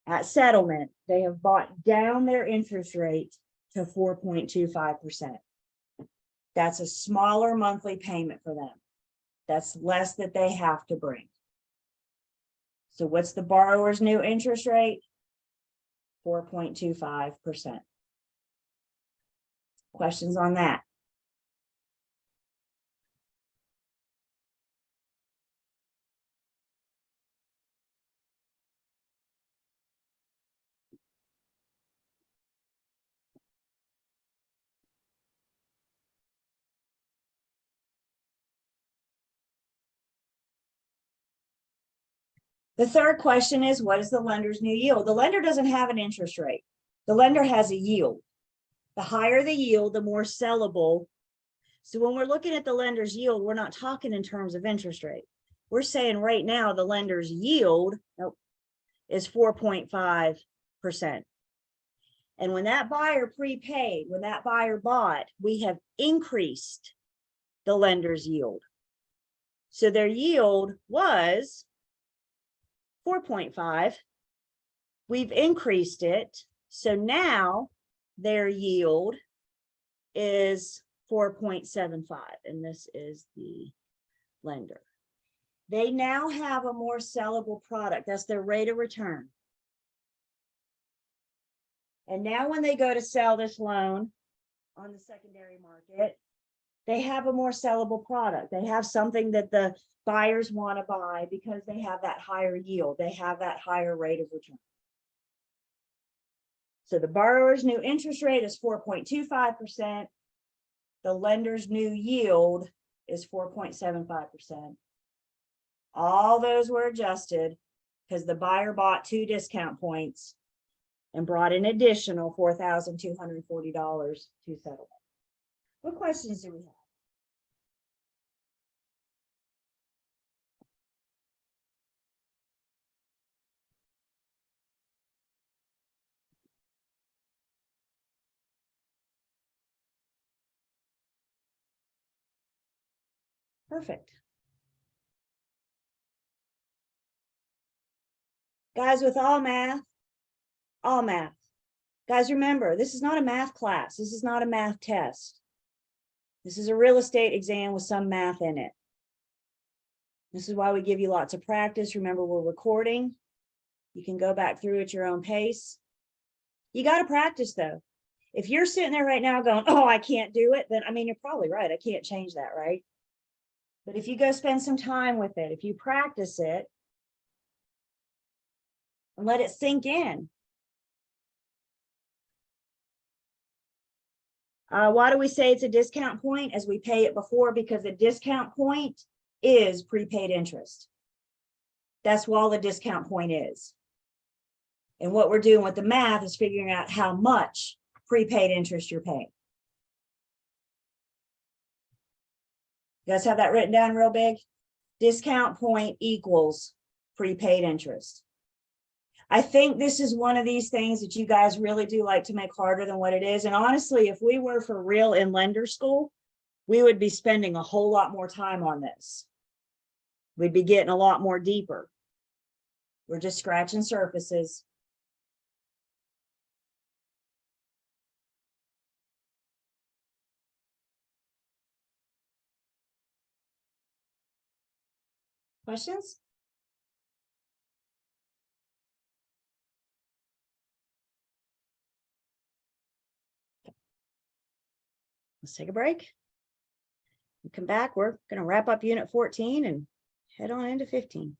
Speaker 1: at settlement, they have bought down their interest rate to 4.25%. That's a smaller monthly payment for them. That's less that they have to bring. So what's the borrower's new interest rate? 4.25%. Questions on that? The third question is, what is the lender's new yield? The lender doesn't have an interest rate. The lender has a yield. The higher the yield, the more sellable. So when we're looking at the lender's yield, we're not talking in terms of interest rate. We're saying right now the lender's yield is 4.5%. And when that buyer prepaid, when that buyer bought, we have increased the lender's yield. So their yield was 4.5. We've increased it. So now their yield is 4.75. And this is the lender. They now have a more sellable product. That's their rate of return. And now when they go to sell this loan on the secondary market, they have a more sellable product. They have something that the buyers want to buy because they have that higher yield. They have that higher rate of return. So the borrower's new interest rate is 4.25%. The lender's new yield is 4.75%. All those were adjusted because the buyer bought 2 discount points and brought an additional $4,240 to settlement. What questions do we have? Perfect. Guys, with all math. Guys, remember, this is not a math class. This is not a math test. This is a real estate exam with some math in it. This is why we give you lots of practice. Remember, we're recording. You can go back through at your own pace. You got to practice, though. If you're sitting there right now going, oh, I can't do it, then, I mean, you're probably right. I can't change that, right? But if you go spend some time with it, if you practice it and let it sink in. Why do we say it's a discount point as we pay it before? Because the discount point is prepaid interest. That's what the discount point is. And what we're doing with the math is figuring out how much prepaid interest you're paying. You guys have that written down real big? Discount point equals prepaid interest. I think this is one of these things that you guys really do like to make harder than what it is. And honestly, if we were for real in lender school, we would be spending a whole lot more time on this. We'd be getting a lot more deeper. We're just scratching surfaces. Questions? Let's take a break. We come back. We're going to wrap up unit 14 and head on into 15.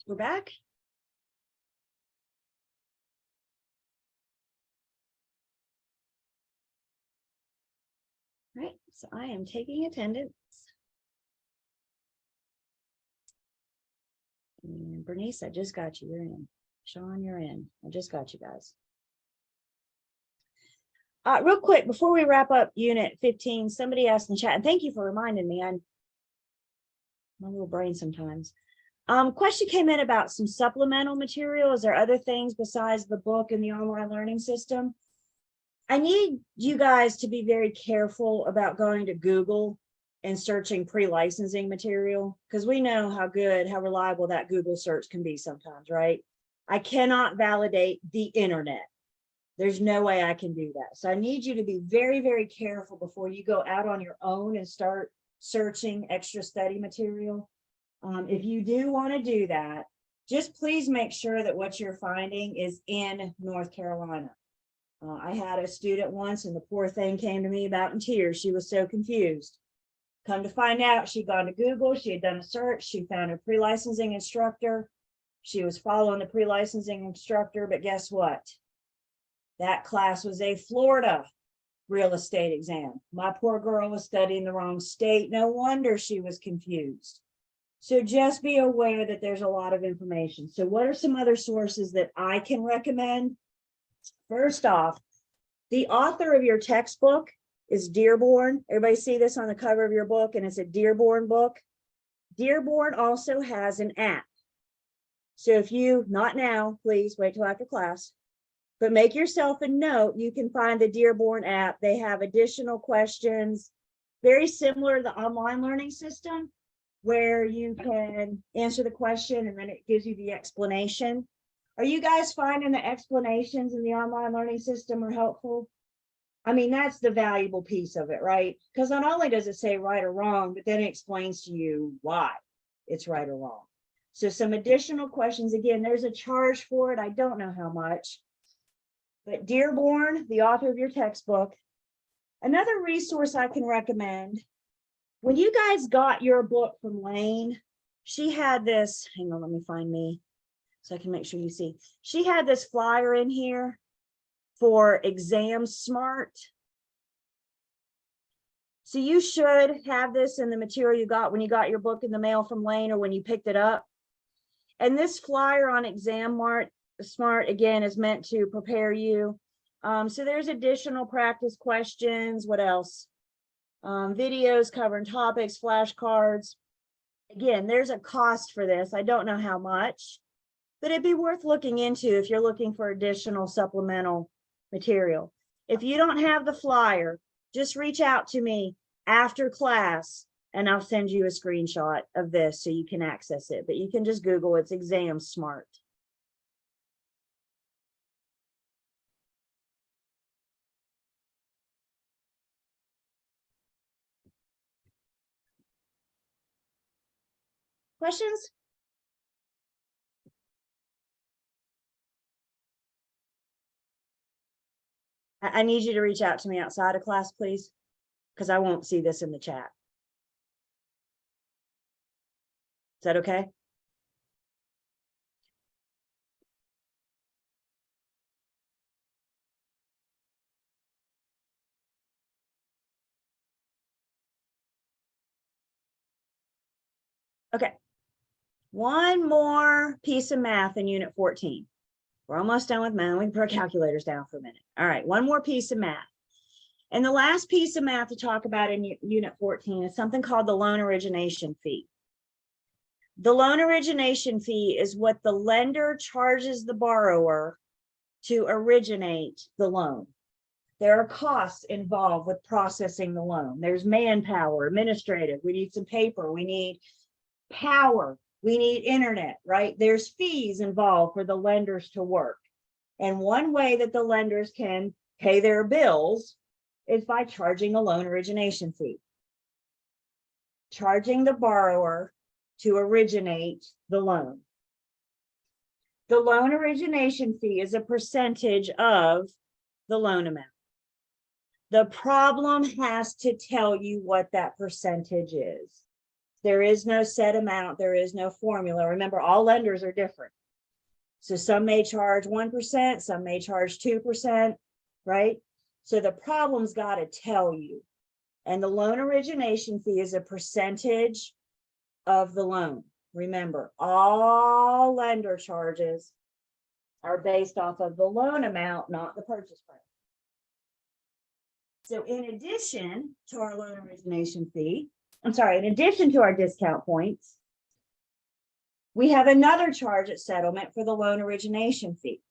Speaker 1: We're back. All right, so I am taking attendance. And Bernice, I just got you. You're in. Sean, you're in. I just got you guys. Real quick, before we wrap up unit 15, somebody asked in chat, and thank you for reminding me. I'm my little brain sometimes. Question came in about some supplemental material. Is there other things besides the book and the online learning system? I need you guys to be very careful about going to Google and searching pre-licensing material, because we know how good, how reliable that Google search can be sometimes, right? I cannot validate the internet. There's no way I can do that. So I need you to be very, very careful before you go out on your own and start searching extra study material. If you do want to do that, just please make sure that what you're finding is in North Carolina. I had a student once, and the poor thing came to me about in tears. She was so confused. Come to find out, she'd gone to Google, she had done a search, she found a pre-licensing instructor. She was following the pre-licensing instructor, but guess what? That class was a Florida real estate exam. My poor girl was studying the wrong state. No wonder she was confused. So just be aware that there's a lot of information. So what are some other sources that I can recommend? First off, the author of your textbook is Dearborn. Everybody see this on the cover of your book, and it's a Dearborn book. Dearborn also has an app. So if you, not now, please wait till after class, but make yourself a note. You can find the Dearborn app. They have additional questions, very similar to the online learning system, where you can answer the question and then it gives you the explanation. Are you guys finding the explanations in the online learning system are helpful? I mean, that's the valuable piece of it, right? Because not only does it say right or wrong, but then it explains to you why it's right or wrong. So some additional questions. Again, there's a charge for it. I don't know how much. But Dearborn, the author of your textbook. Another resource I can recommend, when you guys got your book from Lane, she had this, hang on, let me find me so I can make sure you see. She had this flyer in here for Exam Smart. So you should have this in the material you got when you got your book in the mail from Lane or when you picked it up. And this flyer on Exam Smart, again, is meant to prepare you. So there's additional practice questions. What else? Videos covering topics, flashcards. Again, there's a cost for this. I don't know how much, but it'd be worth looking into if you're looking for additional supplemental material. If you don't have the flyer, just reach out to me after class and I'll send you a screenshot of this so you can access it. But you can just Google, it's Exam Smart. Questions? I need you to reach out to me outside of class, please, because I won't see this in the chat. Is that okay? Okay. One more piece of math in unit 14. We're almost done with math. We can put our calculators down for a minute. All right, one more piece of math. And the last piece of math to talk about in unit 14 is something called the loan origination fee. The loan origination fee is what the lender charges the borrower to originate the loan. There are costs involved with processing the loan. There's manpower, administrative. We need some paper. We need power. We need internet, right? There's fees involved for the lenders to work. And one way that the lenders can pay their bills is by charging a loan origination fee. Charging the borrower to originate the loan. The loan origination fee is a percentage of the loan amount. The problem has to tell you what that percentage is. There is no set amount. There is no formula. Remember, all lenders are different. So some may charge 1%, some may charge 2%, right? So the problem's got to tell you. And the loan origination fee is a percentage of the loan. Remember, all lender charges are based off of the loan amount, not the purchase price. So in addition to our loan origination fee, in addition to our discount points, we have another charge at settlement for the loan origination fee.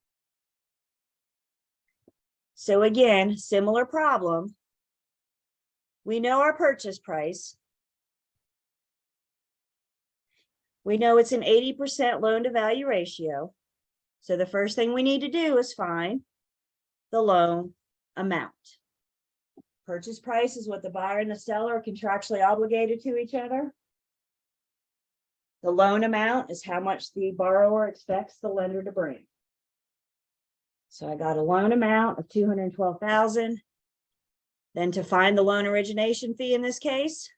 Speaker 1: So again, similar problem. We know our purchase price. We know it's an 80% loan to value ratio. So the first thing we need to do is find the loan amount. Purchase price is what the buyer and the seller are contractually obligated to each other. The loan amount is how much the borrower expects the lender to bring. So I got a loan amount of $212,000. Then to find the loan origination fee in this case,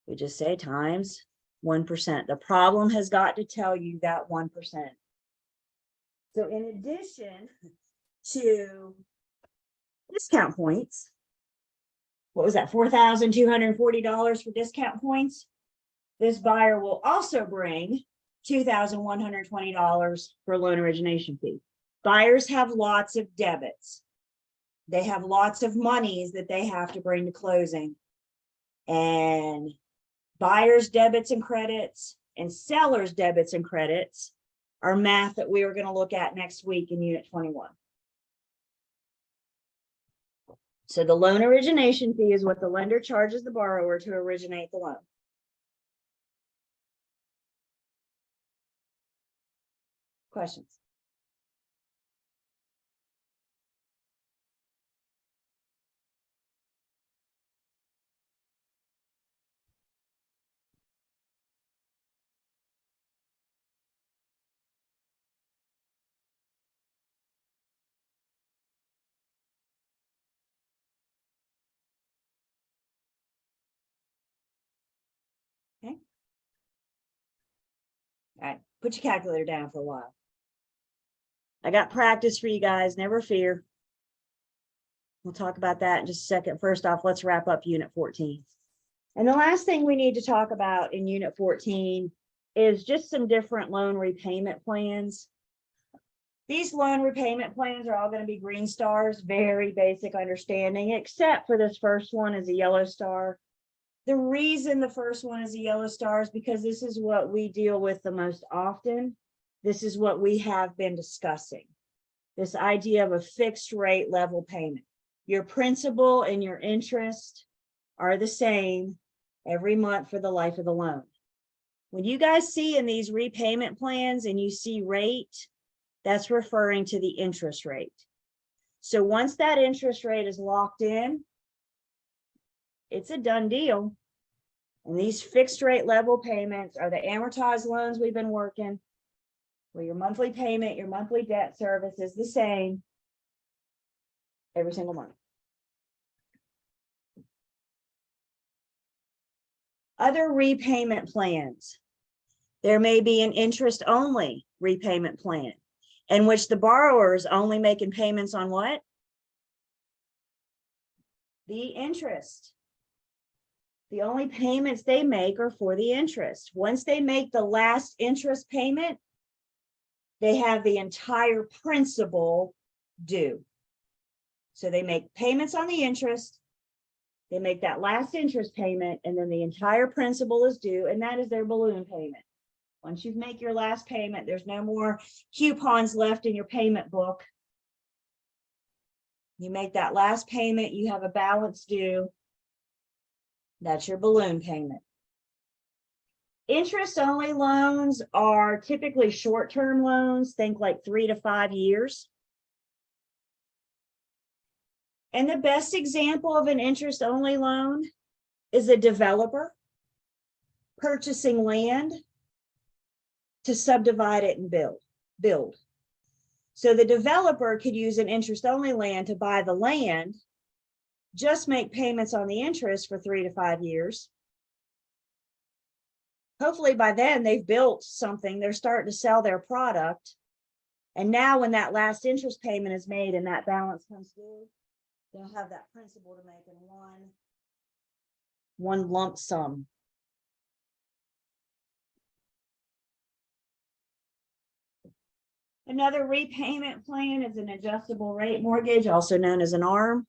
Speaker 1: we just say times 1%. The problem has got to tell you that 1%. So in addition to discount points, what was that, $4,240 for discount points? This buyer will also bring $2,120 for loan origination fee. Buyers have lots of debits. They have lots of monies that they have to bring to closing. And buyers' debits and credits and sellers' debits and credits are math that we are going to look at next week in Unit 21. So the loan origination fee is what the lender charges the borrower to originate the loan. Questions? Okay. All right, put your calculator down for a while. I got practice for you guys, never fear. We'll talk about that in just a second. First off, let's wrap up Unit 14. And the last thing we need to talk about in Unit 14 is just some different loan repayment plans. These loan repayment plans are all going to be green stars, very basic understanding, except for this first one is a yellow star. The reason the first one is a yellow star is because this is what we deal with the most often. This is what we have been discussing. This idea of a fixed rate level payment. Your principal and your interest are the same every month for the life of the loan. When you guys see in these repayment plans and you see rate, that's referring to the interest rate. So once that interest rate is locked in, it's a done deal. And these fixed rate level payments are the amortized loans we've been working, where your monthly payment, your monthly debt service is the same every single month. Other repayment plans. There may be an interest only repayment plan in which the borrower is only making payments on what? The interest. The only payments they make are for the interest. Once they make the last interest payment, they have the entire principal due. So they make payments on the interest, they make that last interest payment, and then the entire principal is due, and that is their balloon payment. Once you make your last payment, there's no more coupons left in your payment book. You make that last payment, you have a balance due. That's your balloon payment. Interest-only loans are typically short-term loans, think like 3 to 5 years. And the best example of an interest-only loan is a developer purchasing land to subdivide it and build. So the developer could use an interest-only land to buy the land, just make payments on the interest for 3 to 5 years. Hopefully by then they've built something, they're starting to sell their product. And now when that last interest payment is made and that balance comes due, they'll have that principal to make in one lump sum. Another repayment plan is an adjustable rate mortgage, also known as an ARM.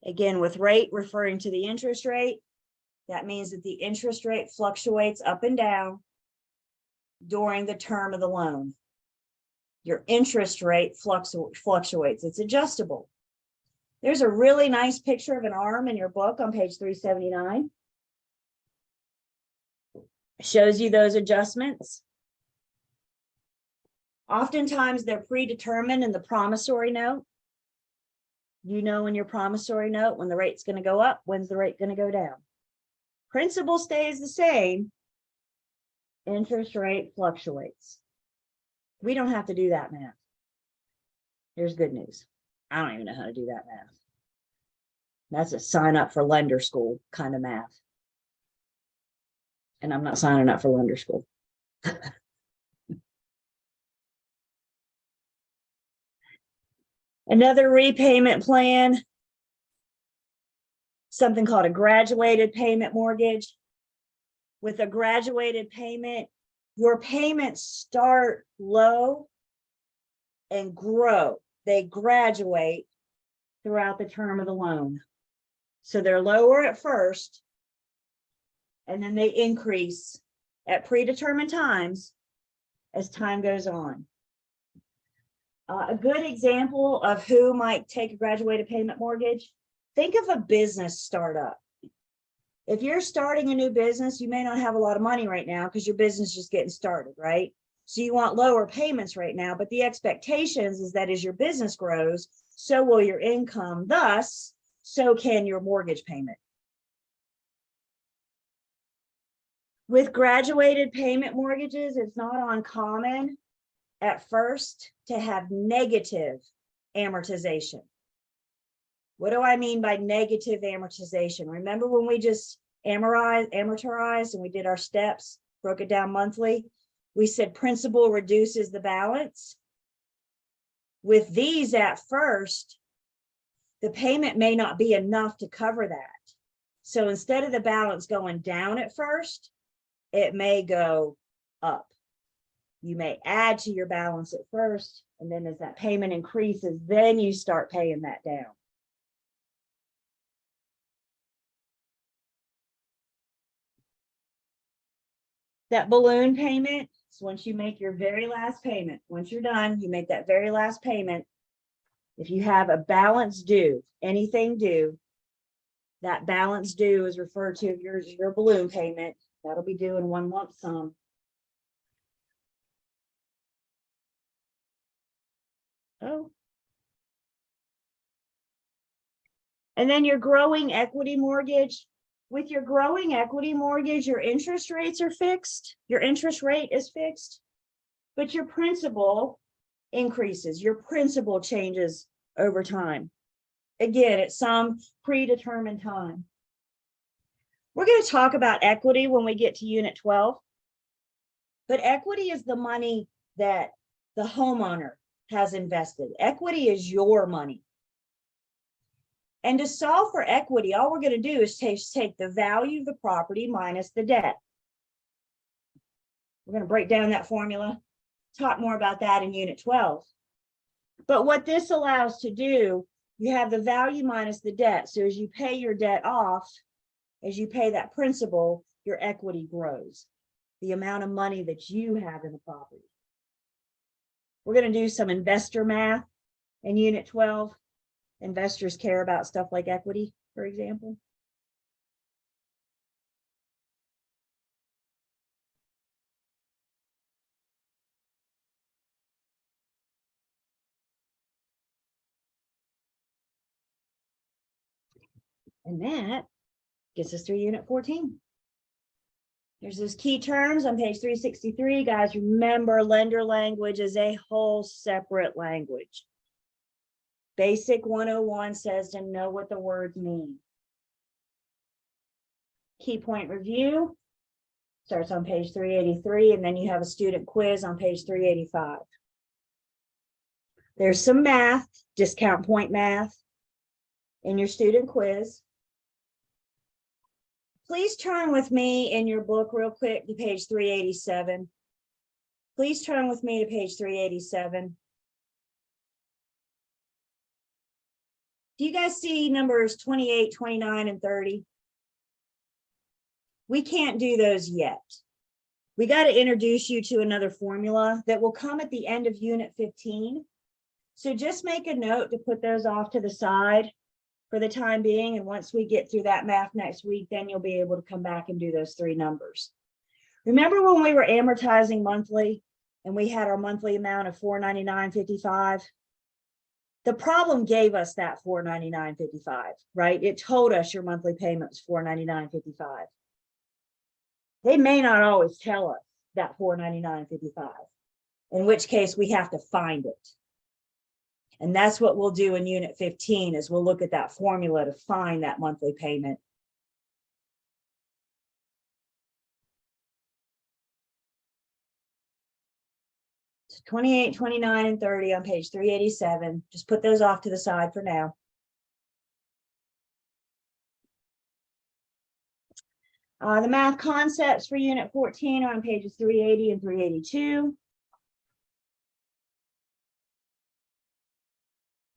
Speaker 1: Again, with rate referring to the interest rate, that means that the interest rate fluctuates up and down during the term of the loan. Your interest rate fluctuates, it's adjustable. There's a really nice picture of an ARM in your book on page 379. It shows you those adjustments. Oftentimes they're predetermined in the promissory note. You know in your promissory note when the rate's going to go up, when's the rate going to go down. Principal stays the same, interest rate fluctuates. We don't have to do that math. Here's good news. I don't even know how to do that math. That's a sign up for lender school kind of math. And I'm not signing up for lender school. Another repayment plan, something called a graduated payment mortgage. With a graduated payment, your payments start low and grow. They graduate throughout the term of the loan. So they're lower at first, and then they increase at predetermined times as time goes on. A good example of who might take a graduated payment mortgage, think of a business startup. If you're starting a new business, you may not have a lot of money right now because your business is just getting started, right? So you want lower payments right now, but the expectations is that as your business grows, so will your income. Thus, so can your mortgage payment. With graduated payment mortgages, it's not uncommon at first to have negative amortization. What do I mean by negative amortization? Remember when we just amortized and we did our steps, broke it down monthly? We said principal reduces the balance. With these at first, the payment may not be enough to cover that. So instead of the balance going down at first, it may go up. You may add to your balance at first, and then as that payment increases, then you start paying that down. That balloon payment is once you make your very last payment. Once you're done, you make that very last payment. If you have a balance due, anything due, that balance due is referred to as your balloon payment. That'll be due in one lump sum. Oh. And then your growing equity mortgage. With your growing equity mortgage, your interest rates are fixed. Your interest rate is fixed, but your principal increases. Your principal changes over time. Again, at some predetermined time. We're going to talk about equity when we get to Unit 12. But equity is the money that the homeowner has invested. Equity is your money. And to solve for equity, all we're going to do is take the value of the property minus the debt. We're going to break down that formula, talk more about that in Unit 12. But what this allows to do, you have the value minus the debt. So as you pay your debt off, as you pay that principal, your equity grows. The amount of money that you have in the property. We're going to do some investor math in Unit 12. Investors care about stuff like equity, for example. And that gets us through Unit 14. There's those key terms on page 363. Guys, remember, lender language is a whole separate language. Basic 101 says to know what the words mean. Key point review starts on page 383, and then you have a student quiz on page 385. There's some math, discount point math in your student quiz. Please turn with me in your book real quick to page 387. Please turn with me to page 387. Do you guys see numbers 28, 29, and 30? We can't do those yet. We got to introduce you to another formula that will come at the end of unit 15. So just make a note to put those off to the side for the time being. And once we get through that math next week, then you'll be able to come back and do those three numbers. Remember when we were amortizing monthly and we had our monthly amount of $499.55? The problem gave us that $499.55, right? It told us your monthly payment was $499.55. They may not always tell us that $499.55, in which case we have to find it. And that's what we'll do in unit 15 is we'll look at that formula to find that monthly payment. So 28, 29, and 30 on page 387. Just put those off to the side for now. The math concepts for unit 14 are on pages 380 and 382.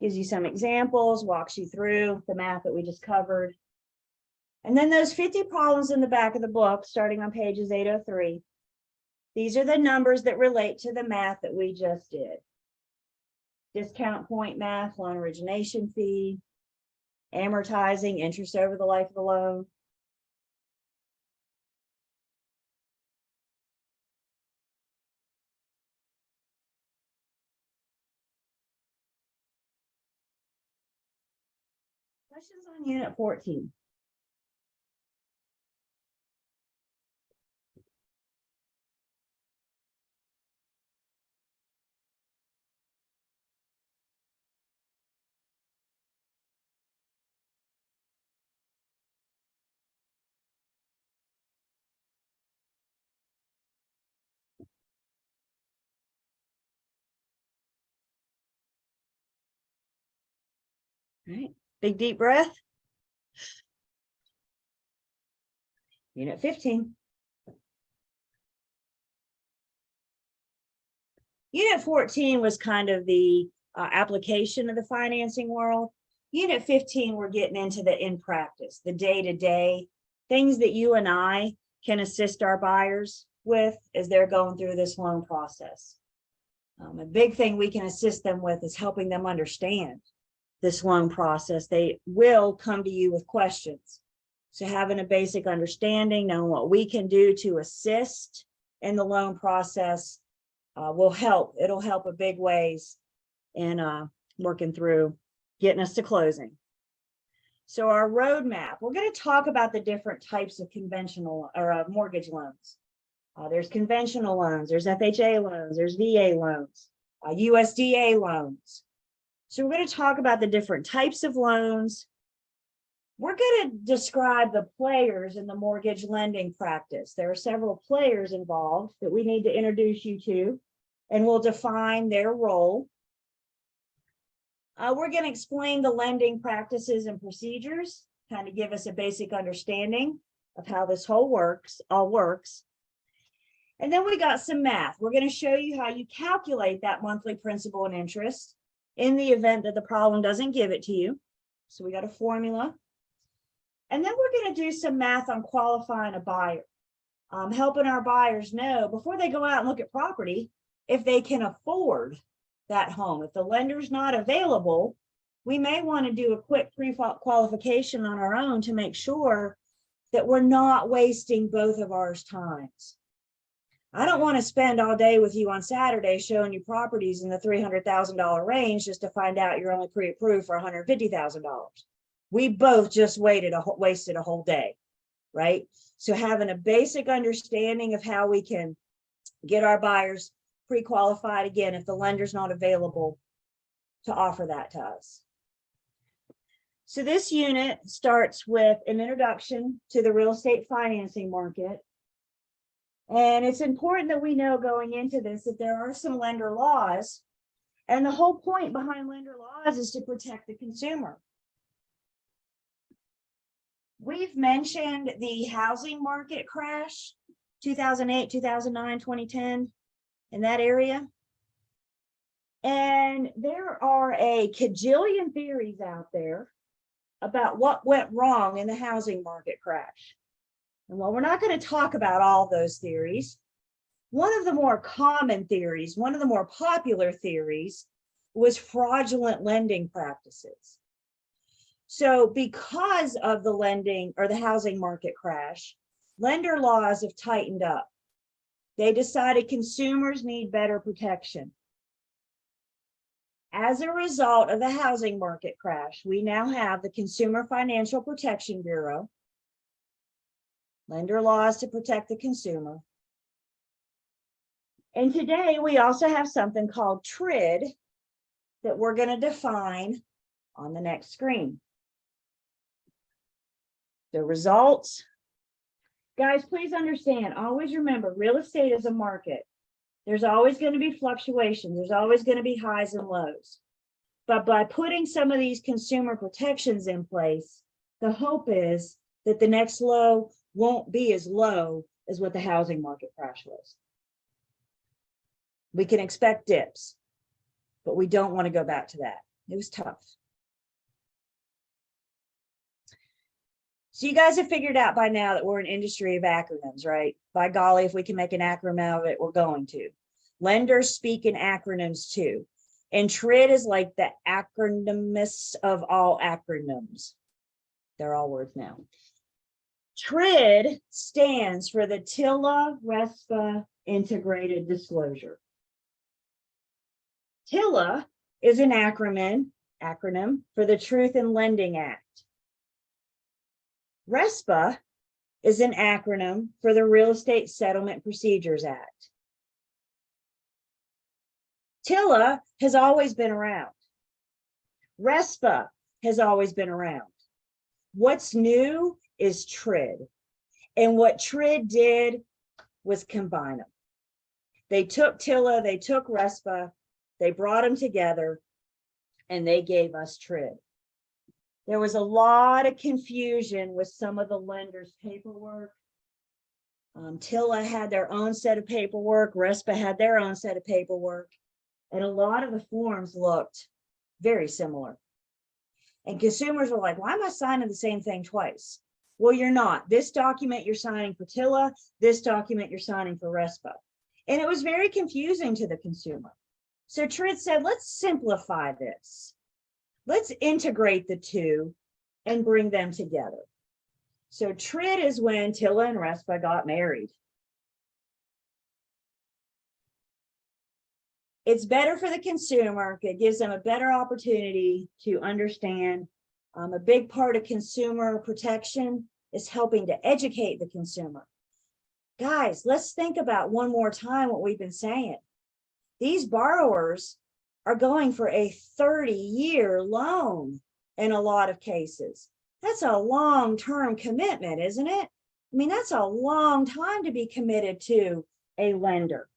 Speaker 1: Gives you some examples, walks you through the math that we just covered. And then those 50 problems in the back of the book, starting on pages 803. These are the numbers that relate to the math that we just did. Discount point math, loan origination fee, amortizing, interest over the life of the loan. Questions on unit 14? All right, big deep breath. Unit 15. Unit 14 was kind of the application of the financing world. Unit 15, we're getting into the in practice, the day-to-day things that you and I can assist our buyers with as they're going through this loan process. A big thing we can assist them with is helping them understand this loan process. They will come to you with questions. So having a basic understanding, knowing what we can do to assist in the loan process will help. It'll help a big ways in working through getting us to closing. So our roadmap, we're going to talk about the different types of conventional or mortgage loans. There's conventional loans, there's FHA loans, there's VA loans, USDA loans. So we're going to talk about the different types of loans. We're going to describe the players in the mortgage lending practice. There are several players involved that we need to introduce you to, and we'll define their role. We're going to explain the lending practices and procedures, kind of give us a basic understanding of how this all works. And then we got some math. We're going to show you how you calculate that monthly principal and interest in the event that the problem doesn't give it to you. So we got a formula. And then we're going to do some math on qualifying a buyer, helping our buyers know before they go out and look at property, if they can afford that home. If the lender's not available, we may want to do a quick pre-qualification on our own to make sure that we're not wasting both of our times. I don't want to spend all day with you on Saturday showing you properties in the $300,000 range just to find out you're only pre-approved for $150,000. We both just wasted a whole day, right? So having a basic understanding of how we can get our buyers pre-qualified, again, if the lender's not available to offer that to us. So this unit starts with an introduction to the real estate financing market. And it's important that we know going into this that there are some lender laws. And the whole point behind lender laws is to protect the consumer. We've mentioned the housing market crash, 2008, 2009, 2010, in that area. And there are a cajillion theories out there about what went wrong in the housing market crash. And while we're not going to talk about all those theories, one of the more common theories, one of the more popular theories was fraudulent lending practices. So because of the lending or the housing market crash, lender laws have tightened up. They decided consumers need better protection. As a result of the housing market crash, we now have the Consumer Financial Protection Bureau, lender laws to protect the consumer. And today we also have something called TRID that we're going to define on the next screen. The results. Guys, please understand, always remember, real estate is a market. There's always going to be fluctuations. There's always going to be highs and lows. But by putting some of these consumer protections in place, the hope is that the next low won't be as low as what the housing market crash was. We can expect dips, but we don't want to go back to that. It was tough. So you guys have figured out by now that we're an industry of acronyms, right? By golly, if we can make an acronym out of it, we're going to. Lenders speak in acronyms too. And TRID is like the acronymist of all acronyms. They're all words now. TRID stands for the TILA-RESPA Integrated Disclosure. TILA is an acronym for the Truth in Lending Act. RESPA is an acronym for the Real Estate Settlement Procedures Act. TILA has always been around. RESPA has always been around. What's new is TRID. And what TRID did was combine them. They took TILA, they took RESPA, they brought them together, and they gave us TRID. There was a lot of confusion with some of the lenders' paperwork. TILA had their own set of paperwork. RESPA had their own set of paperwork. And a lot of the forms looked very similar. And consumers were like, why am I signing the same thing twice? Well, you're not. This document you're signing for TILA, this document you're signing for RESPA. And it was very confusing to the consumer. So TRID said, let's simplify this. Let's integrate the two and bring them together. So TRID is when TILA and RESPA got married. It's better for the consumer. It gives them a better opportunity to understand. A big part of consumer protection is helping to educate the consumer. Guys, let's think about one more time what we've been saying. These borrowers are going for a 30-year loan in a lot of cases. That's a long-term commitment, isn't it? I mean, that's a long time to be committed to a lender.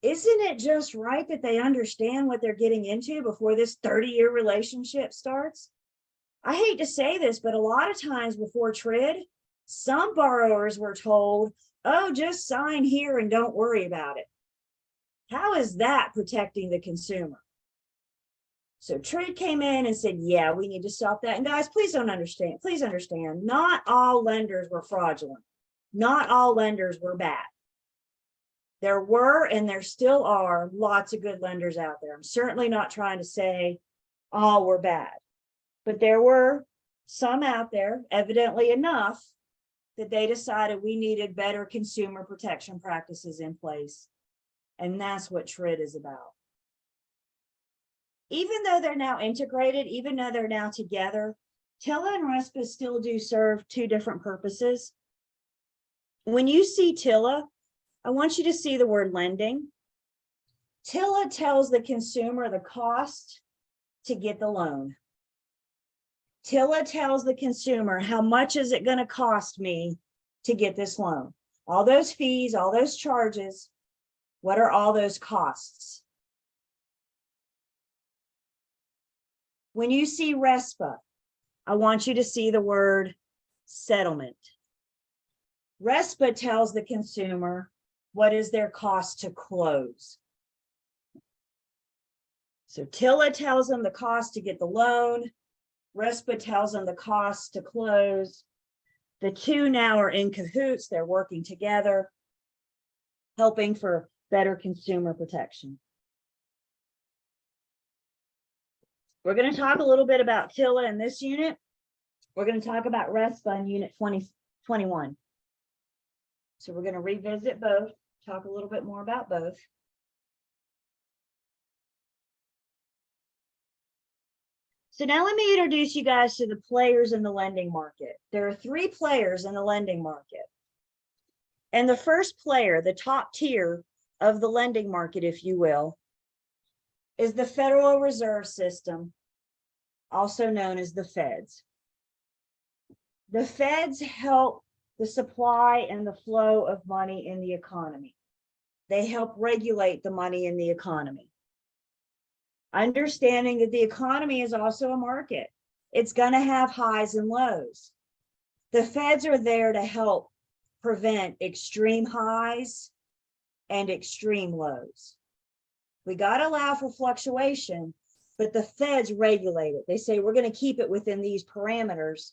Speaker 1: Isn't it just right that they understand what they're getting into before this 30-year relationship starts? I hate to say this, but a lot of times before TRID, some borrowers were told, oh, just sign here and don't worry about it. How is that protecting the consumer? So TRID came in and said, yeah, we need to stop that. And guys, please understand, not all lenders were fraudulent. Not all lenders were bad. There were, and there still are, lots of good lenders out there. I'm certainly not trying to say all were bad, but there were some out there, evidently enough, that they decided we needed better consumer protection practices in place. And that's what TRID is about. Even though they're now integrated, even though they're now together, TILA and RESPA still do serve two different purposes. When you see TILA, I want you to see the word lending. TILA tells the consumer the cost to get the loan. TILA tells the consumer, how much is it going to cost me to get this loan? All those fees, all those charges, what are all those costs? When you see RESPA, I want you to see the word settlement. RESPA tells the consumer what is their cost to close. So TILA tells them the cost to get the loan. RESPA tells them the cost to close. The two now are in cahoots. They're working together, helping for better consumer protection. We're going to talk a little bit about TILA in this unit. We're going to talk about RESPA in unit 2021. So we're going to revisit both, talk a little bit more about both. So now let me introduce you guys to the players in the lending market. There are 3 players in the lending market. And the first player, the top tier of the lending market, if you will, is the Federal Reserve System, also known as the Feds. The Feds help the supply and the flow of money in the economy. They help regulate the money in the economy. Understanding that the economy is also a market. It's going to have highs and lows. The Feds are there to help prevent extreme highs and extreme lows. We got to allow for fluctuation, but the Feds regulate it. They say we're going to keep it within these parameters.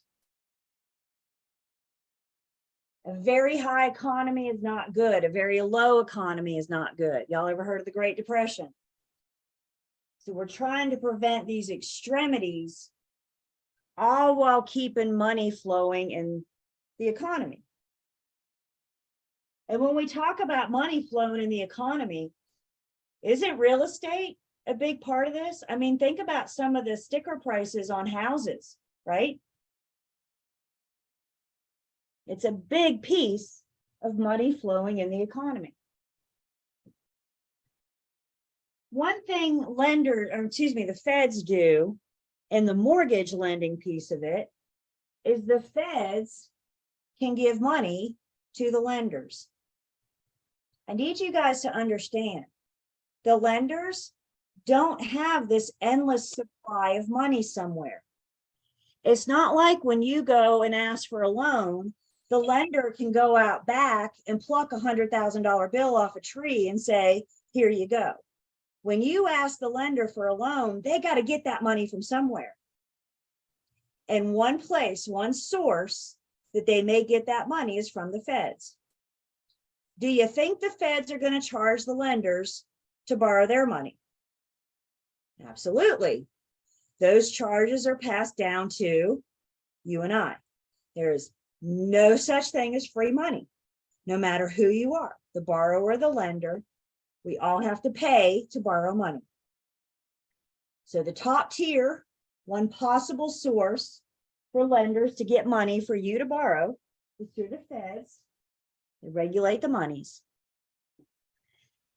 Speaker 1: A very high economy is not good. A very low economy is not good. Y'all ever heard of the Great Depression? So we're trying to prevent these extremities, all while keeping money flowing in the economy. And when we talk about money flowing in the economy, isn't real estate a big part of this? I mean, think about some of the sticker prices on houses, right? It's a big piece of money flowing in the economy. One thing the Feds do in the mortgage lending piece of it is the Feds can give money to the lenders. I need you guys to understand, the lenders don't have this endless supply of money somewhere. It's not like when you go and ask for a loan, the lender can go out back and pluck $100,000 bill off a tree and say, here you go. When you ask the lender for a loan, they got to get that money from somewhere. And one place, one source that they may get that money is from the Feds. Do you think the Feds are going to charge the lenders to borrow their money? Absolutely. Those charges are passed down to you and I. There is no such thing as free money, no matter who you are, the borrower or the lender. We all have to pay to borrow money. So the top tier, one possible source for lenders to get money for you to borrow is through the Feds. They regulate the monies.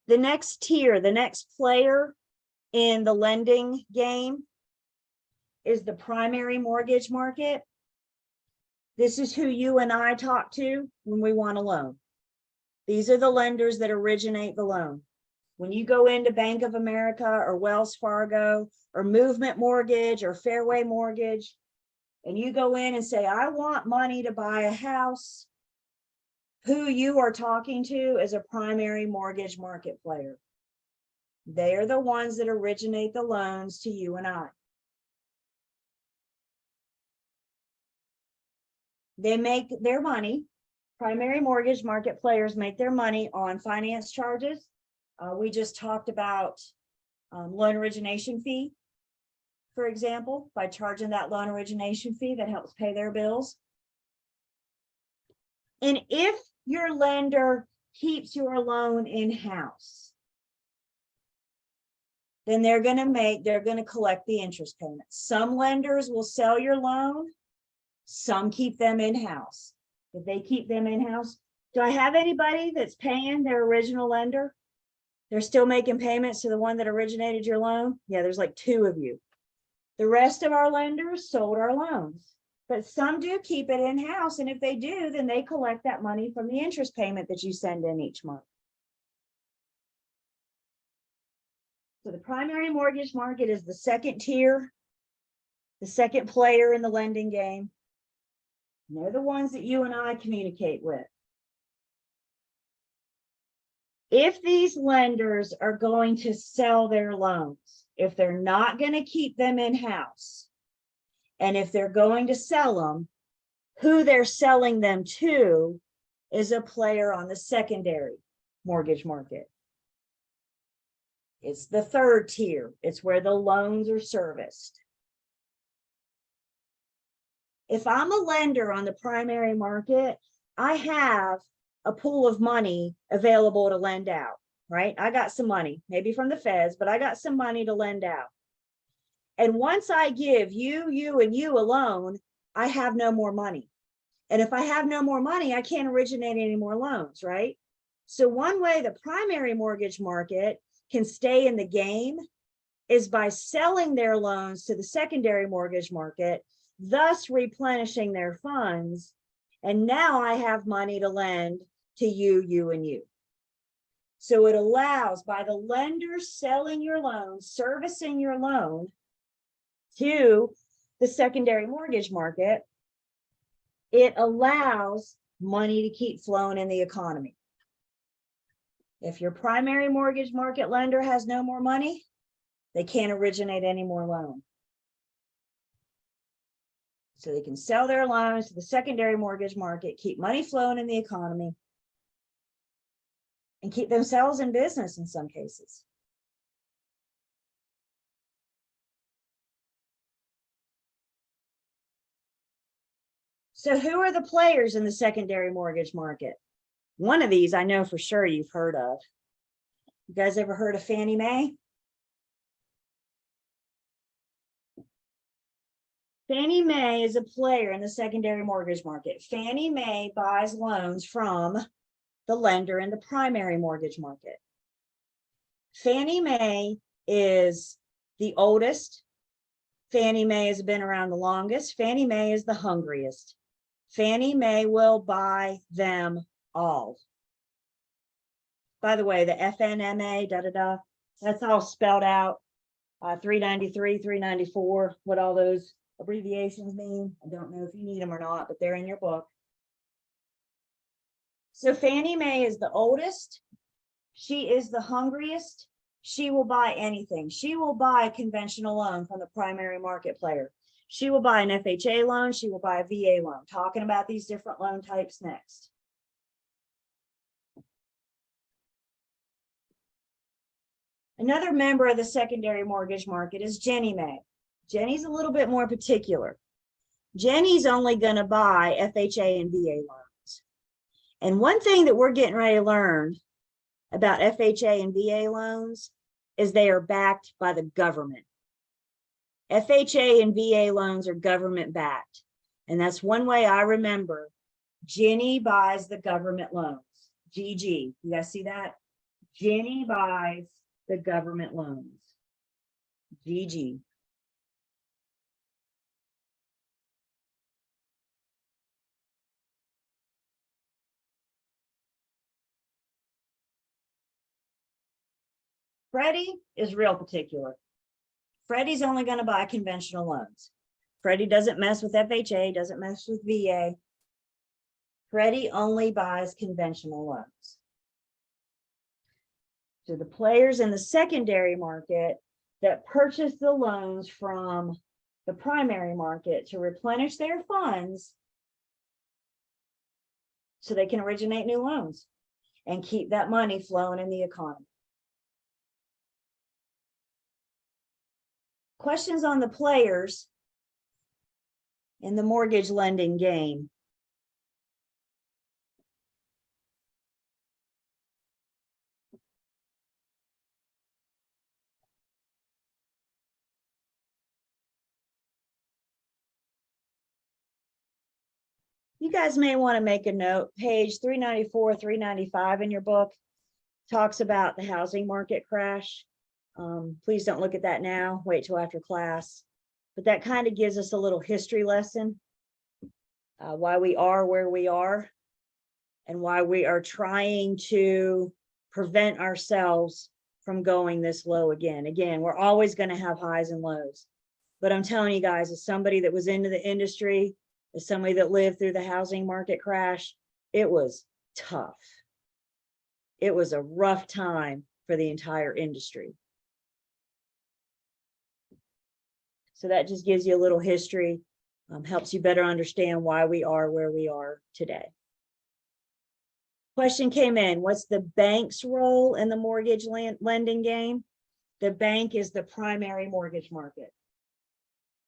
Speaker 1: The next tier, the next player in the lending game is the primary mortgage market. This is who you and I talk to when we want a loan. These are the lenders that originate the loan. When you go into Bank of America or Wells Fargo or Movement Mortgage or Fairway Mortgage, and you go in and say, I want money to buy a house, who you are talking to is a primary mortgage market player. They are the ones that originate the loans to you and I. They make their money, primary mortgage market players make their money on finance charges. We just talked about loan origination fee, for example, by charging that loan origination fee that helps pay their bills. And if your lender keeps your loan in-house, then they're going to collect the interest payments. Some lenders will sell your loan, some keep them in-house. If they keep them in-house, do I have anybody that's paying their original lender? They're still making payments to the one that originated your loan? Yeah, there's like 2 of you. The rest of our lenders sold our loans, but some do keep it in-house. And if they do, then they collect that money from the interest payment that you send in each month. So the primary mortgage market is the second tier, the second player in the lending game. And they're the ones that you and I communicate with. If these lenders are going to sell their loans, if they're not going to keep them in-house, and if they're going to sell them, who they're selling them to is a player on the secondary mortgage market. It's the third tier. It's where the loans are serviced. If I'm a lender on the primary market, I have a pool of money available to lend out, right? I got some money, maybe from the feds, but I got some money to lend out. And once I give you, and you a loan, I have no more money. And if I have no more money, I can't originate any more loans, right? So one way the primary mortgage market can stay in the game is by selling their loans to the secondary mortgage market, thus replenishing their funds. And now I have money to lend to you, and you. So it allows, by the lender selling your loan, servicing your loan to the secondary mortgage market, it allows money to keep flowing in the economy. If your primary mortgage market lender has no more money, they can't originate any more loan. So they can sell their loans to the secondary mortgage market, keep money flowing in the economy, and keep themselves in business in some cases. So who are the players in the secondary mortgage market? One of these I know for sure you've heard of. You guys ever heard of Fannie Mae? Fannie Mae is a player in the secondary mortgage market. Fannie Mae buys loans from the lender in the primary mortgage market. Fannie Mae is the oldest. Fannie Mae has been around the longest. Fannie Mae is the hungriest. Fannie Mae will buy them all. By the way, the FNMA, that's all spelled out. 393, 394, what all those abbreviations mean. I don't know if you need them or not, but they're in your book. So Fannie Mae is the oldest. She is the hungriest. She will buy anything. She will buy a conventional loan from the primary market player. She will buy an FHA loan. She will buy a VA loan. Talking about these different loan types next. Another member of the secondary mortgage market is Ginnie Mae. Jenny's a little bit more particular. Jenny's only going to buy FHA and VA loans. And one thing that we're getting ready to learn about FHA and VA loans is they are backed by the government. FHA and VA loans are government backed. And that's one way I remember Ginnie buys the government loans. GG. You guys see that? Ginnie buys the government loans. GG. Freddie is real particular. Freddie's only going to buy conventional loans. Freddie doesn't mess with FHA, doesn't mess with VA. Freddie only buys conventional loans. So the players in the secondary market that purchase the loans from the primary market to replenish their funds so they can originate new loans and keep that money flowing in the economy. Questions on the players in the mortgage lending game. You guys may want to make a note. Page 394, 395 in your book talks about the housing market crash. Please don't look at that now. Wait till after class. but that kind of gives us a little history lesson, why we are where we are and why we are trying to prevent ourselves from going this low again. Again, we're always going to have highs and lows, but I'm telling you guys, as somebody that was into the industry, as somebody that lived through the housing market crash, it was tough. It was a rough time for the entire industry. So that just gives you a little history, helps you better understand why we are where we are today. Question came in, what's the bank's role in the mortgage lending game? The bank is the primary mortgage market.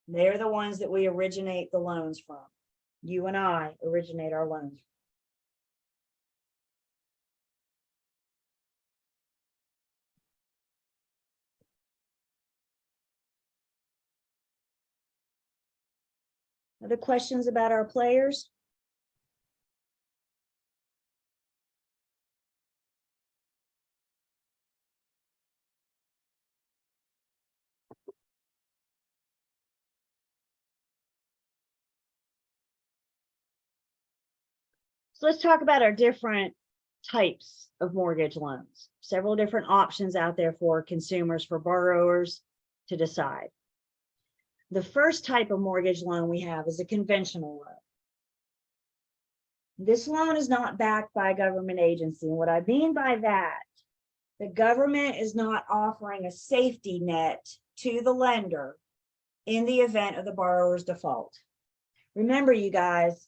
Speaker 1: They're the ones that we originate the loans from. You and I originate our loans. Other questions about our players? So let's talk about our different types of mortgage loans. Several different options out there for consumers, for borrowers to decide. The first type of mortgage loan we have is a conventional loan. This loan is not backed by a government agency. And what I mean by that, the government is not offering a safety net to the lender in the event of the borrower's default. Remember, you guys,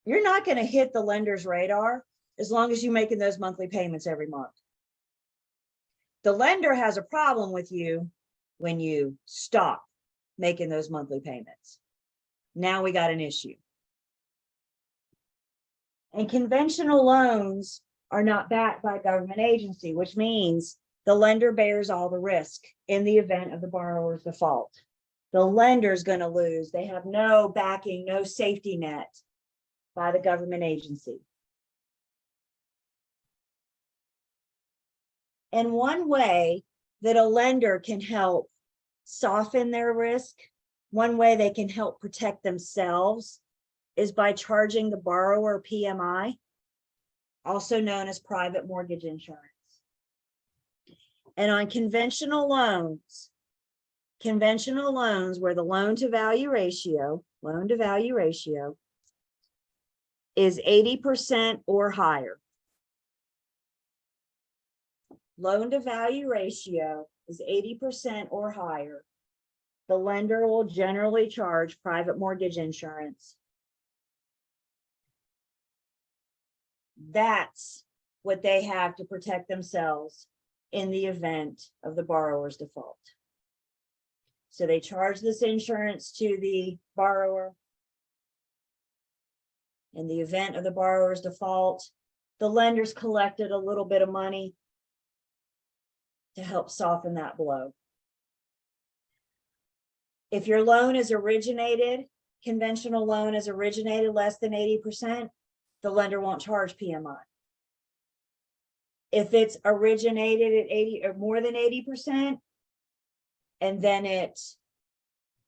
Speaker 1: you're not going to hit the lender's radar as long as you're making those monthly payments every month. The lender has a problem with you when you stop making those monthly payments. Now we got an issue. And conventional loans are not backed by a government agency, which means the lender bears all the risk in the event of the borrower's default. The lender's going to lose. They have no backing, no safety net by the government agency. And one way that a lender can help soften their risk, one way they can help protect themselves, is by charging the borrower PMI, also known as private mortgage insurance. And on conventional loans where the loan to value ratio is 80% or higher. Loan to value ratio is 80% or higher. The lender will generally charge private mortgage insurance. That's what they have to protect themselves in the event of the borrower's default. So they charge this insurance to the borrower. In the event of the borrower's default, the lender's collected a little bit of money to help soften that blow. If your loan is originated, conventional loan is originated less than 80%, the lender won't charge PMI. If it's originated at 80 or more than 80%, and then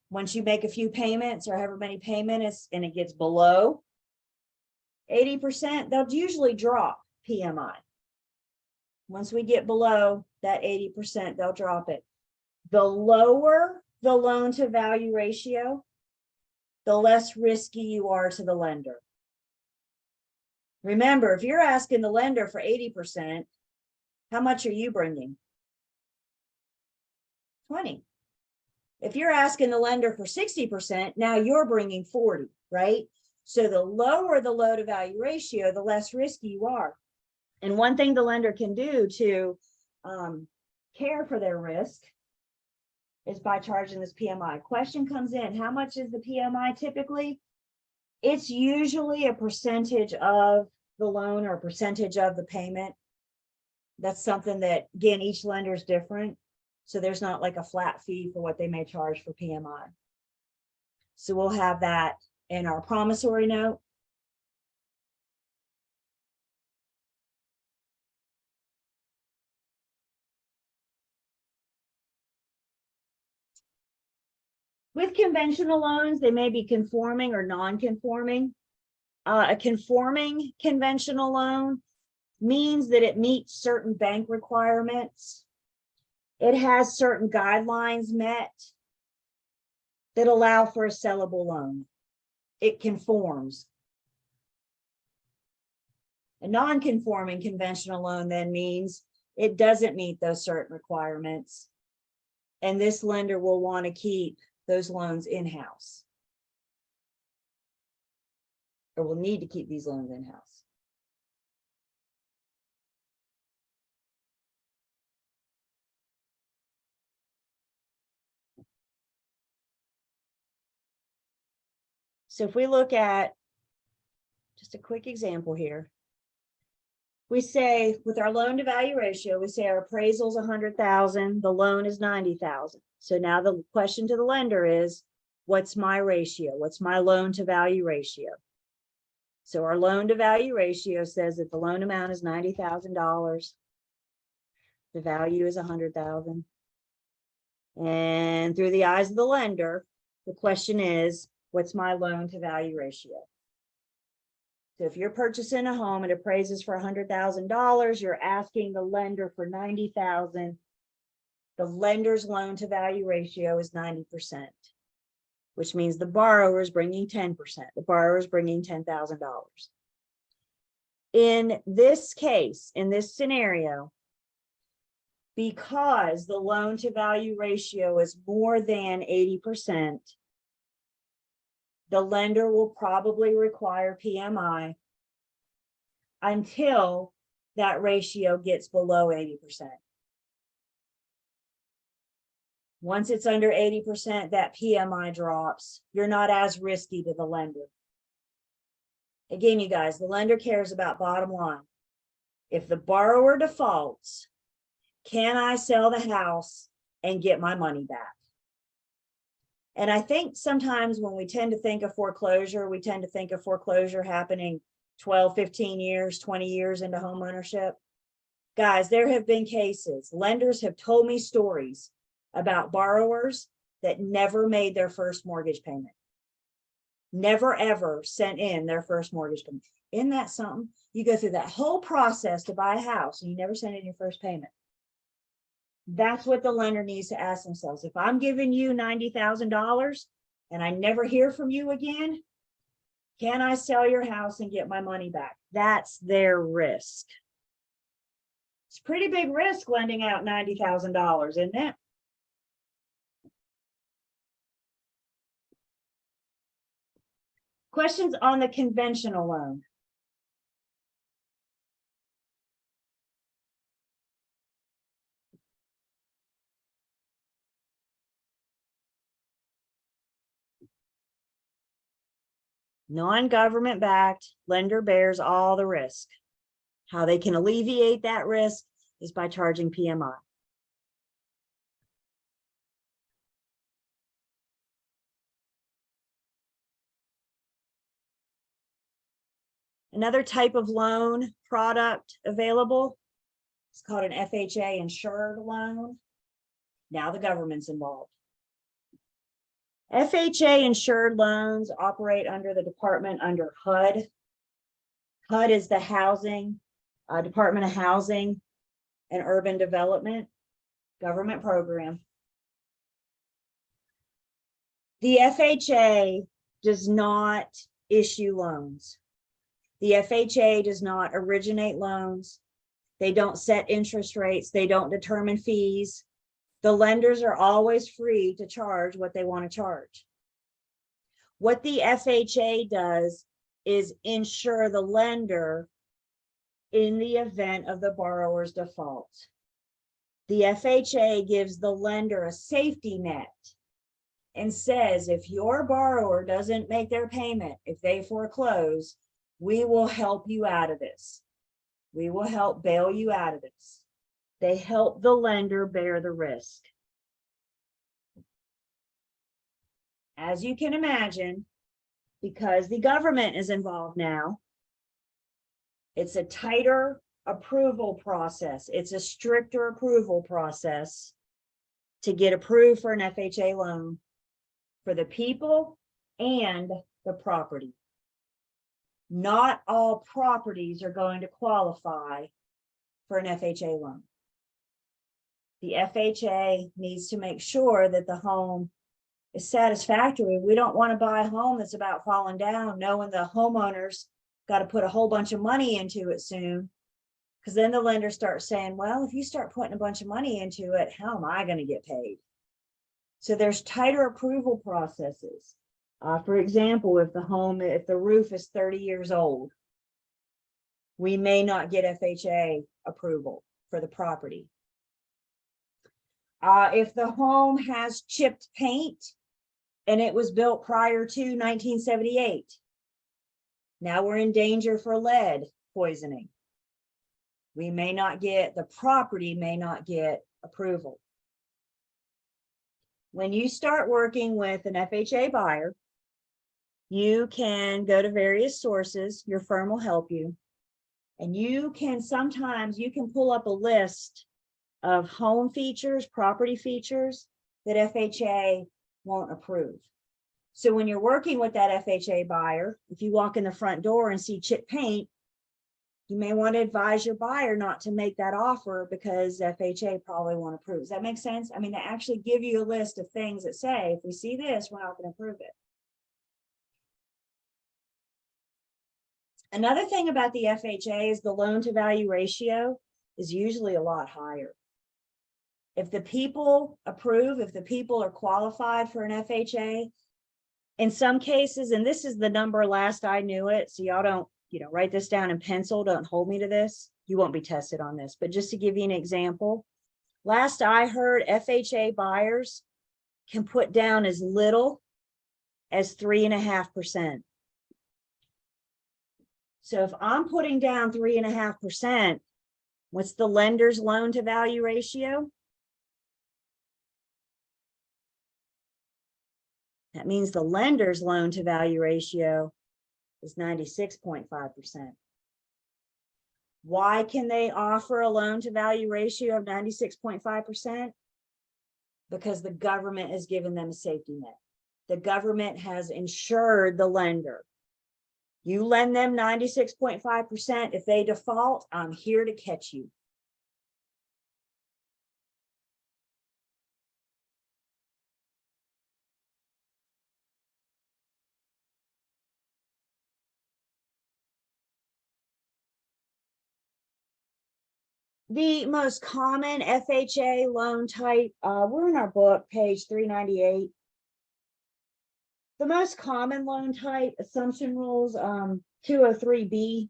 Speaker 1: once you make a few payments or however many payments and it gets below 80%, they'll usually drop PMI. Once we get below that 80%, they'll drop it. The lower the loan to value ratio, the less risky you are to the lender. Remember, if you're asking the lender for 80%, how much are you bringing? 20. If you're asking the lender for 60%, now you're bringing 40, right? So the lower the loan to value ratio, the less risky you are. And one thing the lender can do to care for their risk is by charging this PMI. Question comes in, how much is the PMI typically? It's usually a percentage of the loan or a percentage of the payment. That's something that, again, each lender is different. So there's not like a flat fee for what they may charge for PMI. So we'll have that in our promissory note. With conventional loans, they may be conforming or non-conforming. A conforming conventional loan means that it meets certain bank requirements. It has certain guidelines met that allow for a sellable loan. It conforms. A non-conforming conventional loan then means it doesn't meet those certain requirements. And this lender will want to keep those loans in-house, or will need to keep these loans in-house. So if we look at just a quick example here, we say with our loan to value ratio, we say our appraisal is 100,000, the loan is 90,000. So now the question to the lender is, what's my ratio? What's my loan to value ratio? So our loan to value ratio says that the loan amount is $90,000. The value is 100,000. And through the eyes of the lender, the question is, what's my loan to value ratio? So if you're purchasing a home and it appraises for $100,000, you're asking the lender for $90,000. The lender's loan to value ratio is 90%, which means the borrower is bringing 10%. The borrower is bringing $10,000. In this case, in this scenario, because the loan to value ratio is more than 80%, the lender will probably require PMI until that ratio gets below 80%. Once it's under 80%, that PMI drops. You're not as risky to the lender. Again, you guys, the lender cares about bottom line. If the borrower defaults, can I sell the house and get my money back? And I think sometimes when we tend to think of foreclosure, we tend to think of foreclosure happening 12, 15 years, 20 years into home ownership. Guys, there have been cases. Lenders have told me stories about borrowers that never made their first mortgage payment. Never, ever sent in their first mortgage payment. Isn't that something? You go through that whole process to buy a house and you never send in your first payment. That's what the lender needs to ask themselves. If I'm giving you $90,000 and I never hear from you again, can I sell your house and get my money back? That's their risk. It's a pretty big risk lending out $90,000, isn't it? Questions on the conventional loan? Non-government backed, lender bears all the risk. How they can alleviate that risk is by charging PMI. Another type of loan product available is called an FHA insured loan. Now the government's involved. FHA insured loans operate under the department under HUD. HUD is the Department of Housing and Urban Development government program. The FHA does not issue loans. The FHA does not originate loans. They don't set interest rates. They don't determine fees. The lenders are always free to charge what they want to charge. What the FHA does is insure the lender in the event of the borrower's default. The FHA gives the lender a safety net and says, if your borrower doesn't make their payment, if they foreclose, we will help you out of this. We will help bail you out of this. They help the lender bear the risk. As you can imagine, because the government is involved now, it's a tighter approval process. It's a stricter approval process to get approved for an FHA loan. for the people and the property. Not all properties are going to qualify for an FHA loan. The FHA needs to make sure that the home is satisfactory. We don't want to buy a home that's about falling down, knowing the homeowner's got to put a whole bunch of money into it soon. Because then the lender starts saying, well, if you start putting a bunch of money into it, how am I going to get paid? So there's tighter approval processes. For example, if the roof is 30 years old, we may not get FHA approval for the property. If the home has chipped paint and it was built prior to 1978, now we're in danger for lead poisoning. We may not get, the property may not get approval. When you start working with an FHA buyer, you can go to various sources. Your firm will help you. And sometimes you can pull up a list of home features, property features that FHA won't approve. So when you're working with that FHA buyer, if you walk in the front door and see chip paint, you may want to advise your buyer not to make that offer because FHA probably won't approve. Does that make sense? I mean, they actually give you a list of things that say, if we see this, we're not going to approve it. Another thing about the FHA is the loan to value ratio is usually a lot higher. If the people approve, if the people are qualified for an FHA, in some cases, and this is the number last I knew it, so y'all don't, write this down in pencil, don't hold me to this. You won't be tested on this, but just to give you an example, last I heard, FHA buyers can put down as little as 3.5%. So if I'm putting down 3.5%, what's the lender's loan to value ratio? That means the lender's loan to value ratio is 96.5%. Why can they offer a loan to value ratio of 96.5%? Because the government has given them a safety net. The government has insured the lender. You lend them 96.5%. If they default, I'm here to catch you. The most common FHA loan type, we're in our book, page 398. The most common loan type, assumption rules, 203B.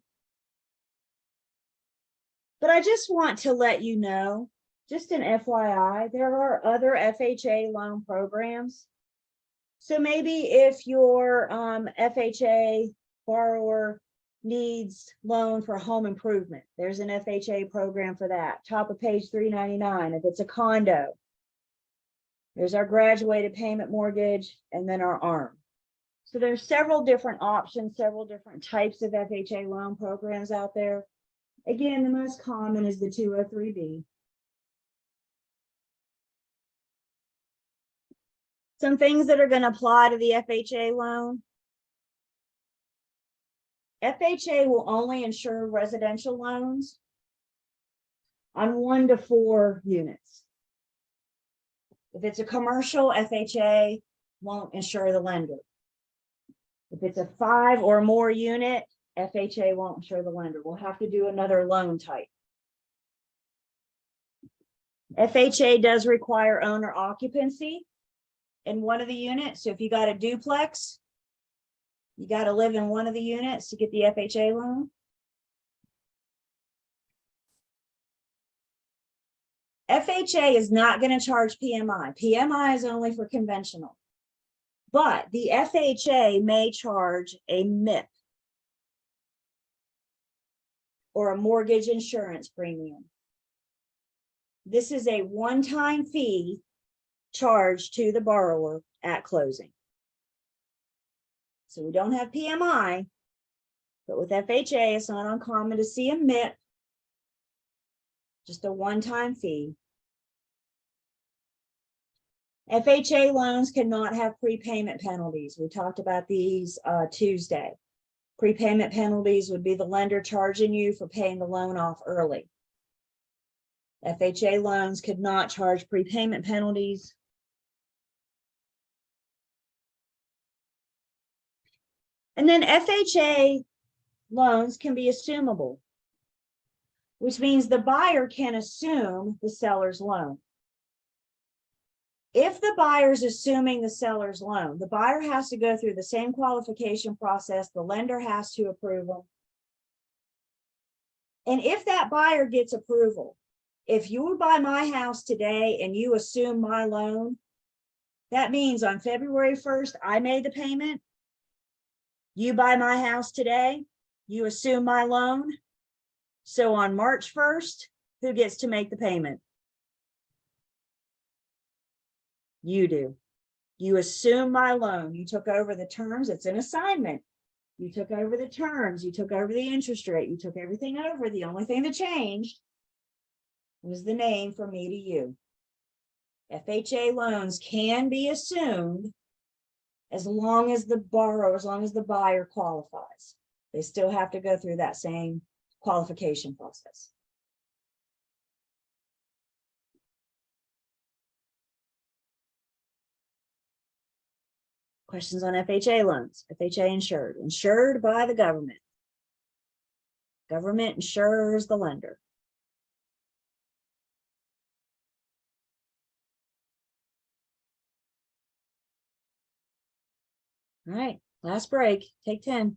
Speaker 1: But I just want to let you know, just an FYI, there are other FHA loan programs. So maybe if your FHA borrower needs loan for home improvement, there's an FHA program for that. Top of page 399. If it's a condo, there's our graduated payment mortgage and then our ARM. So there's several different options, several different types of FHA loan programs out there. Again, the most common is the 203B. Some things that are going to apply to the FHA loan. FHA will only insure residential loans on 1 to 4 units. If it's a commercial, FHA won't insure the lender. If it's a 5 or more unit, FHA won't insure the lender. We'll have to do another loan type. FHA does require owner occupancy in one of the units. So if you got a duplex, you got to live in one of the units to get the FHA loan. FHA is not going to charge PMI. PMI is only for conventional. But the FHA may charge a MIP or a mortgage insurance premium. This is a one-time fee charged to the borrower at closing. So we don't have PMI, but with FHA, it's not uncommon to see a MIP, just a one-time fee. FHA loans cannot have prepayment penalties. We talked about these Tuesday. Prepayment penalties would be the lender charging you for paying the loan off early. FHA loans could not charge prepayment penalties. And then FHA loans can be assumable, which means the buyer can assume the seller's loan. If the buyer's assuming the seller's loan, the buyer has to go through the same qualification process. The lender has to approve them. And if that buyer gets approval, if you buy my house today and you assume my loan, that means on February 1st, I made the payment. You buy my house today, you assume my loan. So on March 1st, who gets to make the payment? You do. You assume my loan. You took over the terms. It's an assignment. You took over the terms. You took over the interest rate. You took everything over. The only thing that changed was the name from me to you. FHA loans can be assumed as long as the borrower, as long as the buyer qualifies. They still have to go through that same qualification process. Questions on FHA loans? FHA insured, insured by the government. Government insures the lender. All right, last break, take 10.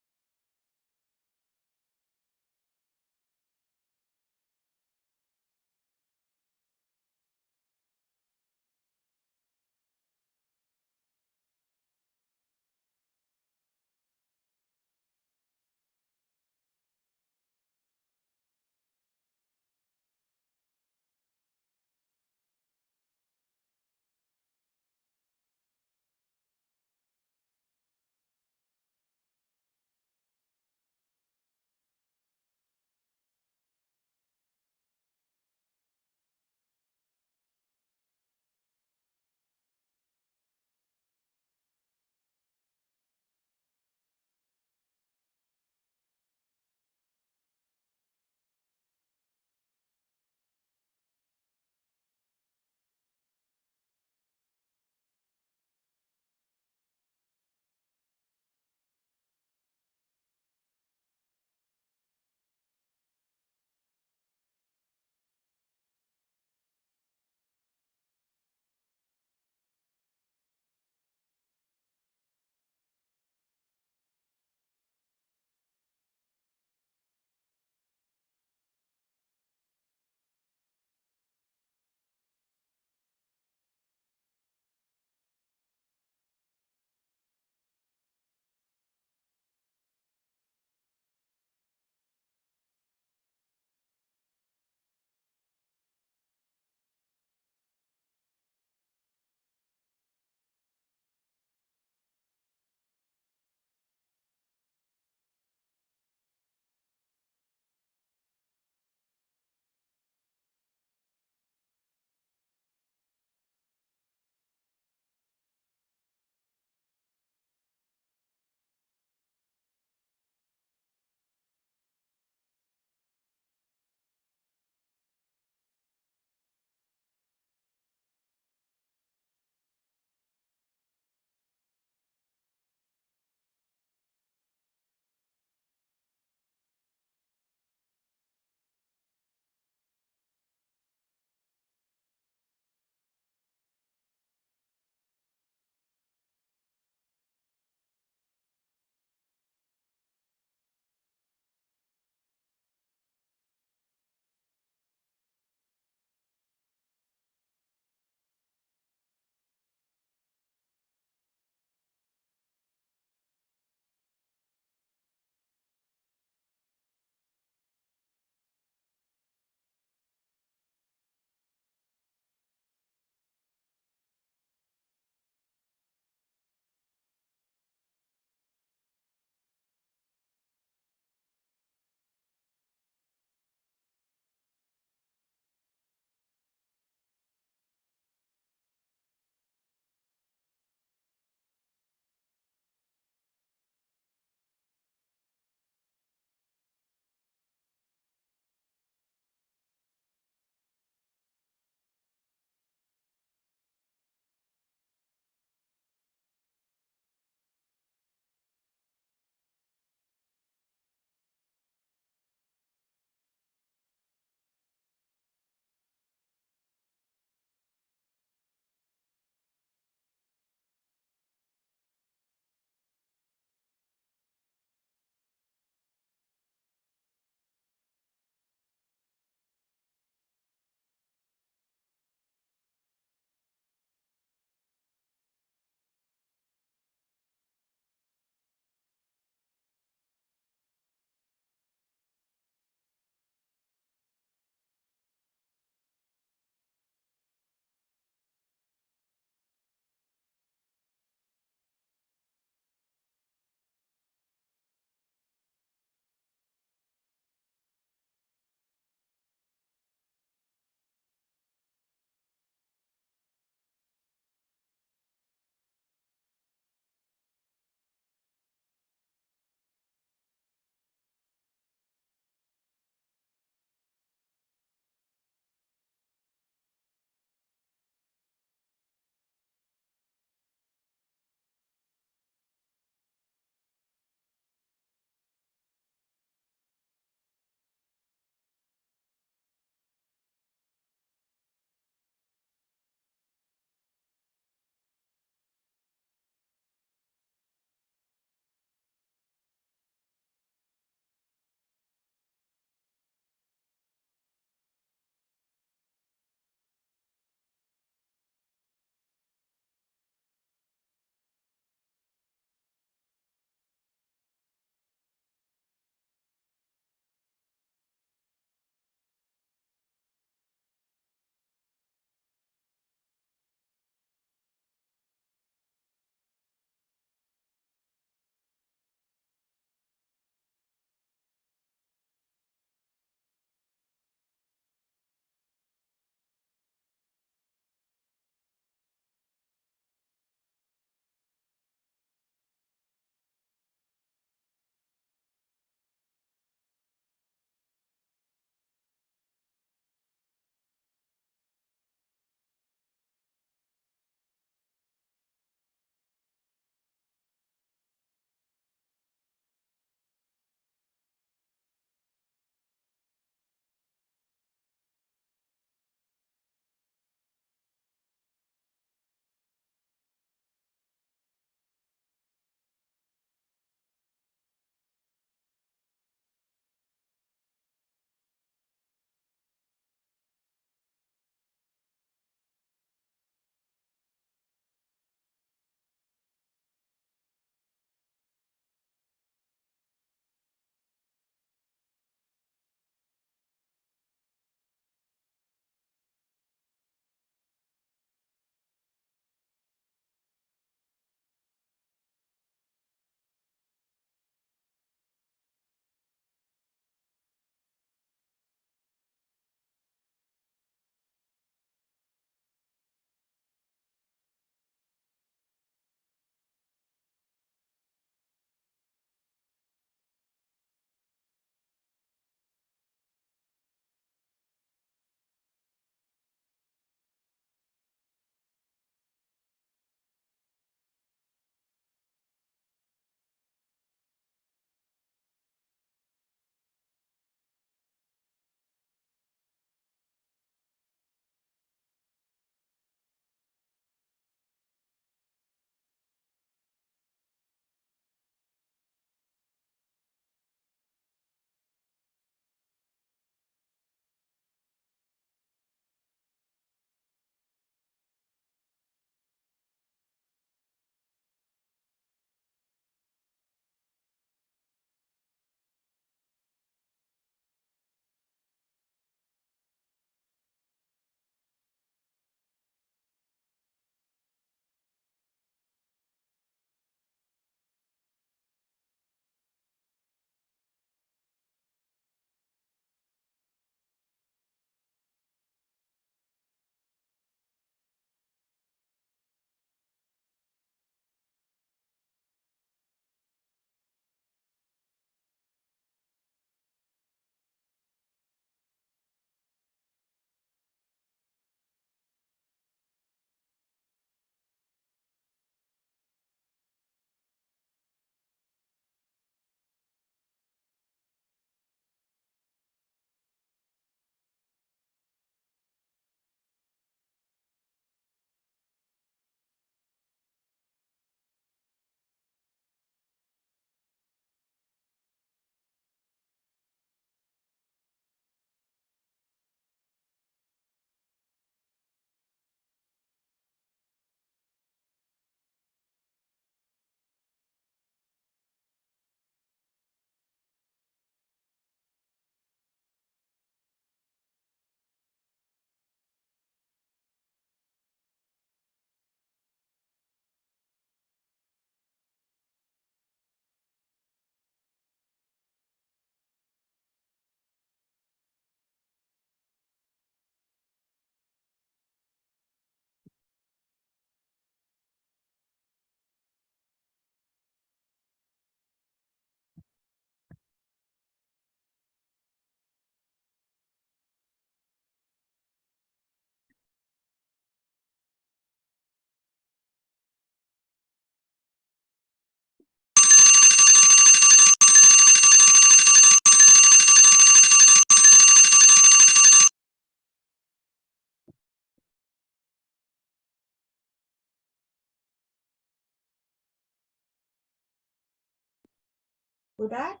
Speaker 1: We're back.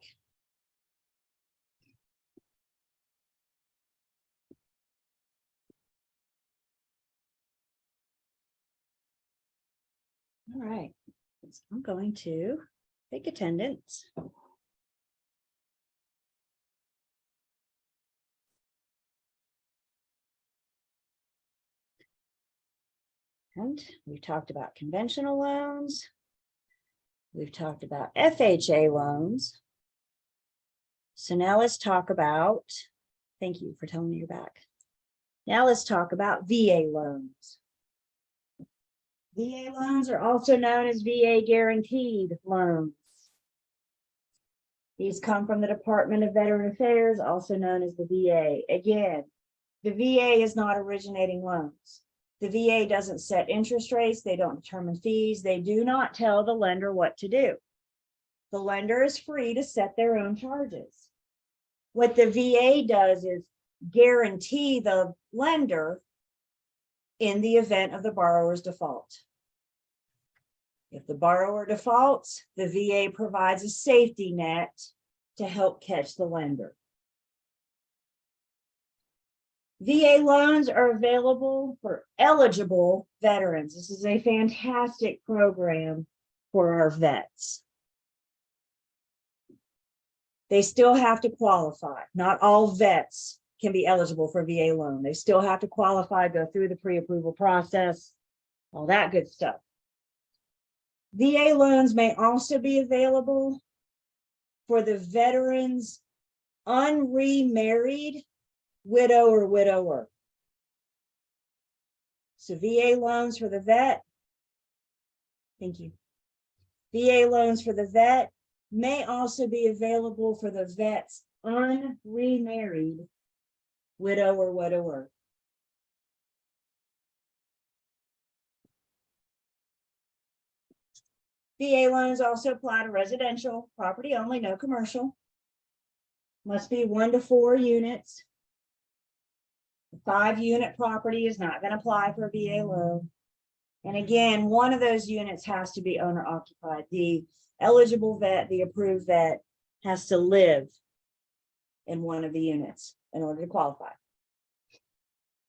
Speaker 1: All right, I'm going to take attendance. And we've talked about conventional loans. We've talked about FHA loans. So now let's talk about, thank you for telling me you're back. Now let's talk about VA loans. VA loans are also known as VA guaranteed loans. These come from the Department of Veteran Affairs, also known as the VA. Again, the VA is not originating loans. The VA doesn't set interest rates. They don't determine fees. They do not tell the lender what to do. The lender is free to set their own charges. What the VA does is guarantee the lender in the event of the borrower's default. If the borrower defaults, the VA provides a safety net to help catch the lender. VA loans are available for eligible veterans. This is a fantastic program for our vets. They still have to qualify. Not all vets can be eligible for a VA loan. They still have to qualify, go through the pre-approval process, all that good stuff. VA loans may also be available for the veteran's unremarried widow or widower. So VA loans for the vet, thank you. VA loans for the vet may also be available for the vet's unremarried widow or widower. VA loans also apply to residential property only, no commercial. Must be 1 to 4 units. A 5-unit property is not going to apply for a VA loan. And again, one of those units has to be owner occupied. The eligible vet, the approved vet, has to live in one of the units in order to qualify.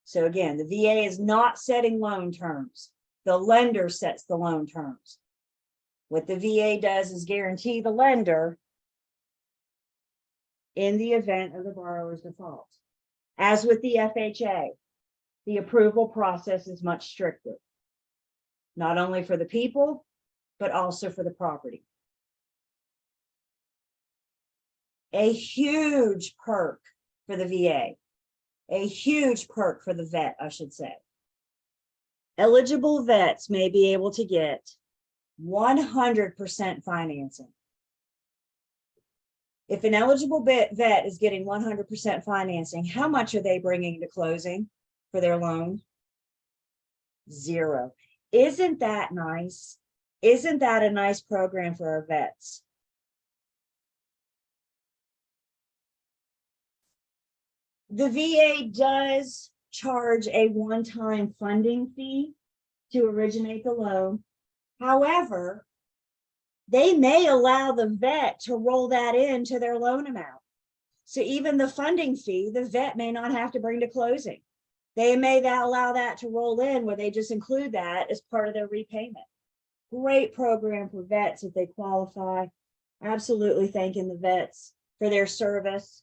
Speaker 1: So again, the VA is not setting loan terms. The lender sets the loan terms. What the VA does is guarantee the lender in the event of the borrower's default. As with the FHA, the approval process is much stricter, not only for the people, but also for the property. A huge perk for the VA, a huge perk for the vet, I should say. Eligible vets may be able to get 100% financing. If an eligible vet is getting 100% financing, how much are they bringing to closing for their loan? 0. Isn't that nice? Isn't that a nice program for our vets? The VA does charge a one-time funding fee to originate the loan. However, they may allow the vet to roll that into their loan amount. So even the funding fee, the vet may not have to bring to closing. They may allow that to roll in where they just include that as part of their repayment. Great program for vets if they qualify. Absolutely thanking the vets for their service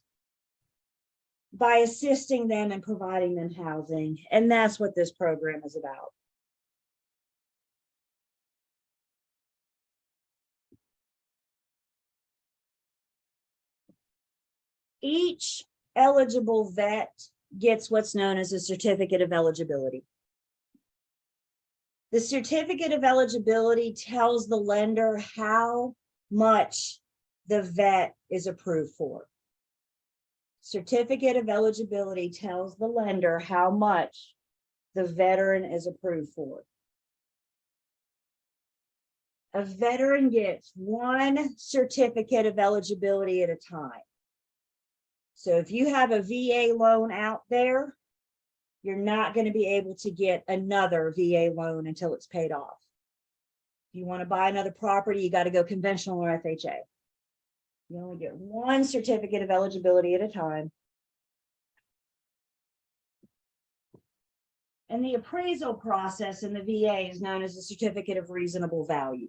Speaker 1: by assisting them and providing them housing. And that's what this program is about. Each eligible vet gets what's known as a certificate of eligibility. The certificate of eligibility tells the lender how much the vet is approved for. Certificate of eligibility tells the lender how much the veteran is approved for. A veteran gets 1 certificate of eligibility at a time. So if you have a VA loan out there, you're not going to be able to get another VA loan until it's paid off. If you want to buy another property, you got to go conventional or FHA. You only get one certificate of eligibility at a time. And the appraisal process in the VA is known as a certificate of reasonable value.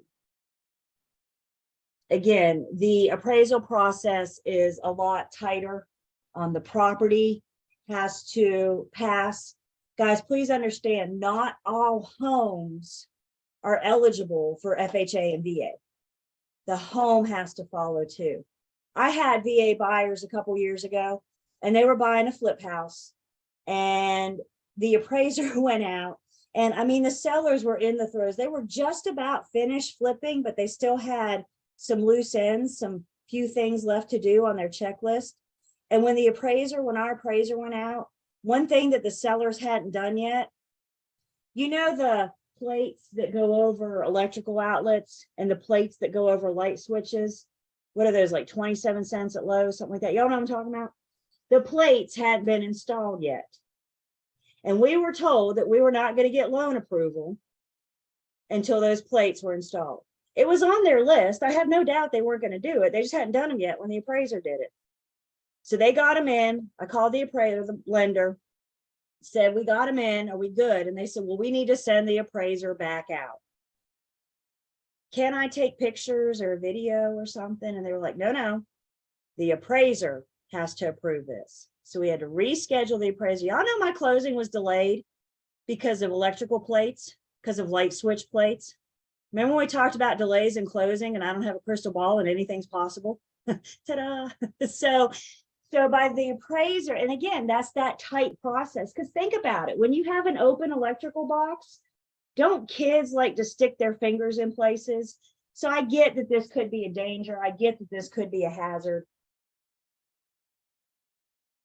Speaker 1: Again, the appraisal process is a lot tighter. The property has to pass. Guys, please understand, not all homes are eligible for FHA and VA. The home has to follow too. I had VA buyers a couple years ago, and they were buying a flip house, and the appraiser went out, and I mean, the sellers were in the throes. They were just about finished flipping, but they still had some loose ends, some few things left to do on their checklist. And when our appraiser went out, one thing that the sellers hadn't done yet, you know, the plates that go over electrical outlets and the plates that go over light switches, what are those, like 27 cents at Lowe's, something like that? Y'all know what I'm talking about? The plates hadn't been installed yet. And we were told that we were not going to get loan approval until those plates were installed. It was on their list. I have no doubt they weren't going to do it. They just hadn't done them yet when the appraiser did it. So they got them in. I called the appraiser, the lender, said, we got them in. Are we good? And they said, well, we need to send the appraiser back out. Can I take pictures or video or something? And they were like, no, the appraiser has to approve this. So we had to reschedule the appraiser. Y'all know my closing was delayed because of electrical plates, because of light switch plates. Remember when we talked about delays in closing and I don't have a crystal ball and anything's possible? Ta-da. So by the appraiser, and again, that's that tight process. Because think about it, when you have an open electrical box, don't kids like to stick their fingers in places? So I get that this could be a danger. I get that this could be a hazard.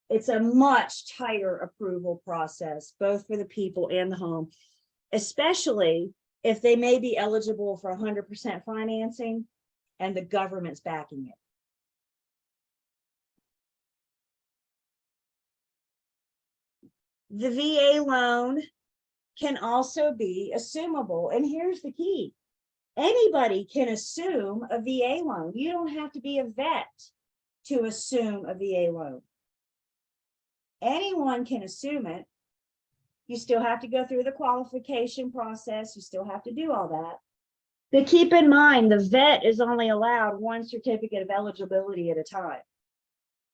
Speaker 1: It's a much tighter approval process, both for the people and the home, especially if they may be eligible for 100% financing and the government's backing it. The VA loan can also be assumable. And here's the key. Anybody can assume a VA loan. You don't have to be a vet to assume a VA loan. Anyone can assume it. You still have to go through the qualification process. You still have to do all that. But keep in mind, the vet is only allowed one certificate of eligibility at a time.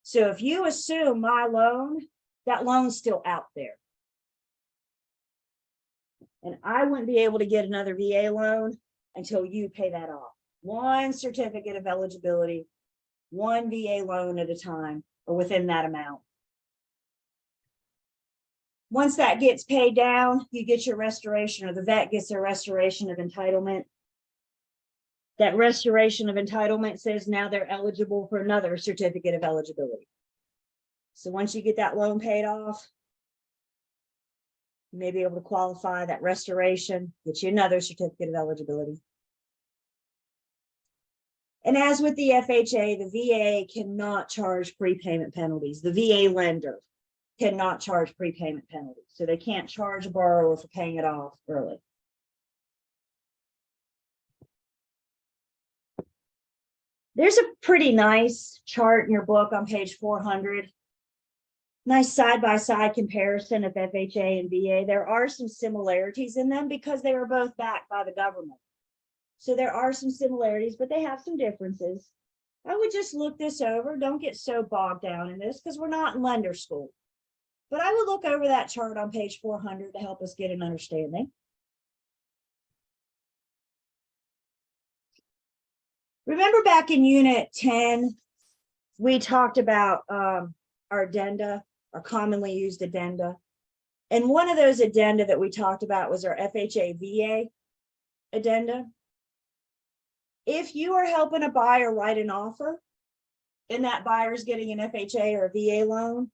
Speaker 1: So if you assume my loan, that loan's still out there. And I wouldn't be able to get another VA loan until you pay that off. One certificate of eligibility, one VA loan at a time, or within that amount. Once that gets paid down, you get your restoration, or the vet gets their restoration of entitlement. That restoration of entitlement says now they're eligible for another certificate of eligibility. So once you get that loan paid off, you may be able to qualify that restoration, get you another certificate of eligibility. And as with the FHA, the VA cannot charge prepayment penalties. The VA lender cannot charge prepayment penalties. So they can't charge a borrower for paying it off early. There's a pretty nice chart in your book on page 400. Nice side-by-side comparison of FHA and VA. There are some similarities in them because they were both backed by the government. So there are some similarities, but they have some differences. I would just look this over. Don't get so bogged down in this because we're not in lender school. But I would look over that chart on page 400 to help us get an understanding. Remember back in Unit 10, we talked about our addenda, our commonly used addenda. And one of those addenda that we talked about was our FHA VA addenda. If you are helping a buyer write an offer and that buyer is getting an FHA or a VA loan,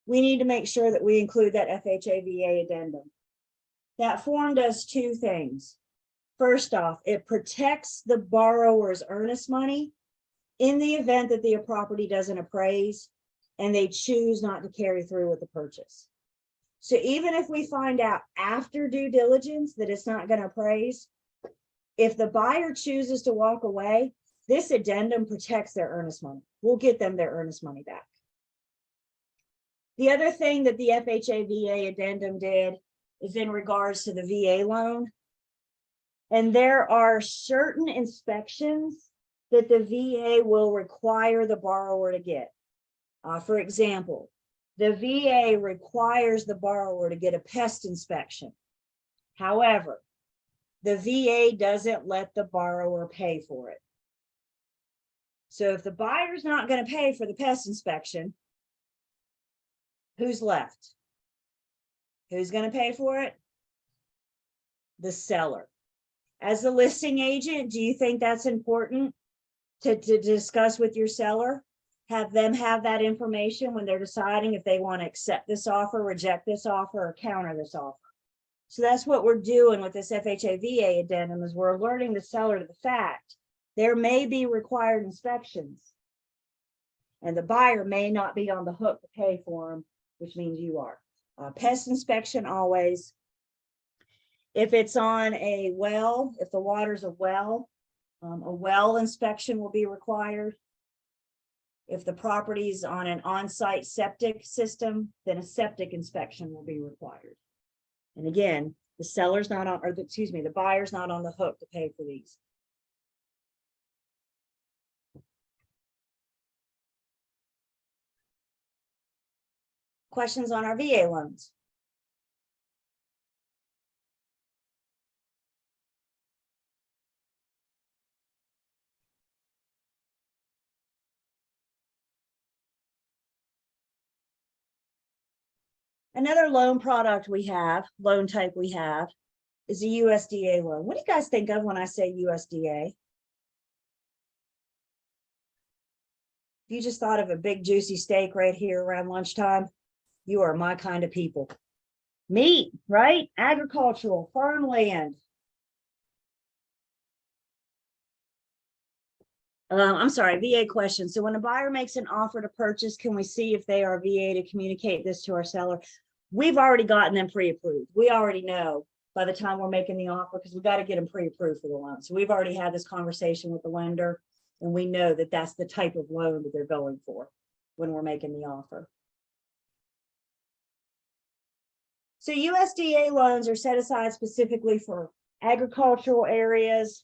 Speaker 1: we need to make sure that we include that FHA VA addendum. That form does two things. First off, it protects the borrower's earnest money in the event that the property doesn't appraise and they choose not to carry through with the purchase. So even if we find out after due diligence that it's not going to appraise, if the buyer chooses to walk away, This addendum protects their earnest money. We'll get them their earnest money back. The other thing that the FHA VA addendum did is in regards to the VA loan. And there are certain inspections that the VA will require the borrower to get. For example, the VA requires the borrower to get a pest inspection. However, the VA doesn't let the borrower pay for it. So if the buyer's not going to pay for the pest inspection, who's left? Who's going to pay for it? The seller. As the listing agent, do you think that's important to discuss with your seller? Have them have that information when they're deciding if they want to accept this offer, reject this offer, or counter this offer. So that's what we're doing with this FHA VA addendum, is we're alerting the seller to the fact there may be required inspections and the buyer may not be on the hook to pay for them, which means you are. Pest inspection always. If it's on a well, if the water's a well inspection will be required. If the property's on an on-site septic system, then a septic inspection will be required. And again, the seller's not on, or excuse me, the buyer's not on the hook to pay for these. Questions on our VA loans? Another loan product we have, loan type we have, is a USDA loan. What do you guys think of when I say USDA? If you just thought of a big juicy steak right here around lunchtime, you are my kind of people. Meat, right? Agricultural, farmland. I'm sorry, VA question. So when a buyer makes an offer to purchase, can we see if they are VA to communicate this to our seller? We've already gotten them pre-approved. We already know by the time we're making the offer, because we've got to get them pre-approved for the loan. So we've already had this conversation with the lender, and we know that that's the type of loan that they're going for when we're making the offer. So USDA loans are set aside specifically for agricultural areas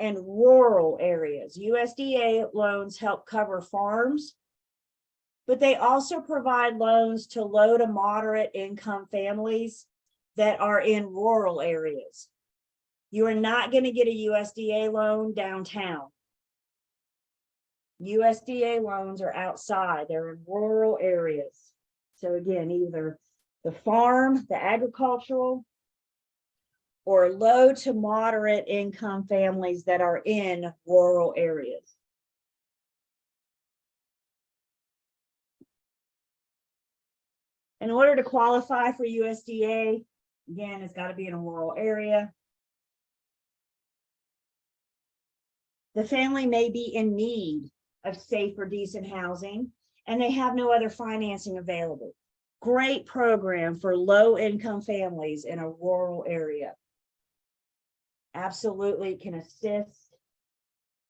Speaker 1: and rural areas. USDA loans help cover farms, but they also provide loans to low to moderate income families that are in rural areas. You are not going to get a USDA loan downtown. USDA loans are outside, they're in rural areas. So again, either the farm, the agricultural, or low to moderate income families that are in rural areas. In order to qualify for USDA, again, it's got to be in a rural area. The family may be in need of safe or decent housing, and they have no other financing available. Great program for low-income families in a rural area. Absolutely can assist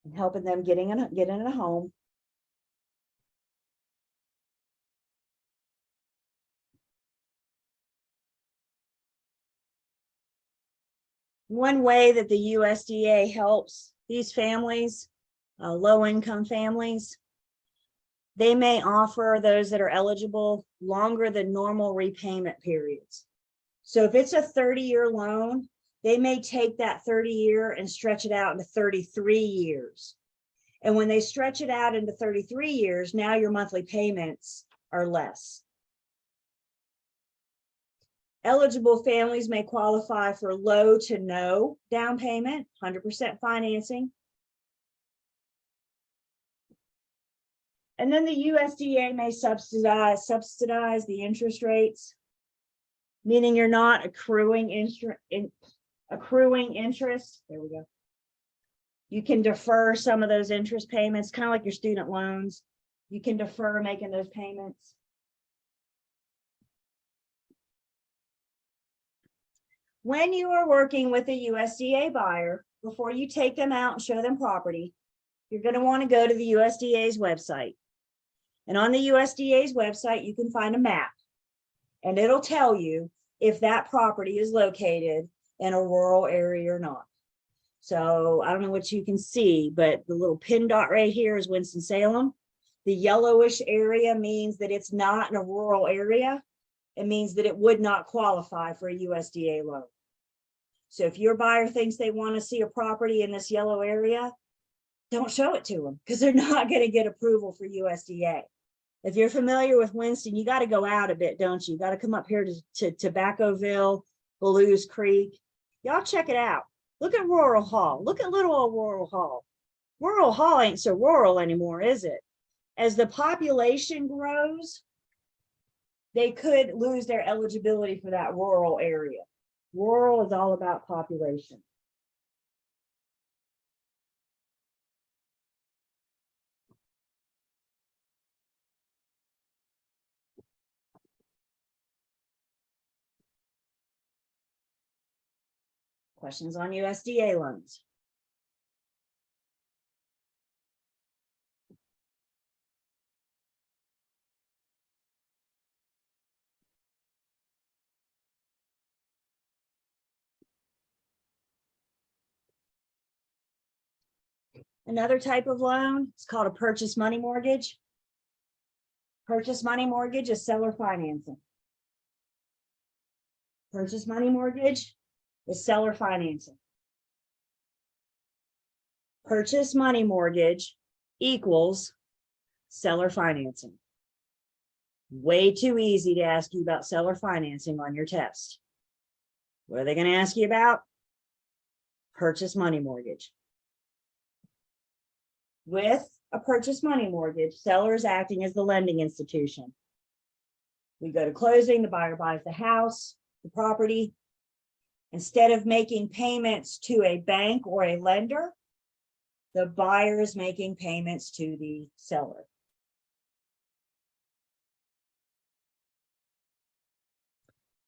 Speaker 1: in helping them get in a home. One way that the USDA helps these families, low-income families, they may offer those that are eligible longer than normal repayment periods. So if it's a 30-year loan, they may take that 30-year and stretch it out into 33 years. And when they stretch it out into 33 years, now your monthly payments are less. Eligible families may qualify for low to no down payment, 100% financing. And then the USDA may subsidize the interest rates, meaning you're not accruing interest. There we go. You can defer some of those interest payments, kind of like your student loans. You can defer making those payments. When you are working with a USDA buyer, before you take them out and show them property, you're going to want to go to the USDA's website. And on the USDA's website, you can find a map, and it'll tell you if that property is located in a rural area or not. So I don't know what you can see, but the little pin dot right here is Winston-Salem. The yellowish area means that it's not in a rural area. It means that it would not qualify for a USDA loan. So if your buyer thinks they want to see a property in this yellow area, don't show it to them, because they're not going to get approval for USDA. If you're familiar with Winston, you got to go out a bit, don't you? You got to come up here to Tobaccoville, Belews Creek. Y'all check it out. Look at Rural Hall. Look at little old Rural Hall. Rural Hall ain't so rural anymore, is it? As the population grows, they could lose their eligibility for that rural area. Rural is all about population. Questions on USDA loans? Another type of loan, it's called a purchase money mortgage. Purchase money mortgage is seller financing. Purchase money mortgage is seller financing. Purchase money mortgage equals seller financing. Way too easy to ask you about seller financing on your test. What are they going to ask you about? Purchase money mortgage. With a purchase money mortgage, seller is acting as the lending institution. We go to closing, the buyer buys the house, the property. Instead of making payments to a bank or a lender, the buyer is making payments to the seller.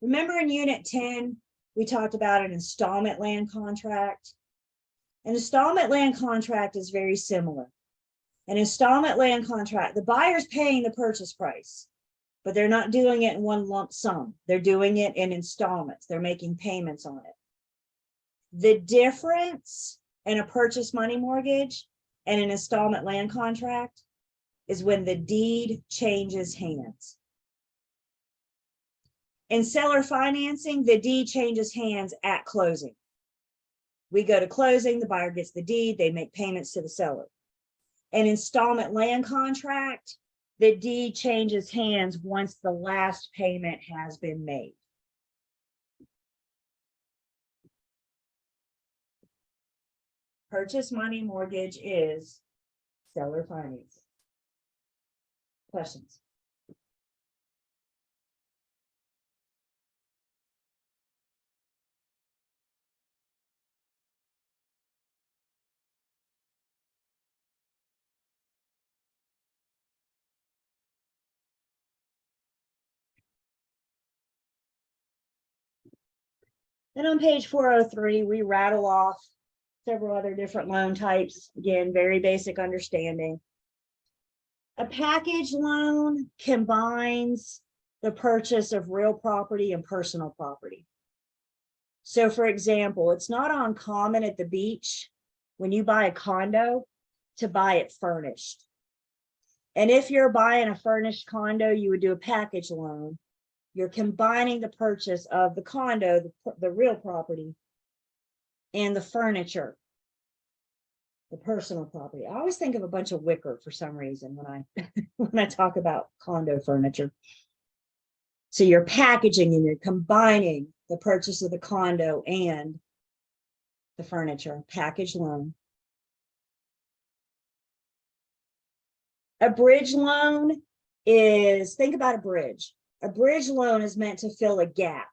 Speaker 1: Remember in Unit 10, we talked about an installment land contract. An installment land contract is very similar. An installment land contract, the buyer's paying the purchase price, but they're not doing it in one lump sum. They're doing it in installments. They're making payments on it. The difference in a purchase money mortgage and an installment land contract is when the deed changes hands. In seller financing, the deed changes hands at closing. We go to closing, the buyer gets the deed, they make payments to the seller. An installment land contract, the deed changes hands once the last payment has been made. Purchase money mortgage is seller financing. Questions? Then on page 403, we rattle off several other different loan types. Again, very basic understanding. A package loan combines the purchase of real property and personal property. So for example, it's not uncommon at the beach when you buy a condo to buy it furnished. And if you're buying a furnished condo, you would do a package loan. You're combining the purchase of the condo, the real property, and the furniture, the personal property. I always think of a bunch of wicker for some reason when I talk about condo furniture. So you're packaging and you're combining the purchase of the condo and the furniture, package loan. A bridge loan is, think about a bridge. A bridge loan is meant to fill a gap.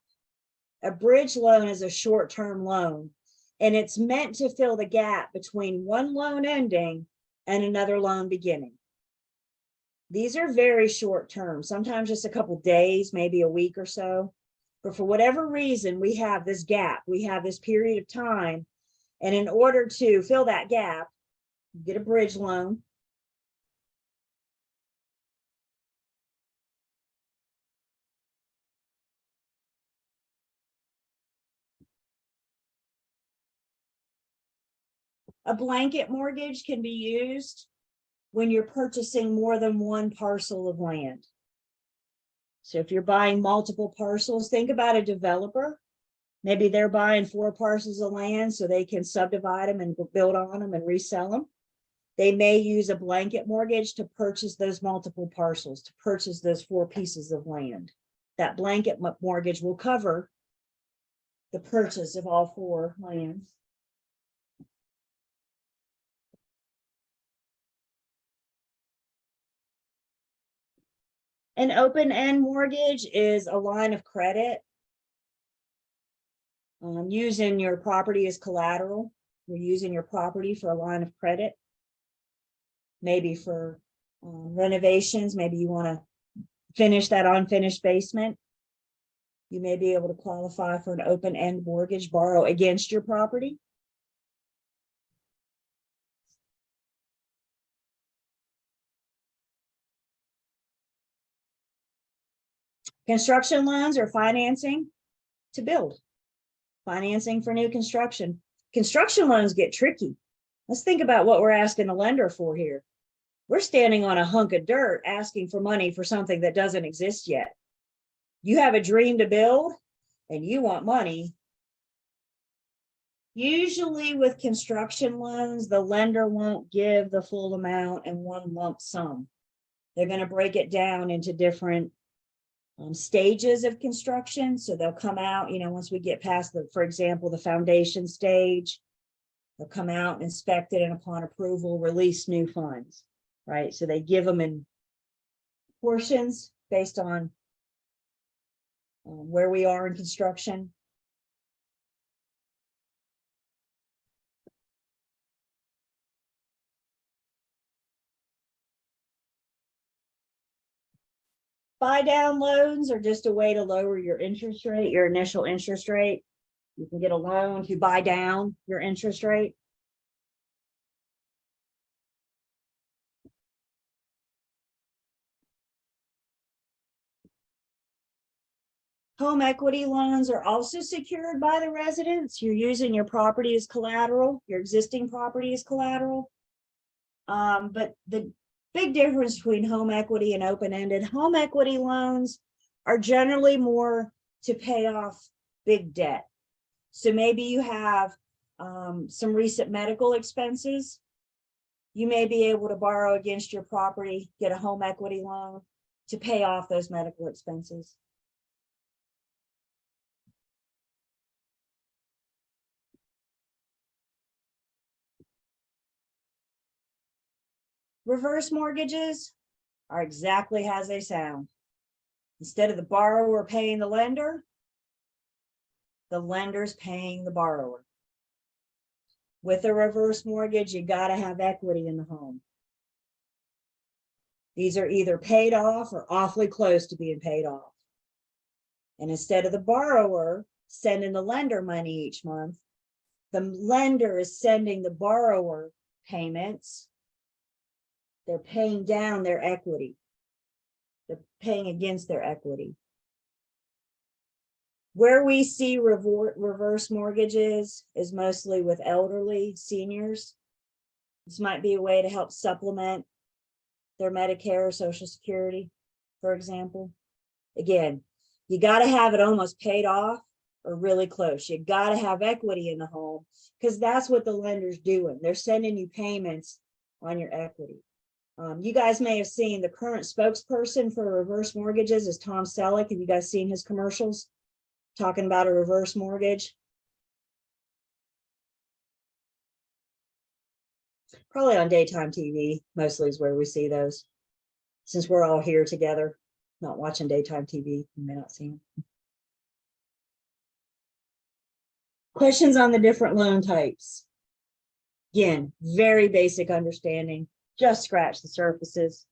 Speaker 1: A bridge loan is a short-term loan, and it's meant to fill the gap between one loan ending and another loan beginning. These are very short term, sometimes just a couple days, maybe a week or so. But for whatever reason, we have this gap, we have this period of time. And in order to fill that gap, You get a bridge loan. A blanket mortgage can be used when you're purchasing more than one parcel of land. So if you're buying multiple parcels, think about a developer. Maybe they're buying 4 parcels of land so they can subdivide them and build on them and resell them. They may use a blanket mortgage to purchase those multiple parcels, to purchase those 4 pieces of land. That blanket mortgage will cover the purchase of all 4 lands. An open-end mortgage is a line of credit using your property as collateral. You're using your property for a line of credit, maybe for renovations. Maybe you want to finish that unfinished basement. You may be able to qualify for an open-end mortgage, borrow against your property. Construction loans are financing to build, financing for new construction. Construction loans get tricky. Let's think about what we're asking the lender for here. We're standing on a hunk of dirt asking for money for something that doesn't exist yet. You have a dream to build and you want money. Usually with construction loans, the lender won't give the full amount in one lump sum. They're going to break it down into different stages of construction. So they'll come out, once we get past for example, the foundation stage, they'll come out and inspect it, and upon approval, release new funds, right? So they give them in portions based on where we are in construction. Buy down loans are just a way to lower your interest rate, your initial interest rate. You can get a loan to buy down your interest rate. Home equity loans are also secured by the residents. You're using your property as collateral, your existing property as collateral. But the big difference between home equity and open-ended, home equity loans are generally more to pay off big debt. So maybe you have some recent medical expenses. You may be able to borrow against your property, get a home equity loan to pay off those medical expenses. Reverse mortgages are exactly as they sound. Instead of the borrower paying the lender's paying the borrower. With a reverse mortgage, you got to have equity in the home. These are either paid off or awfully close to being paid off. And instead of the borrower sending the lender money each month, the lender is sending the borrower payments. They're paying down their equity. They're paying against their equity. Where we see reverse mortgages is mostly with elderly seniors. This might be a way to help supplement their Medicare or Social Security, for example. Again, you got to have it almost paid off or really close. You got to have equity in the home, because that's what the lender's doing. They're sending you payments on your equity. You guys may have seen the current spokesperson for reverse mortgages is Tom Selleck. Have you guys seen his commercials talking about a reverse mortgage? Probably on daytime TV, mostly is where we see those. Since we're all here together, not watching daytime TV, you may not see them. Questions on the different loan types. Again, very basic understanding. Just scratch the surfaces.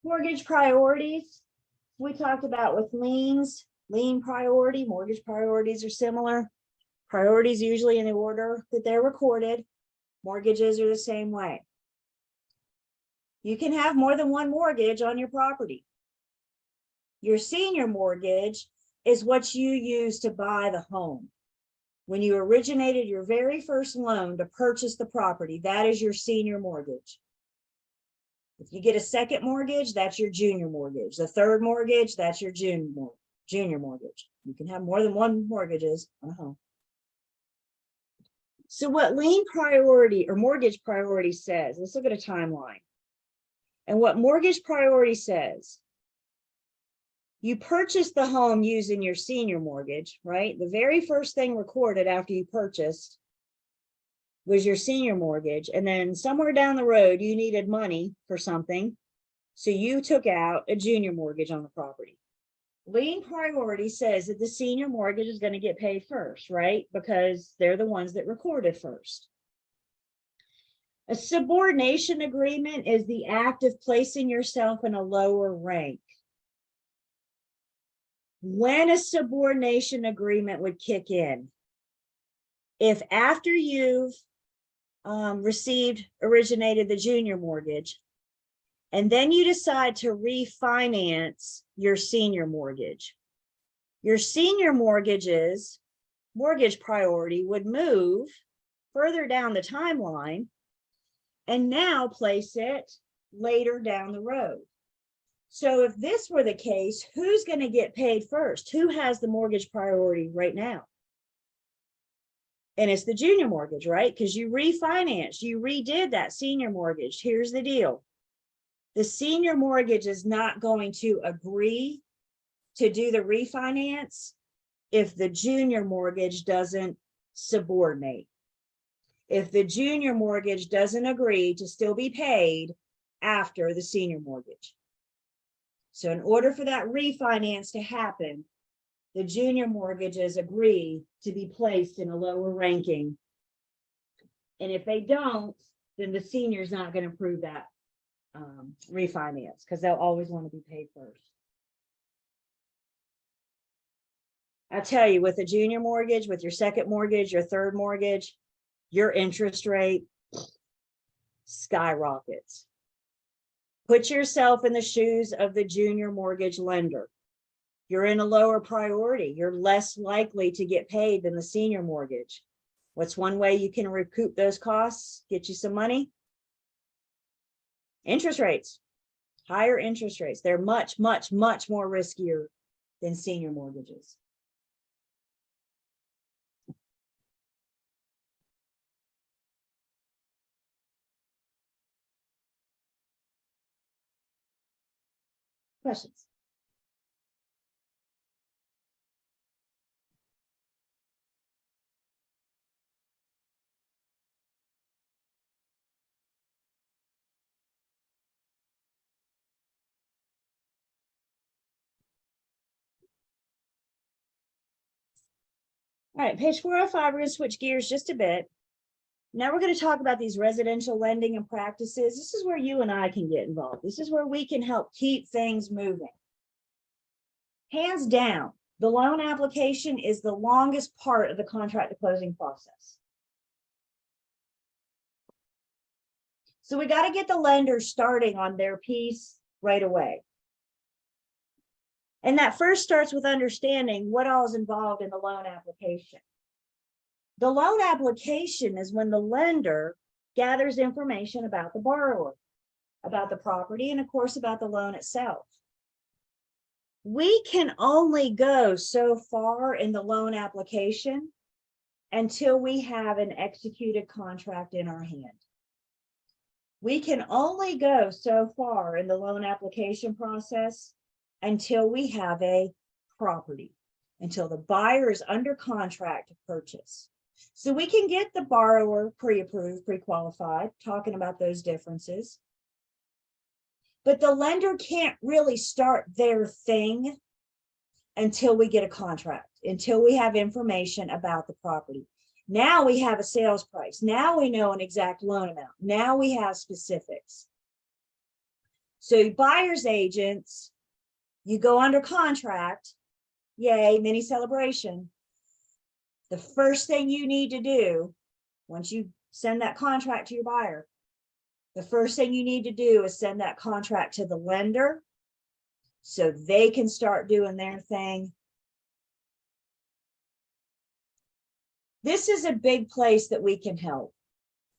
Speaker 1: Mortgage priorities, we talked about with liens, lien priority, mortgage priorities are similar. Priorities usually in the order that they're recorded. Mortgages are the same way. You can have more than one mortgage on your property. Your senior mortgage is what you use to buy the home. When you originated your very first loan to purchase the property, that is your senior mortgage. If you get a second mortgage, that's your junior mortgage. The third mortgage, that's your junior mortgage. You can have more than one mortgages on a home. So what lien priority or mortgage priority says, let's look at a timeline. And what mortgage priority says, you purchased the home using your senior mortgage, right? The very first thing recorded after you purchased was your senior mortgage. And then somewhere down the road, you needed money for something. So you took out a junior mortgage on the property. Lien priority says that the senior mortgage is going to get paid first, right? Because they're the ones that recorded first. A subordination agreement is the act of placing yourself in a lower rank. When a subordination agreement would kick in, if after you've originated the junior mortgage, and then you decide to refinance your senior mortgage, your senior mortgage's mortgage priority would move further down the timeline and now place it later down the road. So if this were the case, who's going to get paid first? Who has the mortgage priority right now? And it's the junior mortgage, right? Because you refinanced, you redid that senior mortgage. Here's the deal. The senior mortgage is not going to agree to do the refinance if the junior mortgage doesn't subordinate. If the junior mortgage doesn't agree to still be paid after the senior mortgage. So in order for that refinance to happen, the junior mortgages agree to be placed in a lower ranking. And if they don't, then the senior is not going to approve that refinance because they'll always want to be paid first. I tell you, with a junior mortgage, with your second mortgage, your third mortgage, your interest rate skyrockets. Put yourself in the shoes of the junior mortgage lender. You're in a lower priority. You're less likely to get paid than the senior mortgage. What's one way you can recoup those costs, get you some money? Interest rates, higher interest rates. They're much, much, much more riskier than senior mortgages. Questions? All right, page 405, we're going to switch gears just a bit. Now we're going to talk about these residential lending and practices. This is where you and I can get involved. This is where we can help keep things moving. Hands down, the loan application is the longest part of the contract to closing process. So we got to get the lender starting on their piece right away. And that first starts with understanding what all is involved in the loan application. The loan application is when the lender gathers information about the borrower, about the property, and of course about the loan itself. We can only go so far in the loan application until we have an executed contract in our hand. We can only go so far in the loan application process until we have a property, until the buyer is under contract to purchase. So we can get the borrower pre-approved, pre-qualified, talking about those differences. But the lender can't really start their thing until we get a contract, until we have information about the property. Now we have a sales price. Now we know an exact loan amount. Now we have specifics. So buyer's agents, you go under contract, yay, mini celebration. The first thing you need to do, once you send that contract to your buyer, the first thing you need to do is send that contract to the lender so they can start doing their thing. This is a big place that we can help,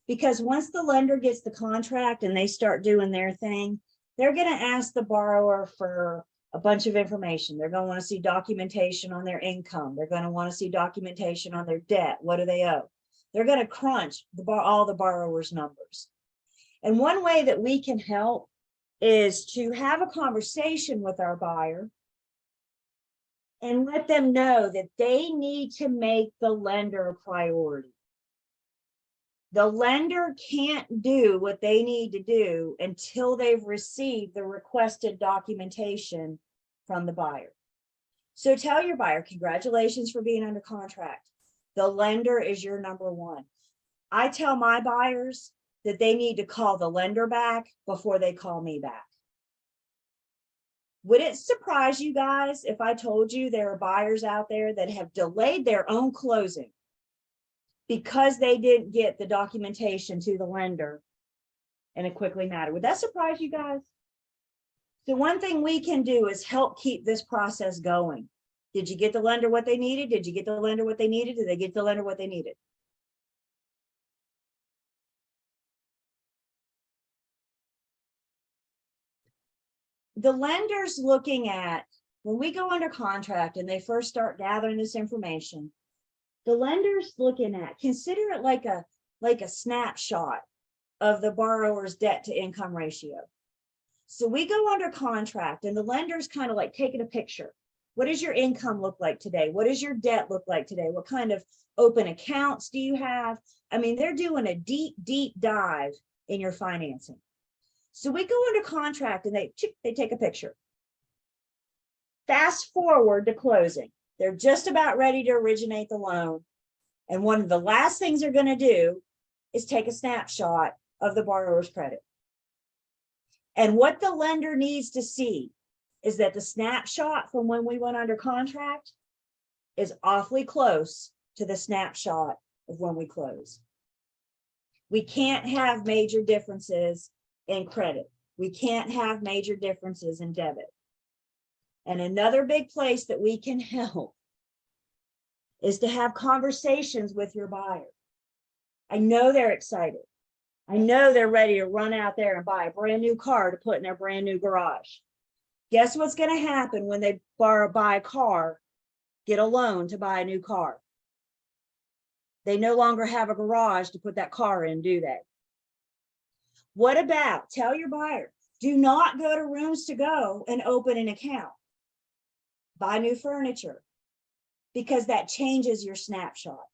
Speaker 1: because once the lender gets the contract and they start doing their thing, they're going to ask the borrower for a bunch of information. They're going to want to see documentation on their income. They're going to want to see documentation on their debt. What do they owe? They're going to crunch all the borrower's numbers. And one way that we can help is to have a conversation with our buyer and let them know that they need to make the lender a priority. The lender can't do what they need to do until they've received the requested documentation from the buyer. So tell your buyer, congratulations for being under contract. The lender is your number one. I tell my buyers that they need to call the lender back before they call me back. Would it surprise you guys if I told you there are buyers out there that have delayed their own closing because they didn't get the documentation to the lender in a quickly manner? Would that surprise you guys? So one thing we can do is help keep this process going. Did you get the lender what they needed? Did you get the lender what they needed? Did they get the lender what they needed? The lender's looking at, when we go under contract and they first start gathering this information, the lender's looking at, consider it like a snapshot of the borrower's debt to income ratio. So we go under contract and the lender's kind of like taking a picture. What does your income look like today? What does your debt look like today? What kind of open accounts do you have? I mean, they're doing a deep, deep dive in your financing. So we go under contract and they take a picture. Fast forward to closing. They're just about ready to originate the loan. And one of the last things they're going to do is take a snapshot of the borrower's credit. And what the lender needs to see is that the snapshot from when we went under contract is awfully close to the snapshot of when we close. We can't have major differences in credit. We can't have major differences in debit. And another big place that we can help is to have conversations with your buyer. I know they're excited. I know they're ready to run out there and buy a brand new car to put in their brand new garage. Guess what's going to happen when they buy a car, get a loan to buy a new car? They no longer have a garage to put that car in, do they? What about, tell your buyer, do not go to Rooms To Go and open an account. Buy new furniture, because that changes your snapshot.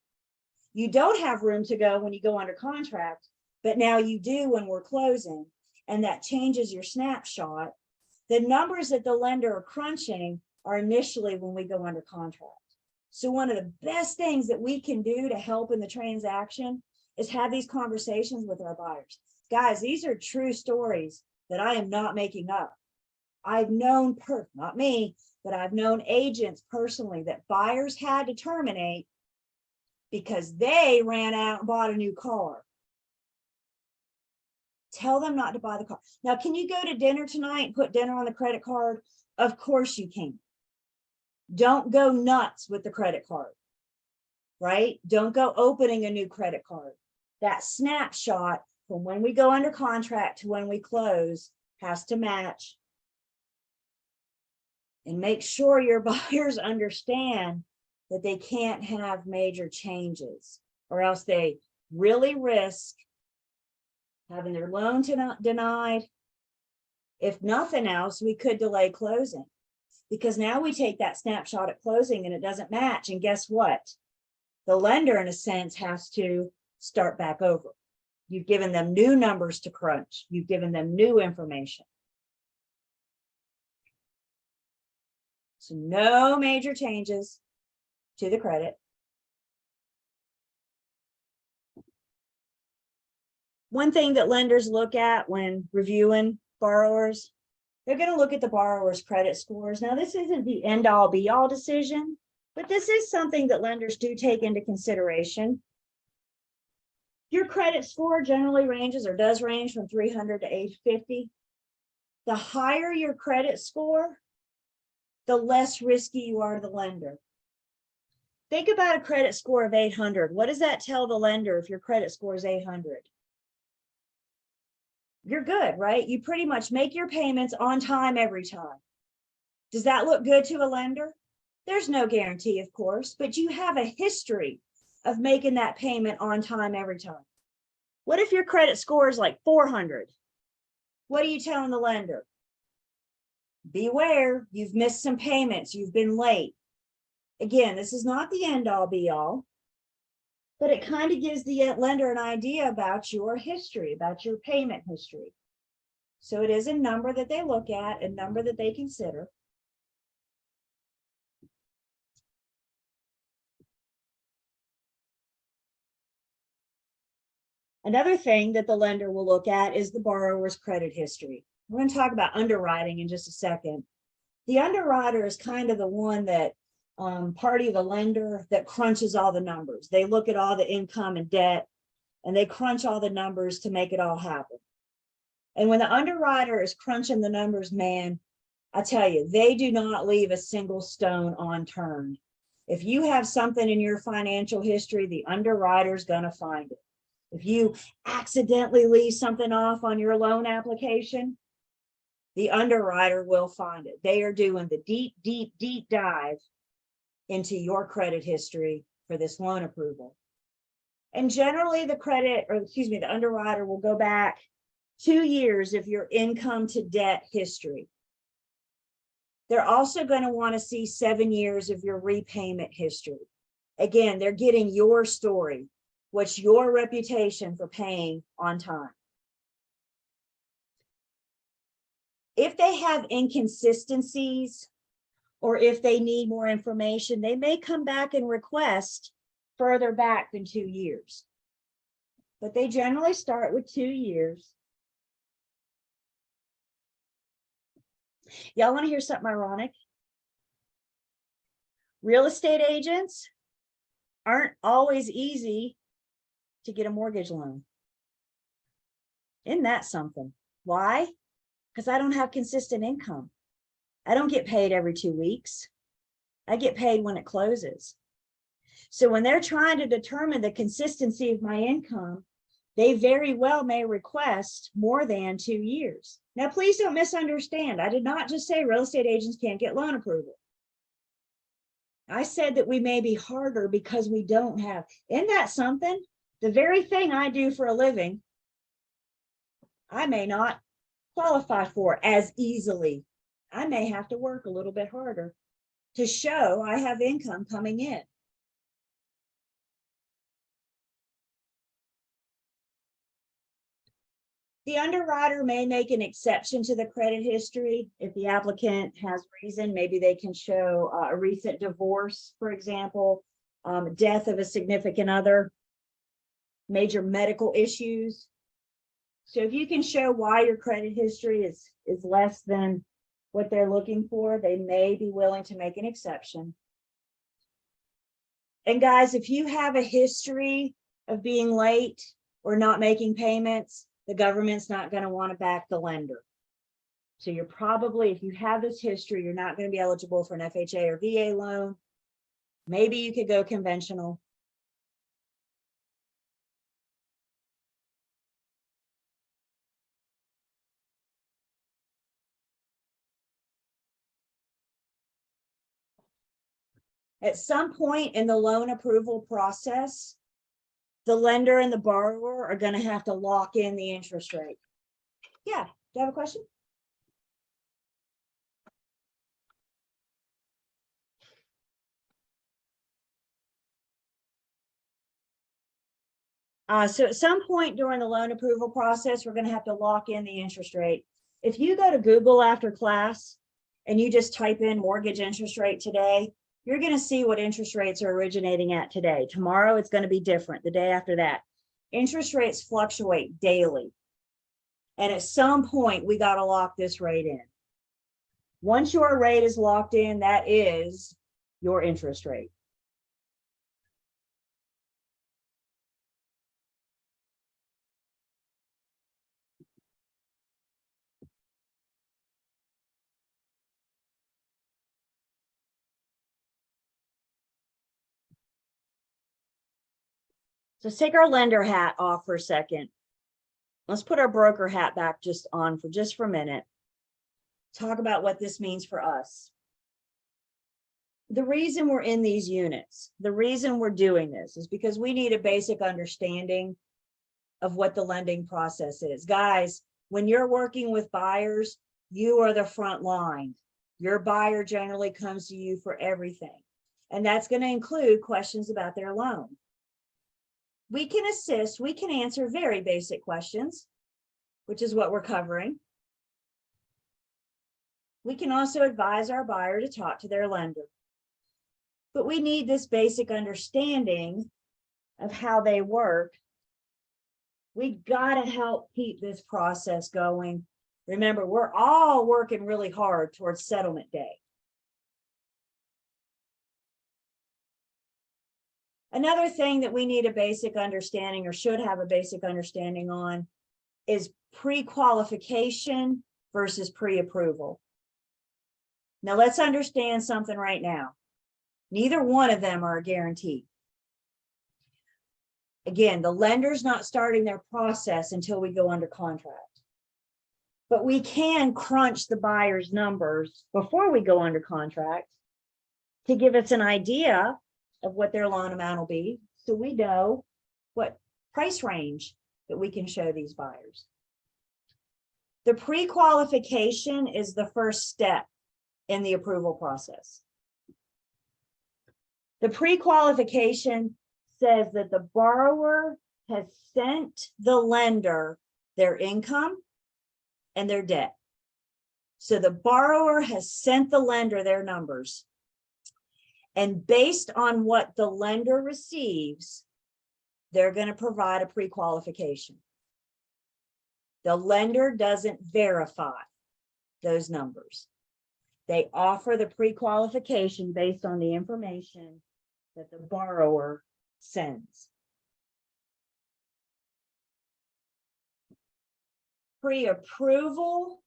Speaker 1: You don't have room to go when you go under contract, but now you do when we're closing, and that changes your snapshot. The numbers that the lender are crunching are initially when we go under contract. So one of the best things that we can do to help in the transaction is have these conversations with our buyers. Guys, these are true stories that I am not making up. I've known, not me, but I've known agents personally that buyers had to terminate because they ran out and bought a new car. Tell them not to buy the car. Now, can you go to dinner tonight and put dinner on the credit card? Of course you can. Don't go nuts with the credit card, right? Don't go opening a new credit card. That snapshot from when we go under contract to when we close has to match. And make sure your buyers understand that they can't have major changes, or else they really risk having their loan denied. If nothing else, we could delay closing, because now we take that snapshot at closing and it doesn't match. And guess what? The lender, in a sense, has to start back over. You've given them new numbers to crunch. You've given them new information. So no major changes to the credit. One thing that lenders look at when reviewing borrowers They're going to look at the borrower's credit scores. Now, this isn't the end all be all decision, but this is something that lenders do take into consideration. Your credit score generally ranges or does range from 300 to 850. The higher your credit score, the less risky you are to the lender. Think about a credit score of 800. What does that tell the lender if your credit score is 800? You're good, right? You pretty much make your payments on time every time. Does that look good to a lender? There's no guarantee, of course, but you have a history of making that payment on time every time. What if your credit score is like 400? What are you telling the lender? Beware, you've missed some payments, you've been late. Again, this is not the end all be all, but it kind of gives the lender an idea about your history, about your payment history. So it is a number that they look at, a number that they consider. Another thing that the lender will look at is the borrower's credit history. We're going to talk about underwriting in just a second. The underwriter is kind of the one that party of the lender that crunches all the numbers. They look at all the income and debt, and they crunch all the numbers to make it all happen. And when the underwriter is crunching the numbers, man, I tell you, they do not leave a single stone unturned. If you have something in your financial history, the underwriter's going to find it. If you accidentally leave something off on your loan application, the underwriter will find it. They are doing the deep, deep, deep dive into your credit history for this loan approval. And generally the underwriter will go back 2 years of your income to debt history. They're also going to want to see 7 years of your repayment history. Again, they're getting your story. What's your reputation for paying on time? If they have inconsistencies or if they need more information, they may come back and request further back than 2 years. But they generally start with 2 years. Y'all want to hear something ironic? Real estate agents aren't always easy to get a mortgage loan. Isn't that something? Why? Because I don't have consistent income. I don't get paid every 2 weeks. I get paid when it closes. So when they're trying to determine the consistency of my income, they very well may request more than 2 years. Now, please don't misunderstand. I did not just say real estate agents can't get loan approval. I said that we may be harder because we don't have. Isn't that something? The very thing I do for a living, I may not qualify for as easily. I may have to work a little bit harder to show I have income coming in. The underwriter may make an exception to the credit history if the applicant has reason. Maybe they can show a recent divorce, for example, death of a significant other, major medical issues. So if you can show why your credit history is less than what they're looking for, they may be willing to make an exception. And guys, if you have a history of being late or not making payments, the government's not going to want to back the lender. So you're probably, if you have this history, you're not going to be eligible for an FHA or VA loan. Maybe you could go conventional. At some point in the loan approval process, the lender and the borrower are going to have to lock in the interest rate. Yeah, do you have a question? So at some point during the loan approval process, we're going to have to lock in the interest rate. If you go to Google after class and you just type in mortgage interest rate today, you're going to see what interest rates are originating at today. Tomorrow, it's going to be different. The day after that, interest rates fluctuate daily. And at some point, we got to lock this rate in. Once your rate is locked in, that is your interest rate. So let's take our lender hat off for a second. Let's put our broker hat back just on for a minute. Talk about what this means for us. The reason we're in these units, the reason we're doing this is because we need a basic understanding of what the lending process is. Guys, when you're working with buyers, you are the front line. Your buyer generally comes to you for everything. And that's going to include questions about their loan. We can assist, we can answer very basic questions, which is what we're covering. We can also advise our buyer to talk to their lender. But we need this basic understanding of how they work. We got to help keep this process going. Remember, we're all working really hard towards settlement day. Another thing that we need a basic understanding or should have a basic understanding on is pre-qualification versus pre-approval. Now let's understand something right now. Neither one of them are a guarantee. Again, the lender's not starting their process until we go under contract. But we can crunch the buyer's numbers before we go under contract to give us an idea of what their loan amount will be, so we know what price range that we can show these buyers. The pre-qualification is the first step in the approval process. The pre-qualification says that the borrower has sent the lender their income and their debt. So the borrower has sent the lender their numbers. And based on what the lender receives, they're going to provide a pre-qualification. The lender doesn't verify those numbers. They offer the pre-qualification based on the information that the borrower sends. Pre-approval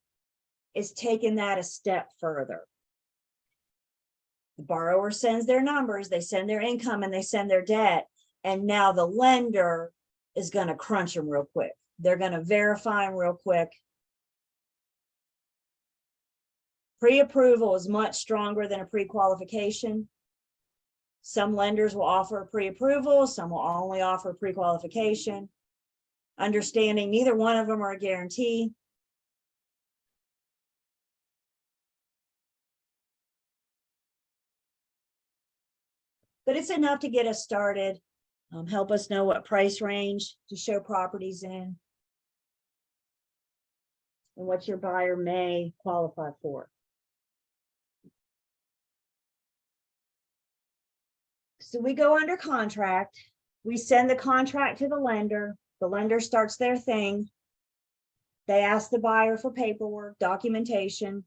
Speaker 1: is taking that a step further. The borrower sends their numbers, they send their income, and they send their debt. And now the lender is going to crunch them real quick. They're going to verify them real quick. Pre-approval is much stronger than a pre-qualification. Some lenders will offer pre-approval, some will only offer pre-qualification. Understanding neither one of them are a guarantee. But it's enough to get us started, help us know what price range to show properties in, and what your buyer may qualify for. So we go under contract, we send the contract to the lender starts their thing. They ask the buyer for paperwork, documentation.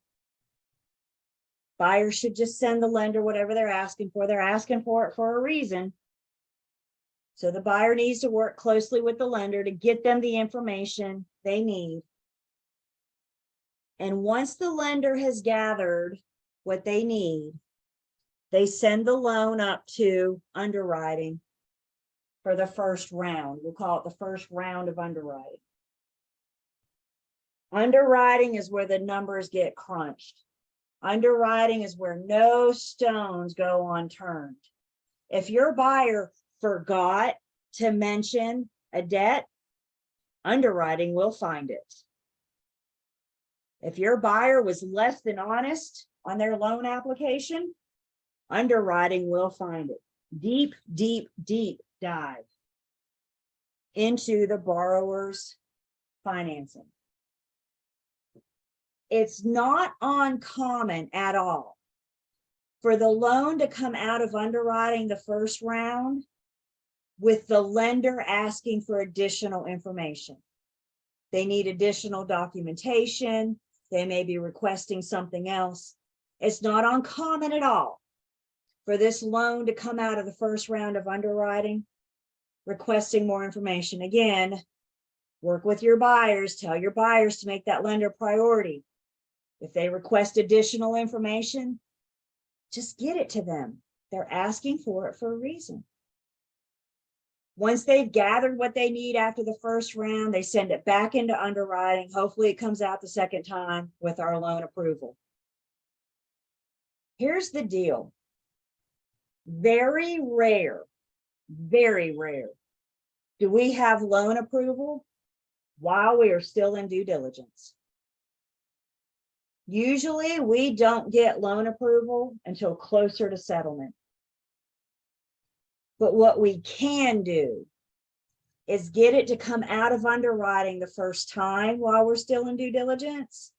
Speaker 1: Buyers should just send the lender whatever they're asking for. They're asking for it for a reason. So the buyer needs to work closely with the lender to get them the information they need. And once the lender has gathered what they need, they send the loan up to underwriting for the first round. We'll call it the first round of underwriting. Underwriting is where the numbers get crunched. Underwriting is where no stones go unturned. If your buyer forgot to mention a debt, underwriting will find it. If your buyer was less than honest on their loan application, underwriting will find it. Deep, deep, deep dive into the borrower's financing. It's not uncommon at all for the loan to come out of underwriting the first round with the lender asking for additional information. They need additional documentation. They may be requesting something else. It's not uncommon at all for this loan to come out of the first round of underwriting, requesting more information. Again, work with your buyers, tell your buyers to make that lender priority. If they request additional information, just get it to them. They're asking for it for a reason. Once they've gathered what they need after the first round, they send it back into underwriting. Hopefully it comes out the second time with our loan approval. Here's the deal. Very rare do we have loan approval while we are still in due diligence. Usually we don't get loan approval until closer to settlement. But what we can do is get it to come out of underwriting the first time while we're still in due diligence.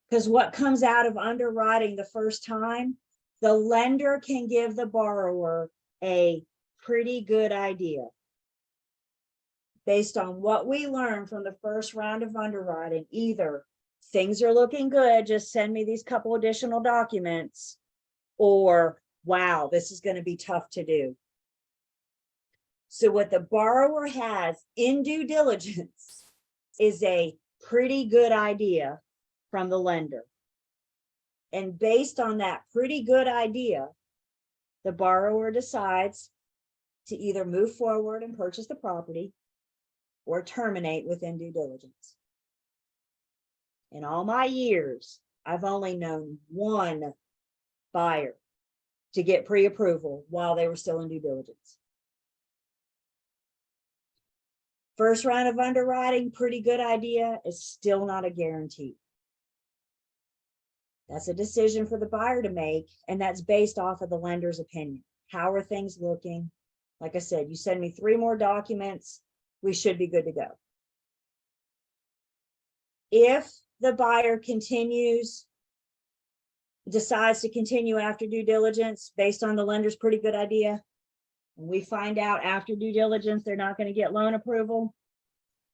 Speaker 1: Because what comes out of underwriting the first time, the lender can give the borrower a pretty good idea based on what we learned from the first round of underwriting. Either things are looking good, just send me these couple additional documents, or wow, this is going to be tough to do. So what the borrower has in due diligence is a pretty good idea from the lender. And based on that pretty good idea, the borrower decides to either move forward and purchase the property or terminate within due diligence. In all my years, I've only known one buyer to get pre-approval while they were still in due diligence. First round of underwriting, pretty good idea, is still not a guarantee. That's a decision for the buyer to make, and that's based off of the lender's opinion. How are things looking? Like I said, you send me 3 more documents, we should be good to go. If the buyer decides to continue after due diligence based on the lender's pretty good idea, and we find out after due diligence they're not going to get loan approval,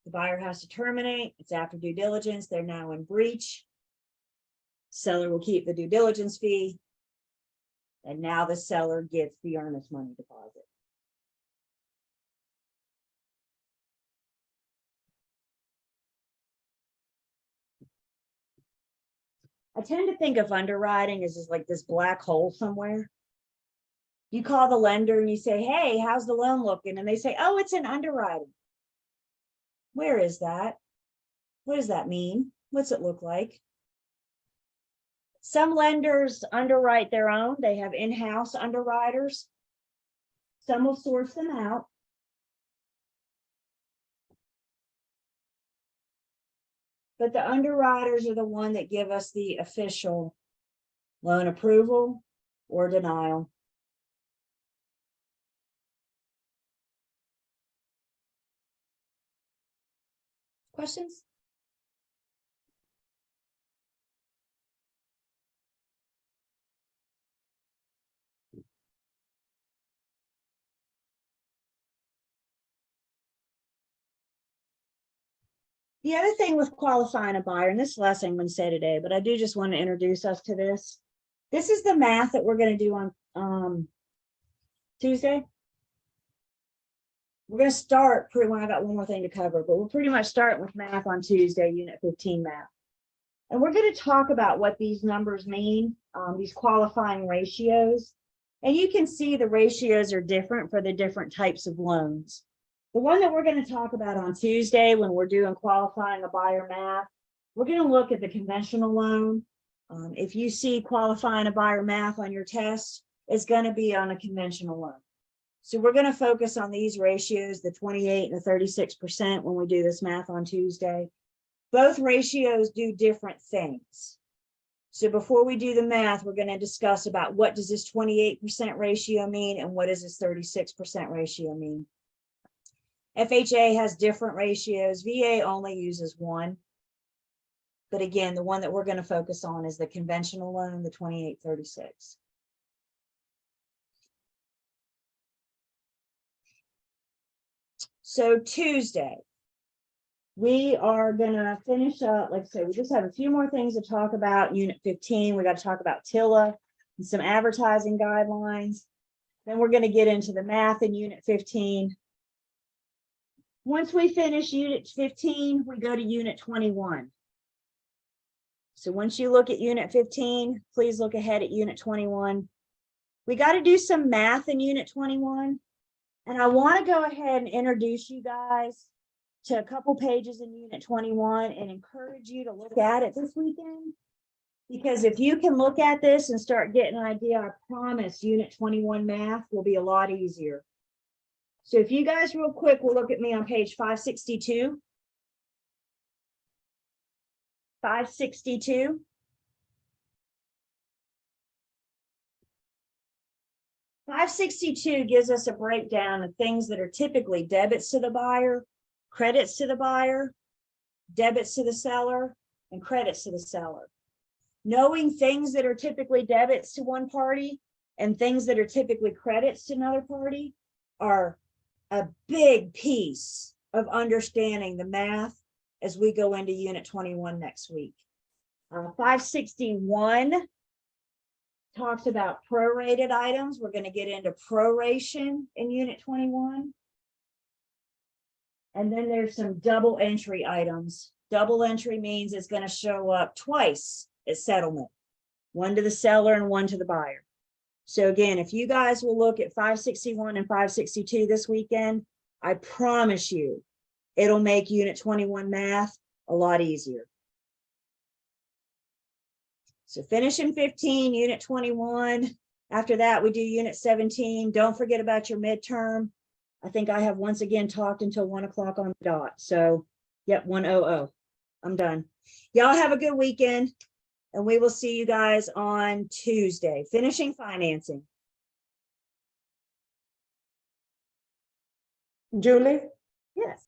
Speaker 1: the buyer has to terminate. It's after due diligence, they're now in breach. Seller will keep the due diligence fee, and now the seller gets the earnest money deposit. I tend to think of underwriting as just like this black hole somewhere. You call the lender and you say, hey, how's the loan looking? And they say, oh, it's in underwriting. Where is that? What does that mean? What's it look like? Some lenders underwrite their own. They have in-house underwriters. Some will source them out. But the underwriters are the one that give us the official loan approval or denial. Questions? The other thing with qualifying a buyer, and this is the last thing I'm going to say today, but I do just want to introduce us to this. This is the math that we're going to do on Tuesday. We're going to start, I got one more thing to cover, but we'll pretty much start with math on Tuesday, Unit 15 math. And we're going to talk about what these numbers mean, these qualifying ratios. And you can see the ratios are different for the different types of loans. The one that we're going to talk about on Tuesday when we're doing qualifying a buyer math, we're going to look at the conventional loan. If you see qualifying a buyer math on your test, it's going to be on a conventional loan. So we're going to focus on these ratios, the 28 and the 36% when we do this math on Tuesday. Both ratios do different things. So before we do the math, we're going to discuss about what does this 28% ratio mean and what does this 36% ratio mean. FHA has different ratios. VA only uses one. But again, the one that we're going to focus on is the conventional loan, the 2836. So Tuesday, We are gonna finish up, like I said, we just have a few more things to talk about. Unit 15, we got to talk about TILA and some advertising guidelines. Then we're gonna get into the math in Unit 15. Once we finish Unit 15, we go to Unit 21. So once you look at Unit 15, please look ahead at Unit 21. We got to do some math in Unit 21. And I want to go ahead and introduce you guys to a couple pages in Unit 21 and encourage you to look at it this weekend. Because if you can look at this and start getting an idea, I promise Unit 21 math will be a lot easier. So if you guys real quick will look at me on page 562. 562. $562 gives us a breakdown of things that are typically debits to the buyer, credits to the buyer, debits to the seller, and credits to the seller. Knowing things that are typically debits to one party and things that are typically credits to another party are a big piece of understanding the math as we go into Unit 21 next week. 561 talks about prorated items. We're going to get into proration in Unit 21. And then there's some double entry items. Double entry means it's going to show up twice at settlement, one to the seller and one to the buyer. So again, if you guys will look at 561 and 562 this weekend, I promise you, it'll make Unit 21 math a lot easier. So finish in 15, Unit 21. After that, we do Unit 17. Don't forget about your midterm. I think I have once again talked until 1 o'clock on the dot. So, yep, 1:00. I'm done. Y'all have a good weekend, and we will see you guys on Tuesday. Finishing financing.
Speaker 2: Julie,
Speaker 1: Yes.